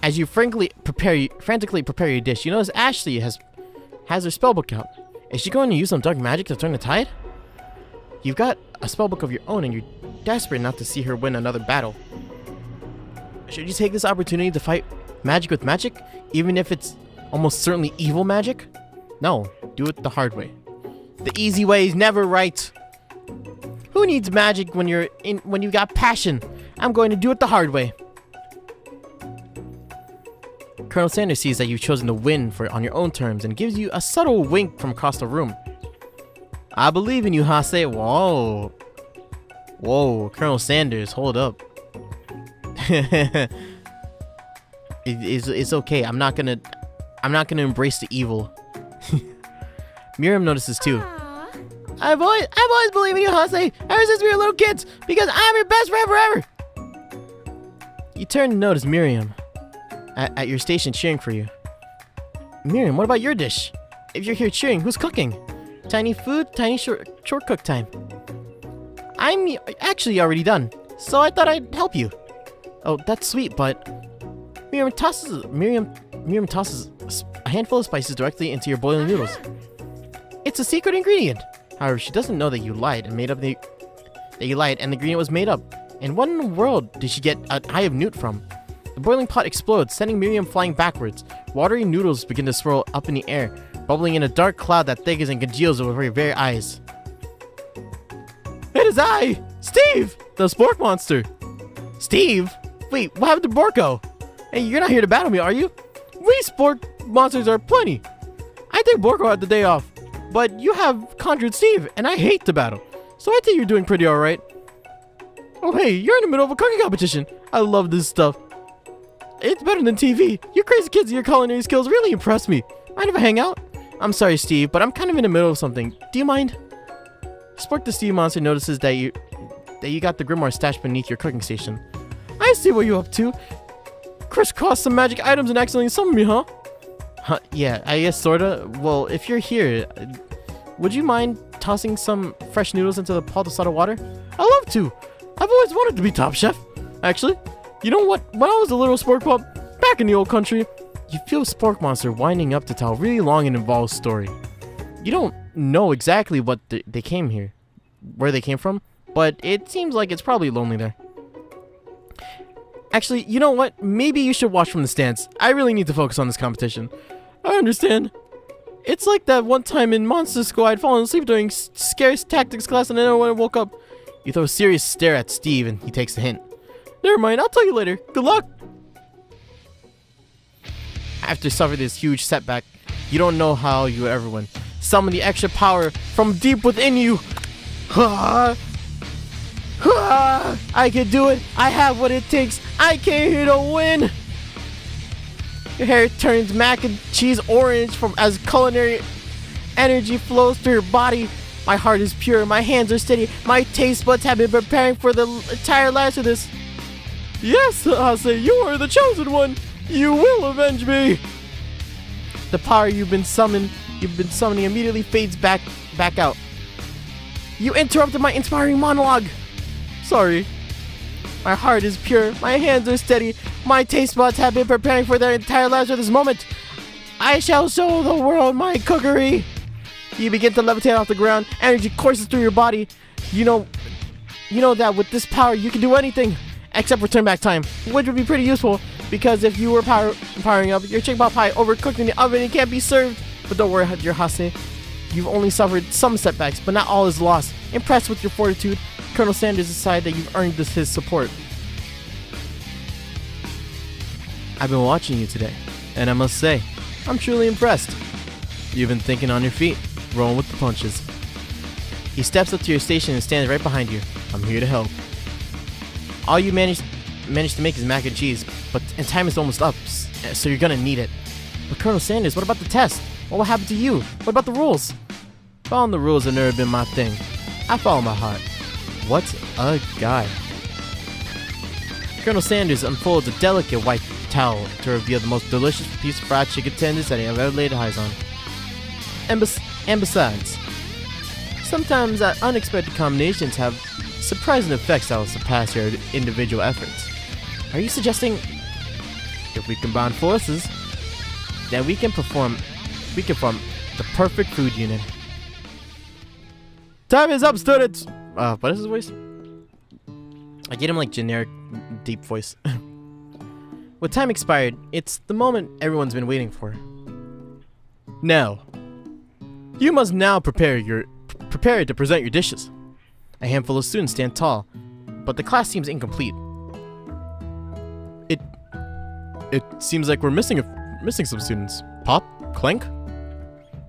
As you frantically prepare your dish, you notice Ashley has her spellbook out. Is she going to use some dark magic to turn the tide? You've got a spellbook of your own and you're desperate not to see her win another battle. Should you take this opportunity to fight magic with magic, even if it's almost certainly evil magic? No, do it the hard way. The easy way is never right. Who needs magic when you got passion? I'm going to do it the hard way. Colonel Sanders sees that you've chosen to win on your own terms and gives you a subtle wink from across the room. I believe in you, Hase. Whoa. Whoa, Colonel Sanders, hold up. It's okay. I'm not gonna embrace the evil. Miriam notices too. I've always believed in you, Hase, ever since we were little kids, because I'm your best friend forever. You turn to notice Miriam at your station cheering for you. Miriam, what about your dish? If you're here cheering, who's cooking? Tiny food, tiny short cook time. I'm actually already done, so I thought I'd help you. Oh, that's sweet, but Miriam tosses a handful of spices directly into your boiling noodles. It's a secret ingredient. However, she doesn't know that you lied and and the ingredient was made up. And what in the world did she get an Eye of Newt from? The boiling pot explodes, sending Miriam flying backwards. Watery noodles begin to swirl up in the air, bubbling in a dark cloud that thickens and congeals over your very eyes. It is I, Steve, the spork monster. Steve? Wait, what happened to Borko? Hey, you're not here to battle me, are you? We spork monsters are plenty. I think Borko had the day off, but you have conjured Steve, and I hate to battle, so I think you're doing pretty alright. Oh hey, you're in the middle of a cooking competition. I love this stuff. It's better than TV. You crazy kids and your culinary skills really impress me. Mind if I hang out? I'm sorry, Steve, but I'm kind of in the middle of something. Do you mind? Spork the Steve monster notices that you got the grimoire stashed beneath your cooking station. I see what you're up to. Crisscross some magic items and accidentally summon me, huh? Huh, yeah, I guess sorta. Well, if you're here, would you mind tossing some fresh noodles into the pot of salted water? I'd love to. I've always wanted to be top chef. Actually, you know what? When I was a little spork pup, back in the old country, you feel Spork Monster winding up to tell a really long and involved story. You don't know exactly what they came here, where they came from, but it seems like it's probably lonely there. Actually, you know what? Maybe you should watch from the stands. I really need to focus on this competition. I understand. It's like that one time in Monster School I'd fallen asleep during scarce tactics class, and then when I woke up, you throw a serious stare at Steve and he takes the hint. Never mind, I'll tell you later. Good luck! After suffering this huge setback, you don't know how you ever win. Summon the extra power from deep within you. I can do it. I have what it takes. I came here to win. Your hair turns mac and cheese orange as culinary energy flows through your body. My heart is pure. My hands are steady. My taste buds have been preparing for the entire last of this. Yes, Hase, you are the chosen one. You will avenge me. The power you've been summoning immediately fades back out. You interrupted my inspiring monologue. Sorry. My heart is pure. My hands are steady. My taste buds have been preparing for their entire lives for this moment. I shall show the world my cookery. You begin to levitate off the ground. Energy courses through your body. You know that with this power you can do anything except return back time, which would be pretty useful because if you were powering up, your chicken pot pie overcooked in the oven and can't be served. But don't worry, dear Hase. You've only suffered some setbacks, but not all is lost. Impressed with your fortitude, Colonel Sanders decided that you've earned his support. I've been watching you today, and I must say, I'm truly impressed. You've been thinking on your feet, rolling with the punches. He steps up to your station and stands right behind you. I'm here to help. All you managed to make is mac and cheese, and time is almost up, so you're gonna need it. But Colonel Sanders, what about the test? What will happen to you? What about the rules? Following the rules have never been my thing. I follow my heart. What a guy. Colonel Sanders unfolds a delicate white towel to reveal the most delicious piece of fried chicken tenders that he have ever laid eyes on. And besides, sometimes unexpected combinations have surprising effects that will surpass your individual efforts. Are you suggesting if we combine forces, then we can form the perfect food unit. Time is up, students! What is his voice? I get him like generic, deep voice. With time expired, it's the moment everyone's been waiting for. Now, you must now prepare to present your dishes. A handful of students stand tall, but the class seems incomplete. It seems like we're missing some students. Pop? Clank?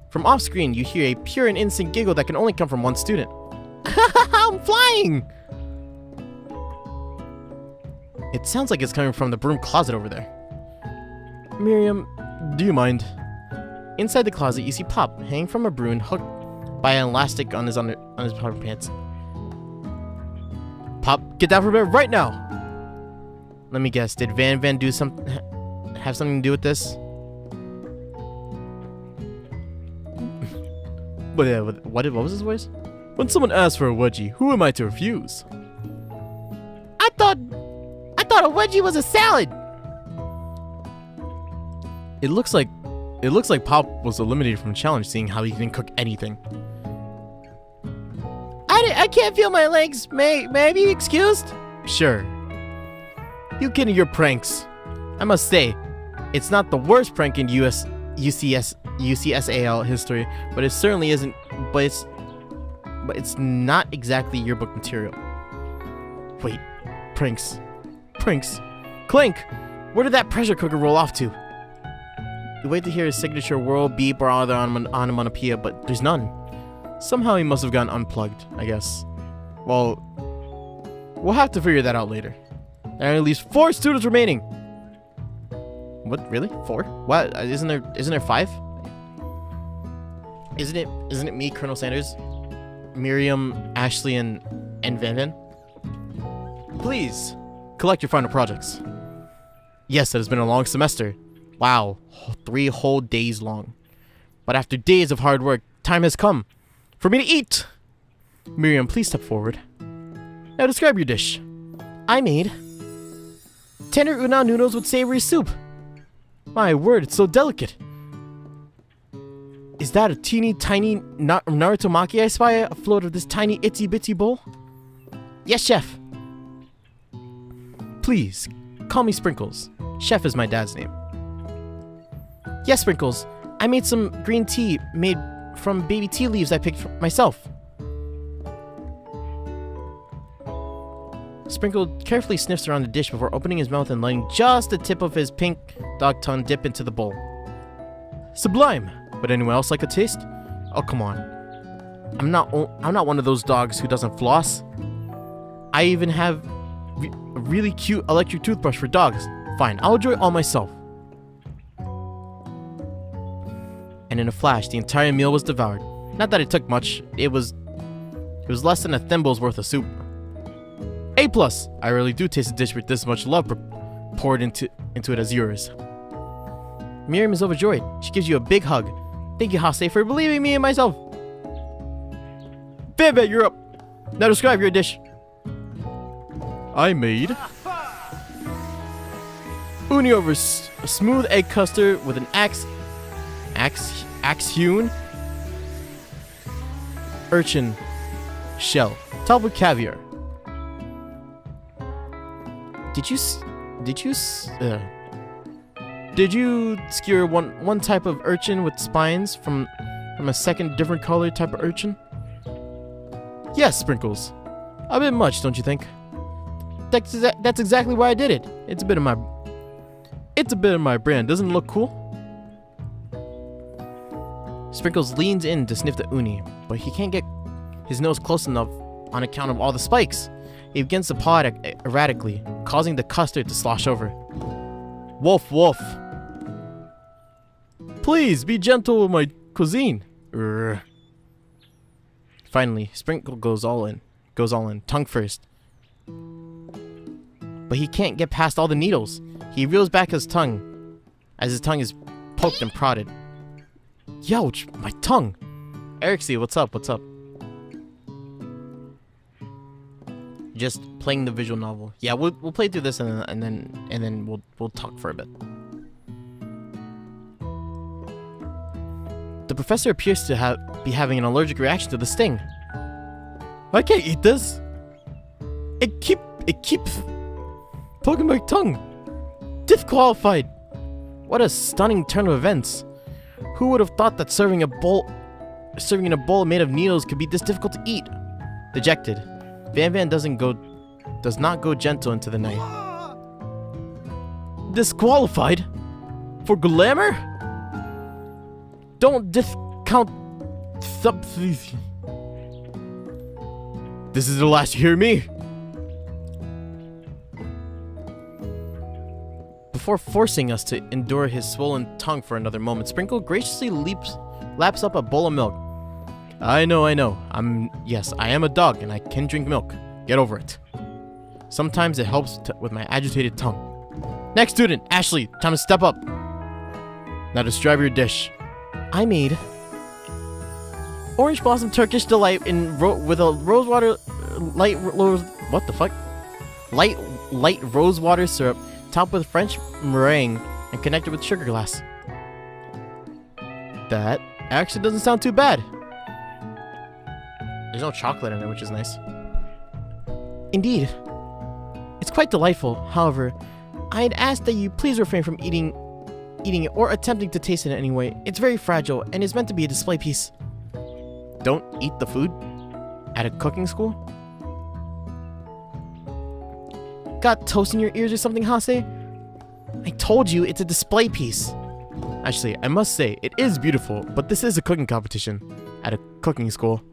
From off screen, you hear a pure and innocent giggle that can only come from one student. I'm flying! It sounds like it's coming from the broom closet over there. Miriam, do you mind? Inside the closet, you see Pop hanging from a broom hooked by an elastic on his pants. Pop, get down from bed right now! Let me guess, did Van do have something to do with this? But yeah, what was his voice? When someone asks for a wedgie, who am I to refuse? I thought a wedgie was a salad. It looks like Pop was eliminated from the challenge, seeing how he didn't cook anything. I can't feel my legs. May I be excused? Sure. You get your pranks. I must say, it's not the worst prank in UCSAL history, but it certainly isn't. But it's not exactly yearbook material. Wait, pranks. Clink, where did that pressure cooker roll off to? You wait to hear his signature whirl, beep, or other onomatopoeia, but there's none. Somehow he must have gotten unplugged, I guess. Well, we'll have to figure that out later. There are at least 4 students remaining. What? Really? 4? What? Isn't there 5? Isn't it me, Colonel Sanders, Miriam, Ashley, and Van Van? Please, collect your final projects. Yes, it has been a long semester. Wow, 3 whole days long. But after days of hard work, time has come for me to eat. Miriam, please step forward. Now describe your dish. I made tender udon noodles with savory soup. My word, it's so delicate. Is that a teeny tiny Naruto maki I spy afloat of this tiny itsy bitsy bowl? Yes, chef. Please, call me Sprinkles. Chef is my dad's name. Yes, Sprinkles. I made some green tea made from baby tea leaves I picked for myself. Sprinkle carefully sniffs around the dish before opening his mouth and letting just the tip of his pink dog tongue dip into the bowl. Sublime! Would anyone else like a taste? Oh, come on. I'm not one of those dogs who doesn't floss. I even have a really cute electric toothbrush for dogs. Fine, I'll enjoy it all myself. And in a flash, the entire meal was devoured. Not that it took much. It was less than a thimble's worth of soup. A+. I really do taste a dish with this much love poured into it as yours. Miriam is overjoyed. She gives you a big hug. Thank you, Hase, for believing me and myself. Bebe, you're up. Now describe your dish. I made uni over a smooth egg custard with an axe-hewn urchin shell, topped with caviar. Did you skewer one type of urchin with spines from a second different color type of urchin? Yes, Sprinkles. A bit much, don't you think? That's exactly why I did it. It's a bit of my brand. Doesn't it look cool? Sprinkles leans in to sniff the uni, but he can't get his nose close enough on account of all the spikes. He begins to paw it erratically, causing the custard to slosh over. Wolf, wolf. Please be gentle with my cuisine. Urgh. Finally, Sprinkle goes all in, tongue first. But he can't get past all the needles. He reels back his tongue, as his tongue is poked and prodded. Youch, my tongue. Eric's, what's up? Just playing the visual novel. Yeah, we'll play through this and then we'll talk for a bit. The professor appears to be having an allergic reaction to the sting. I can't eat this. It keeps poking my tongue. Disqualified. What a stunning turn of events. Who would have thought that serving in a bowl made of needles could be this difficult to eat? Dejected, Van does not go gentle into the night. Disqualified? For glamour? Don't discount subsidies. This is the last you hear me. Before forcing us to endure his swollen tongue for another moment, Sprinkle graciously laps up a bowl of milk. I know. I am a dog and I can drink milk. Get over it. Sometimes it helps with my agitated tongue. Next student, Ashley, time to step up. Now describe your dish. I made orange blossom Turkish delight with a rosewater light rosewater syrup topped with French meringue and connected with sugar glass. That actually doesn't sound too bad. There's no chocolate in it, which is nice. Indeed. It's quite delightful. However, I'd ask that you please refrain from eating it or attempting to taste it in any way. It's very fragile and is meant to be a display piece. Don't eat the food? At a cooking school? Got toast in your ears or something, Hase? I told you it's a display piece. Actually, I must say, it is beautiful, but this is a cooking competition at a cooking school.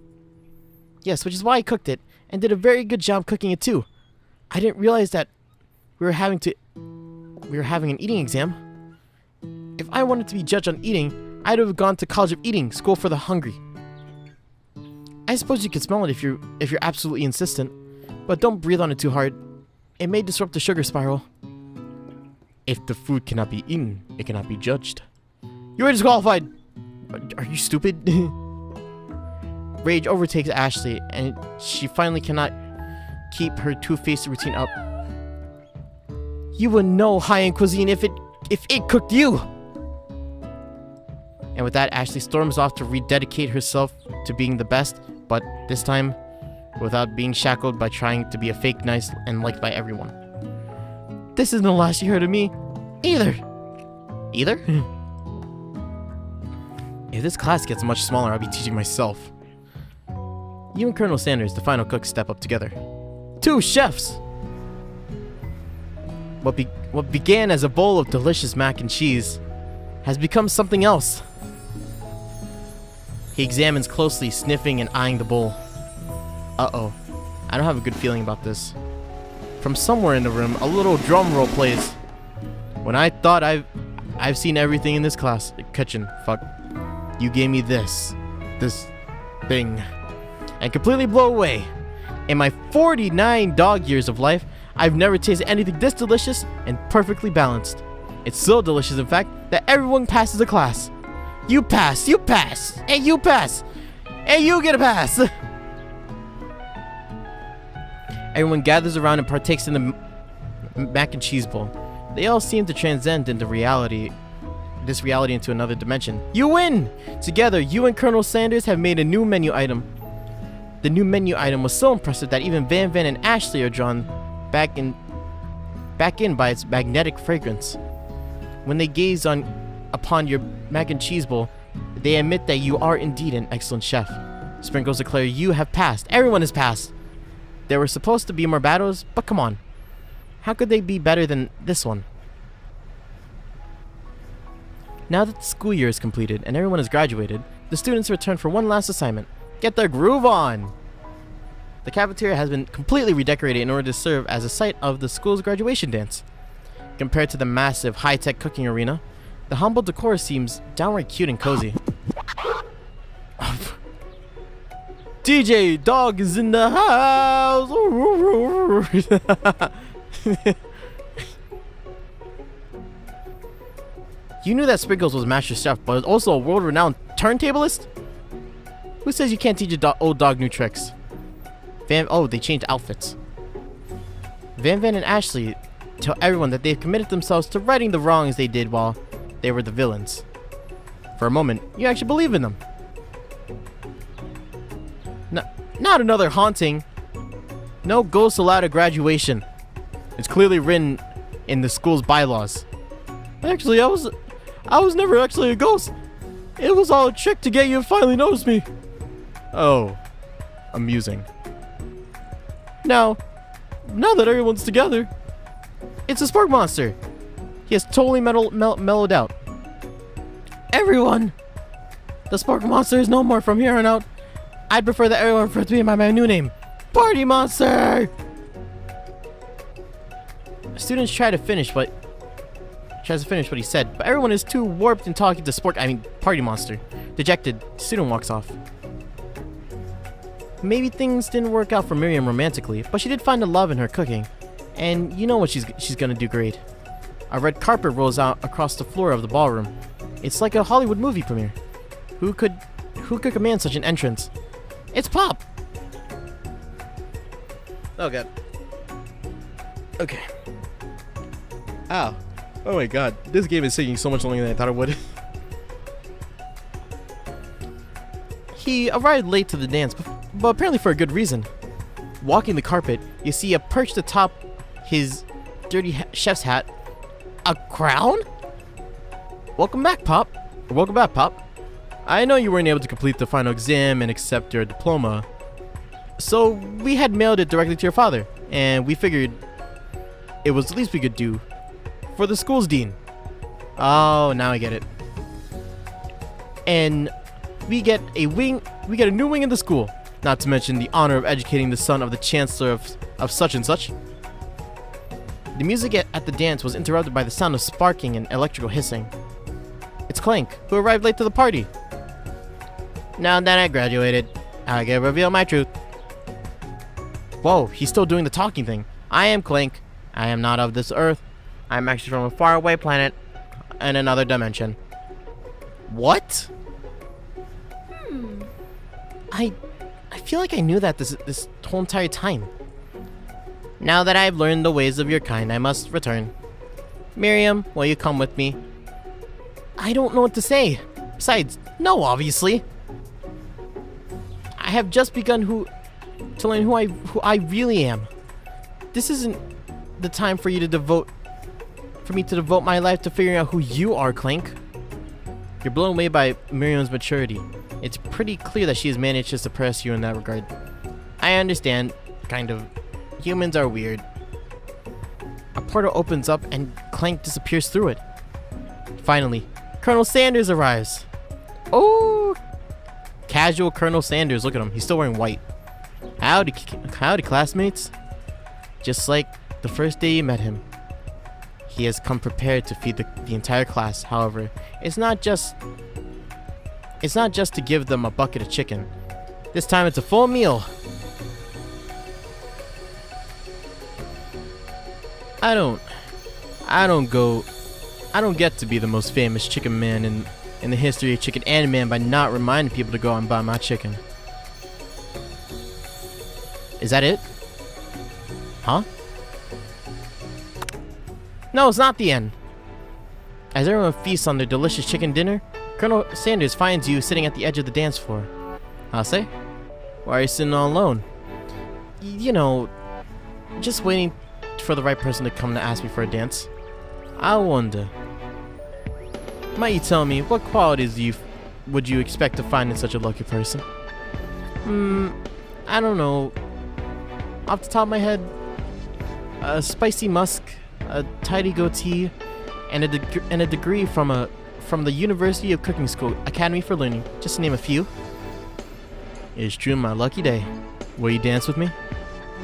Yes, which is why I cooked it, and did a very good job cooking it too. I didn't realize that we were having an eating exam. If I wanted to be judged on eating, I'd have gone to College of Eating, school for the hungry. I suppose you could smell it if you're absolutely insistent, but don't breathe on it too hard. It may disrupt the sugar spiral. If the food cannot be eaten, it cannot be judged. You are disqualified! Are you stupid? Rage overtakes Ashley, and she finally cannot keep her two-faced routine up. You would know high-end cuisine if it cooked you! And with that, Ashley storms off to rededicate herself to being the best, but this time, without being shackled by trying to be a fake nice and liked by everyone. This isn't the last you heard of me, either. Either? If this class gets much smaller, I'll be teaching myself. You and Colonel Sanders, the final cook, step up together. 2 chefs! What began as a bowl of delicious mac and cheese has become something else. He examines closely, sniffing and eyeing the bowl. Uh-oh. I don't have a good feeling about this. From somewhere in the room, a little drum roll plays. When I thought I've seen everything in this class, kitchen, fuck. You gave me this thing, and completely blow away. In my 49 dog years of life, I've never tasted anything this delicious and perfectly balanced. It's so delicious, in fact, that everyone passes the class. You pass, and you pass, and you get a pass. Everyone gathers around and partakes in the mac and cheese bowl. They all seem to transcend into this reality into another dimension. You win! Together, you and Colonel Sanders have made a new menu item. The new menu item was so impressive that even Van Van and Ashley are drawn back in by its magnetic fragrance. When they gaze upon your mac and cheese bowl, they admit that you are indeed an excellent chef. Sprinkles declare you have passed. Everyone has passed. There were supposed to be more battles, but come on. How could they be better than this one? Now that the school year is completed and everyone has graduated, the students return for one last assignment. Get their groove on! The cafeteria has been completely redecorated in order to serve as a site of the school's graduation dance. Compared to the massive, high-tech cooking arena, the humble decor seems downright cute and cozy. DJ Dog is in the house! You knew that Sprinkles was Master Chef, but also a world-renowned turntablist? Who says you can't teach a old dog new tricks? Oh, they changed outfits. Van Van and Ashley tell everyone that they've committed themselves to righting the wrongs they did while they were the villains. For a moment, you actually believe in them. Not another haunting. No ghosts allowed at graduation. It's clearly written in the school's bylaws. Actually, I was never actually a ghost. It was all a trick to get you to finally notice me. Oh, amusing. Now that everyone's together, it's a spark monster. He has totally mellowed out. Everyone, the spark monster is no more from here on out. I'd prefer that everyone refer to me by my new name, Party Monster. Students try to finish what he said, but everyone is too warped in talking to Party Monster. Dejected, the student walks off. Maybe things didn't work out for Miriam romantically, but she did find a love in her cooking. And you know what she's gonna do great. A red carpet rolls out across the floor of the ballroom. It's like a Hollywood movie premiere. Who could command such an entrance? It's Pop! Oh god. Okay. Ow. Oh my god. This game is taking so much longer than I thought it would. He arrived late to the dance, but apparently for a good reason. Walking the carpet, you see perched atop his dirty chef's hat, a crown? Welcome back, Pop. Welcome back, Pop. I know you weren't able to complete the final exam and accept your diploma, so we had mailed it directly to your father, and we figured it was the least we could do for the school's dean. Oh, now I get it. And we get a new wing in the school, not to mention the honor of educating the son of the chancellor of such and such. The music at the dance was interrupted by the sound of sparking and electrical hissing. It's Clank, who arrived late to the party. Now that I graduated, I can reveal my truth. Whoa, he's still doing the talking thing. I am Clank. I am not of this earth. I'm actually from a faraway planet in another dimension. What? I feel like I knew that this whole entire time. Now that I've learned the ways of your kind, I must return. Miriam, will you come with me? I don't know what to say. Besides, no, obviously. I have just begun to learn who I really am. This isn't the time for me to devote my life to figuring out who you are, Clank. You're blown away by Miriam's maturity. It's pretty clear that she has managed to suppress you in that regard. I understand, kind of. Humans are weird. A portal opens up and Clank disappears through it. Finally, Colonel Sanders arrives. Oh, casual Colonel Sanders. Look at him. He's still wearing white. Howdy, classmates. Just like the first day you met him. He has come prepared to feed the entire class. However, it's not just to give them a bucket of chicken. This time it's a full meal. I don't get to be the most famous chicken man in the history of chicken and man by not reminding people to go out and buy my chicken. Is that it? Huh? No, it's not the end. As everyone feasts on their delicious chicken dinner, Colonel Sanders finds you sitting at the edge of the dance floor. Hase? Why are you sitting all alone? You know, just waiting for the right person to come to ask me for a dance. I wonder. Might you tell me, what qualities would you expect to find in such a lucky person? I don't know. Off the top of my head, a spicy musk, a tidy goatee, and a degree from the University of Cooking School Academy for Learning, just to name a few. It's true, my lucky day. Will you dance with me?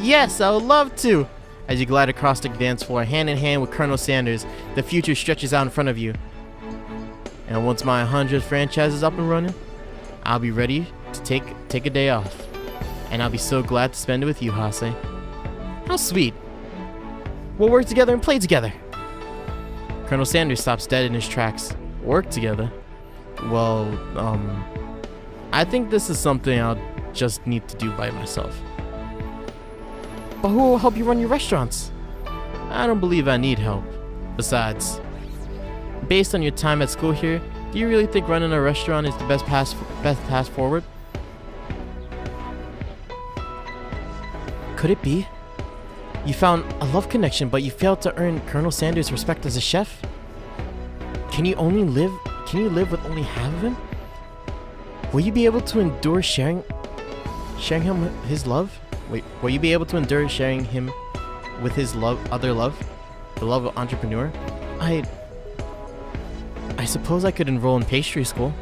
Yes, I would love to! As you glide across the dance floor, hand in hand with Colonel Sanders, the future stretches out in front of you. And once my 100th franchise is up and running, I'll be ready to take a day off. And I'll be so glad to spend it with you, Hase. How sweet. We'll work together and play together. Colonel Sanders stops dead in his tracks. Work together? Well, I think this is something I'll just need to do by myself. But who will help you run your restaurants? I don't believe I need help. Besides, based on your time at school here, do you really think running a restaurant is the best path forward? Could it be? You found a love connection, but you failed to earn Colonel Sanders' respect as a chef? Can you live with only half of him? Will you be able to endure sharing him his love? Wait, will you be able to endure sharing him with his other love? The love of entrepreneur? I suppose I could enroll in pastry school.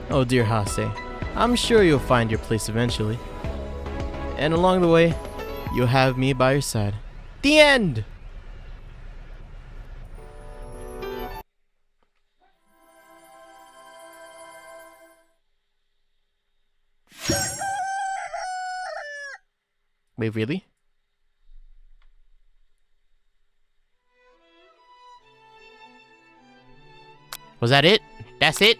Oh dear Hase, I'm sure you'll find your place eventually. And along the way, you'll have me by your side. The end! Wait, really? Was that it? That's it?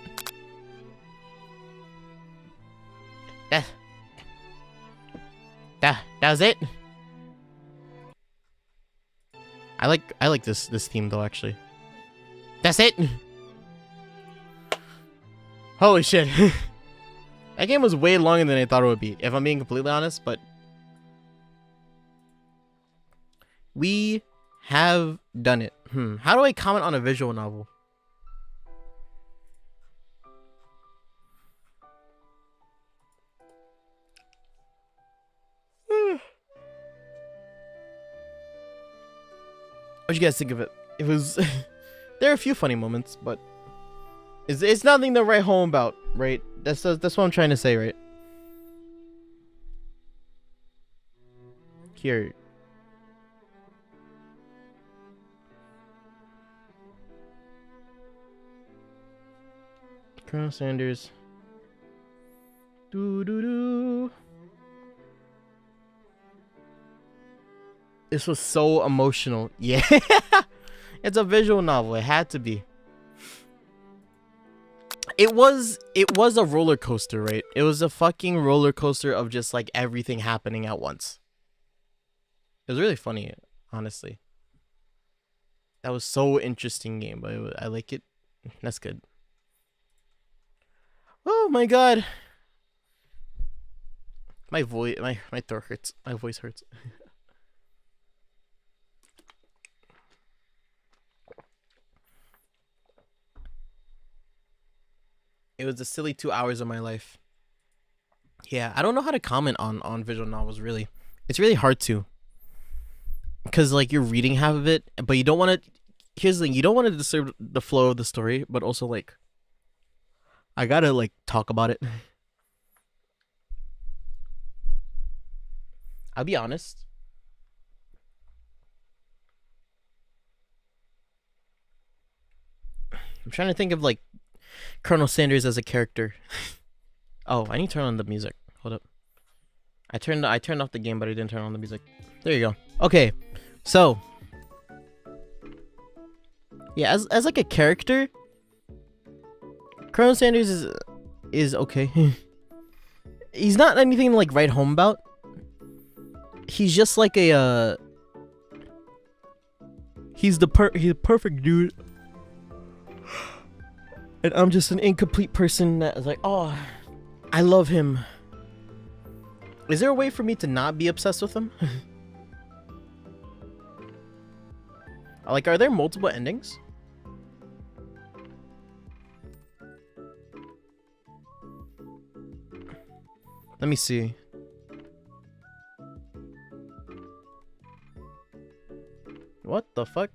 That was it? I like this theme though, actually. That's it? Holy shit. That game was way longer than I thought it would be, if I'm being completely honest, but we have done it. How do I comment on a visual novel? What'd you guys think of it? It was there are a few funny moments, but it's nothing to write home about, right? That's what I'm trying to say, right? Here. Colonel Sanders. Doo-doo-doo. This was so emotional. Yeah. It's a visual novel. It had to be. It was a roller coaster, right? It was a fucking roller coaster of just like everything happening at once. It was really funny, honestly. That was so interesting game, but I like it. That's good. Oh my god. My voice, my throat hurts. My voice hurts. It was a silly 2 hours of my life. Yeah, I don't know how to comment on visual novels, really. It's really hard to. Because, like, you're reading half of it, but you don't want to... Here's the thing, you don't want to disturb the flow of the story, but also, like... I gotta, like, talk about it. I'll be honest. I'm trying to think of, like, Colonel Sanders as a character. Oh, I need to turn on the music. Hold up. I turned off the game, but I didn't turn on the music. There you go. Okay, so yeah, as like a character, Colonel Sanders is okay. He's not anything to like write home about. He's just like a he's the perfect dude. And I'm just an incomplete person that is like, oh, I love him. Is there a way for me to not be obsessed with him? Like, are there multiple endings? Let me see. What the fuck?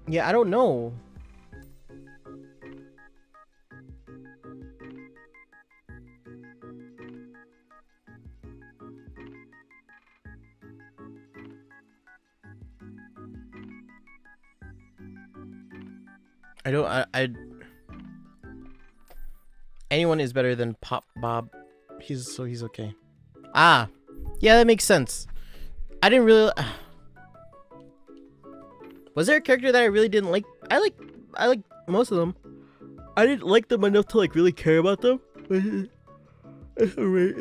Yeah, I don't know. I anyone is better than Pop Bob. He's okay. Ah, yeah, that makes sense. I didn't really. Was there a character that I really didn't like? I like most of them. I didn't like them enough to like really care about them. It's alright.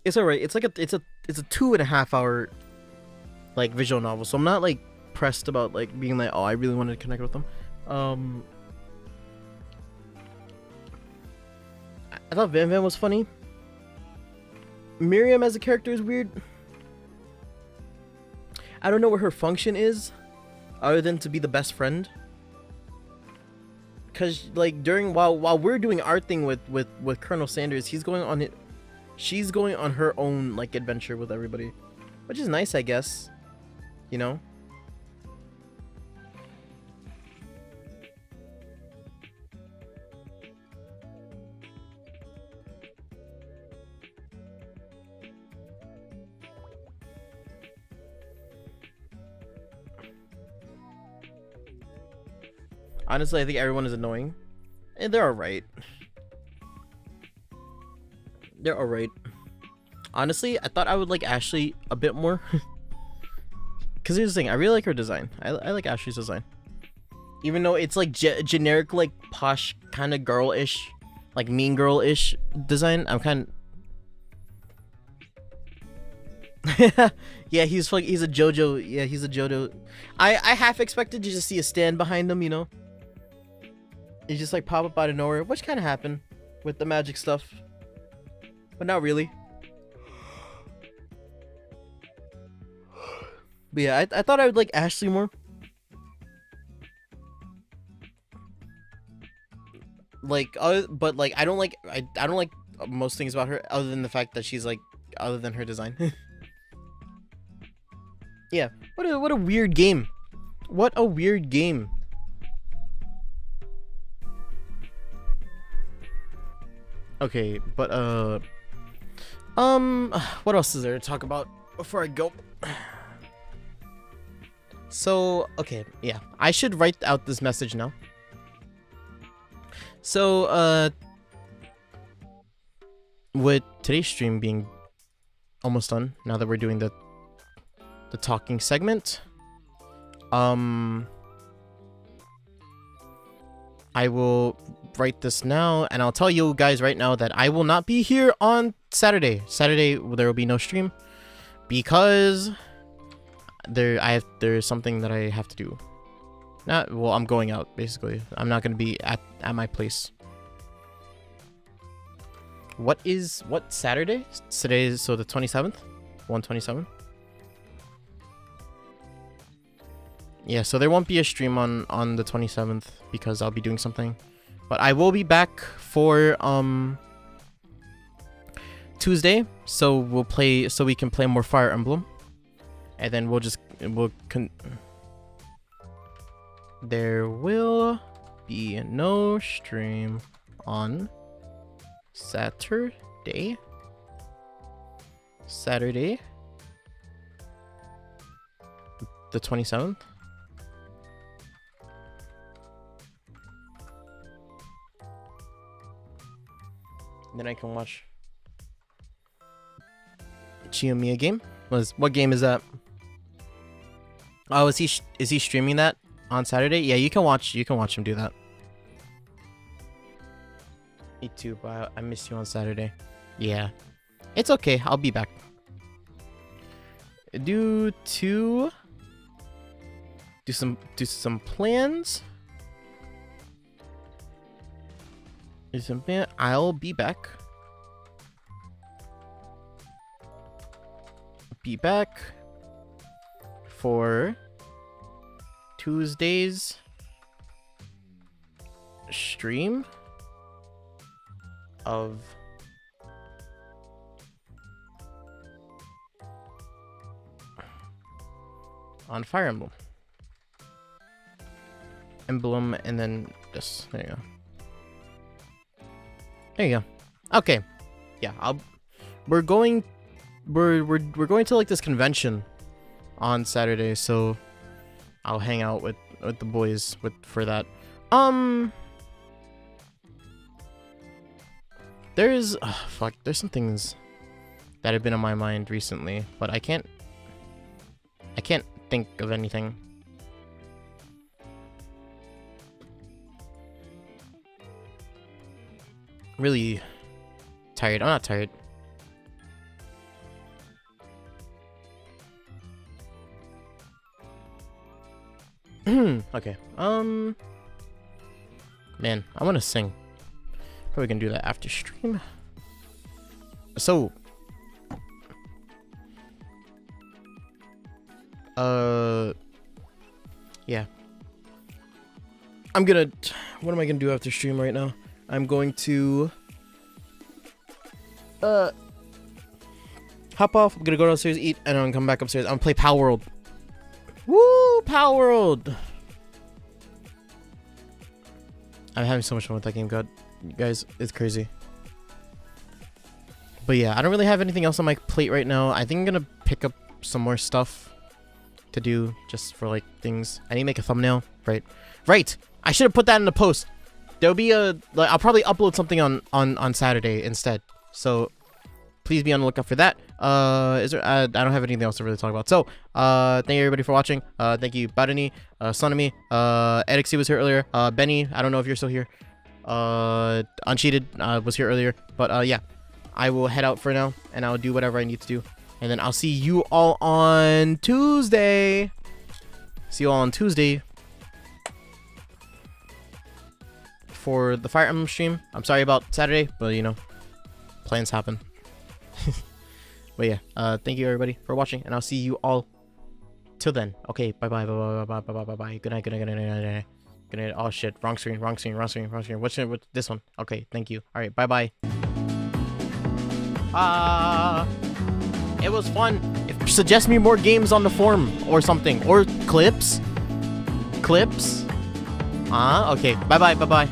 It's alright. It's like it's a 2.5 hour like visual novel, so I'm not like pressed about like being like, oh, I really wanted to connect with them. I thought Van Van was funny. Miriam as a character is weird. I don't know what her function is, other than to be the best friend. Cause like while we're doing our thing with Colonel Sanders, she's going on her own like adventure with everybody, which is nice, I guess. You know. Honestly, I think everyone is annoying. And they're alright. They're alright. Honestly, I thought I would like Ashley a bit more. Because here's the thing, I really like her design. I like Ashley's design. Even though it's like generic, like posh, kind of girl-ish, like mean girl-ish design, I'm kind of... Yeah, he's a JoJo. Yeah, he's a JoJo. I half expected to just see a stand behind him, you know? He just like pop up out of nowhere, which kind of happened with the magic stuff, but not really. But yeah, I thought I would like Ashley more. Like, but like I don't like most things about her other than the fact that she's like, other than her design. Yeah, what a weird game. What a weird game. Okay, but what else is there to talk about before I go? So, okay, yeah, I should write out this message now. So, with today's stream being almost done, now that we're doing the talking segment, I will write this now, and I'll tell you guys right now that I will not be here on Saturday. Saturday there will be no stream because there's something that I have to do. I'm going out basically. I'm not gonna be at my place. What Saturday? Today is so the 27th, 127. Yeah, so there won't be a stream on the 27th because I'll be doing something. But I will be back for Tuesday, so we can play more Fire Emblem. And then there will be no stream on Saturday, the 27th. Then I can watch Chiyomiya game. What game is that? Oh, is he streaming that on Saturday? Yeah, you can watch him do that. Me too, but I missed you on Saturday. Yeah, it's okay. I'll be back. Do some plans. I'll be back. Be back for Tuesday's stream of on Fire Emblem, and then this. There you go. There you go. Okay. Yeah, we're going to like this convention on Saturday, so I'll hang out with the boys for that. There's some things that have been on my mind recently, but I can't think of anything. Really tired. I'm not tired. Okay. Man, I want to sing. Probably gonna do that after stream. So, yeah. What am I gonna do after stream right now? I'm going to hop off. I'm gonna go downstairs, eat, and I'm gonna come back upstairs. I'm gonna play Power World. Woo, Power World! I'm having so much fun with that game, God. You guys, it's crazy. But yeah, I don't really have anything else on my plate right now. I think I'm gonna pick up some more stuff to do just for like things. I need to make a thumbnail. Right. I should have put that in the post. There'll be I'll probably upload something on Saturday instead. So please be on the lookout for that. I don't have anything else to really talk about. So, thank you everybody for watching. Thank you, Badani, Sonami, Edixie was here earlier. Benny, I don't know if you're still here. Uncheated, was here earlier. But, yeah, I will head out for now, and I'll do whatever I need to do. And then I'll see you all on Tuesday. See you all on Tuesday for the Fire Emblem stream. I'm sorry about Saturday, but, you know, plans happen. But yeah, thank you everybody for watching, and I'll see you all till then. Okay, bye bye. Good night. Good night. Oh shit, wrong screen. What's this one? Okay, thank you. All right, bye bye. It was fun. Suggest me more games on the forum or something, or clips. Okay, bye bye.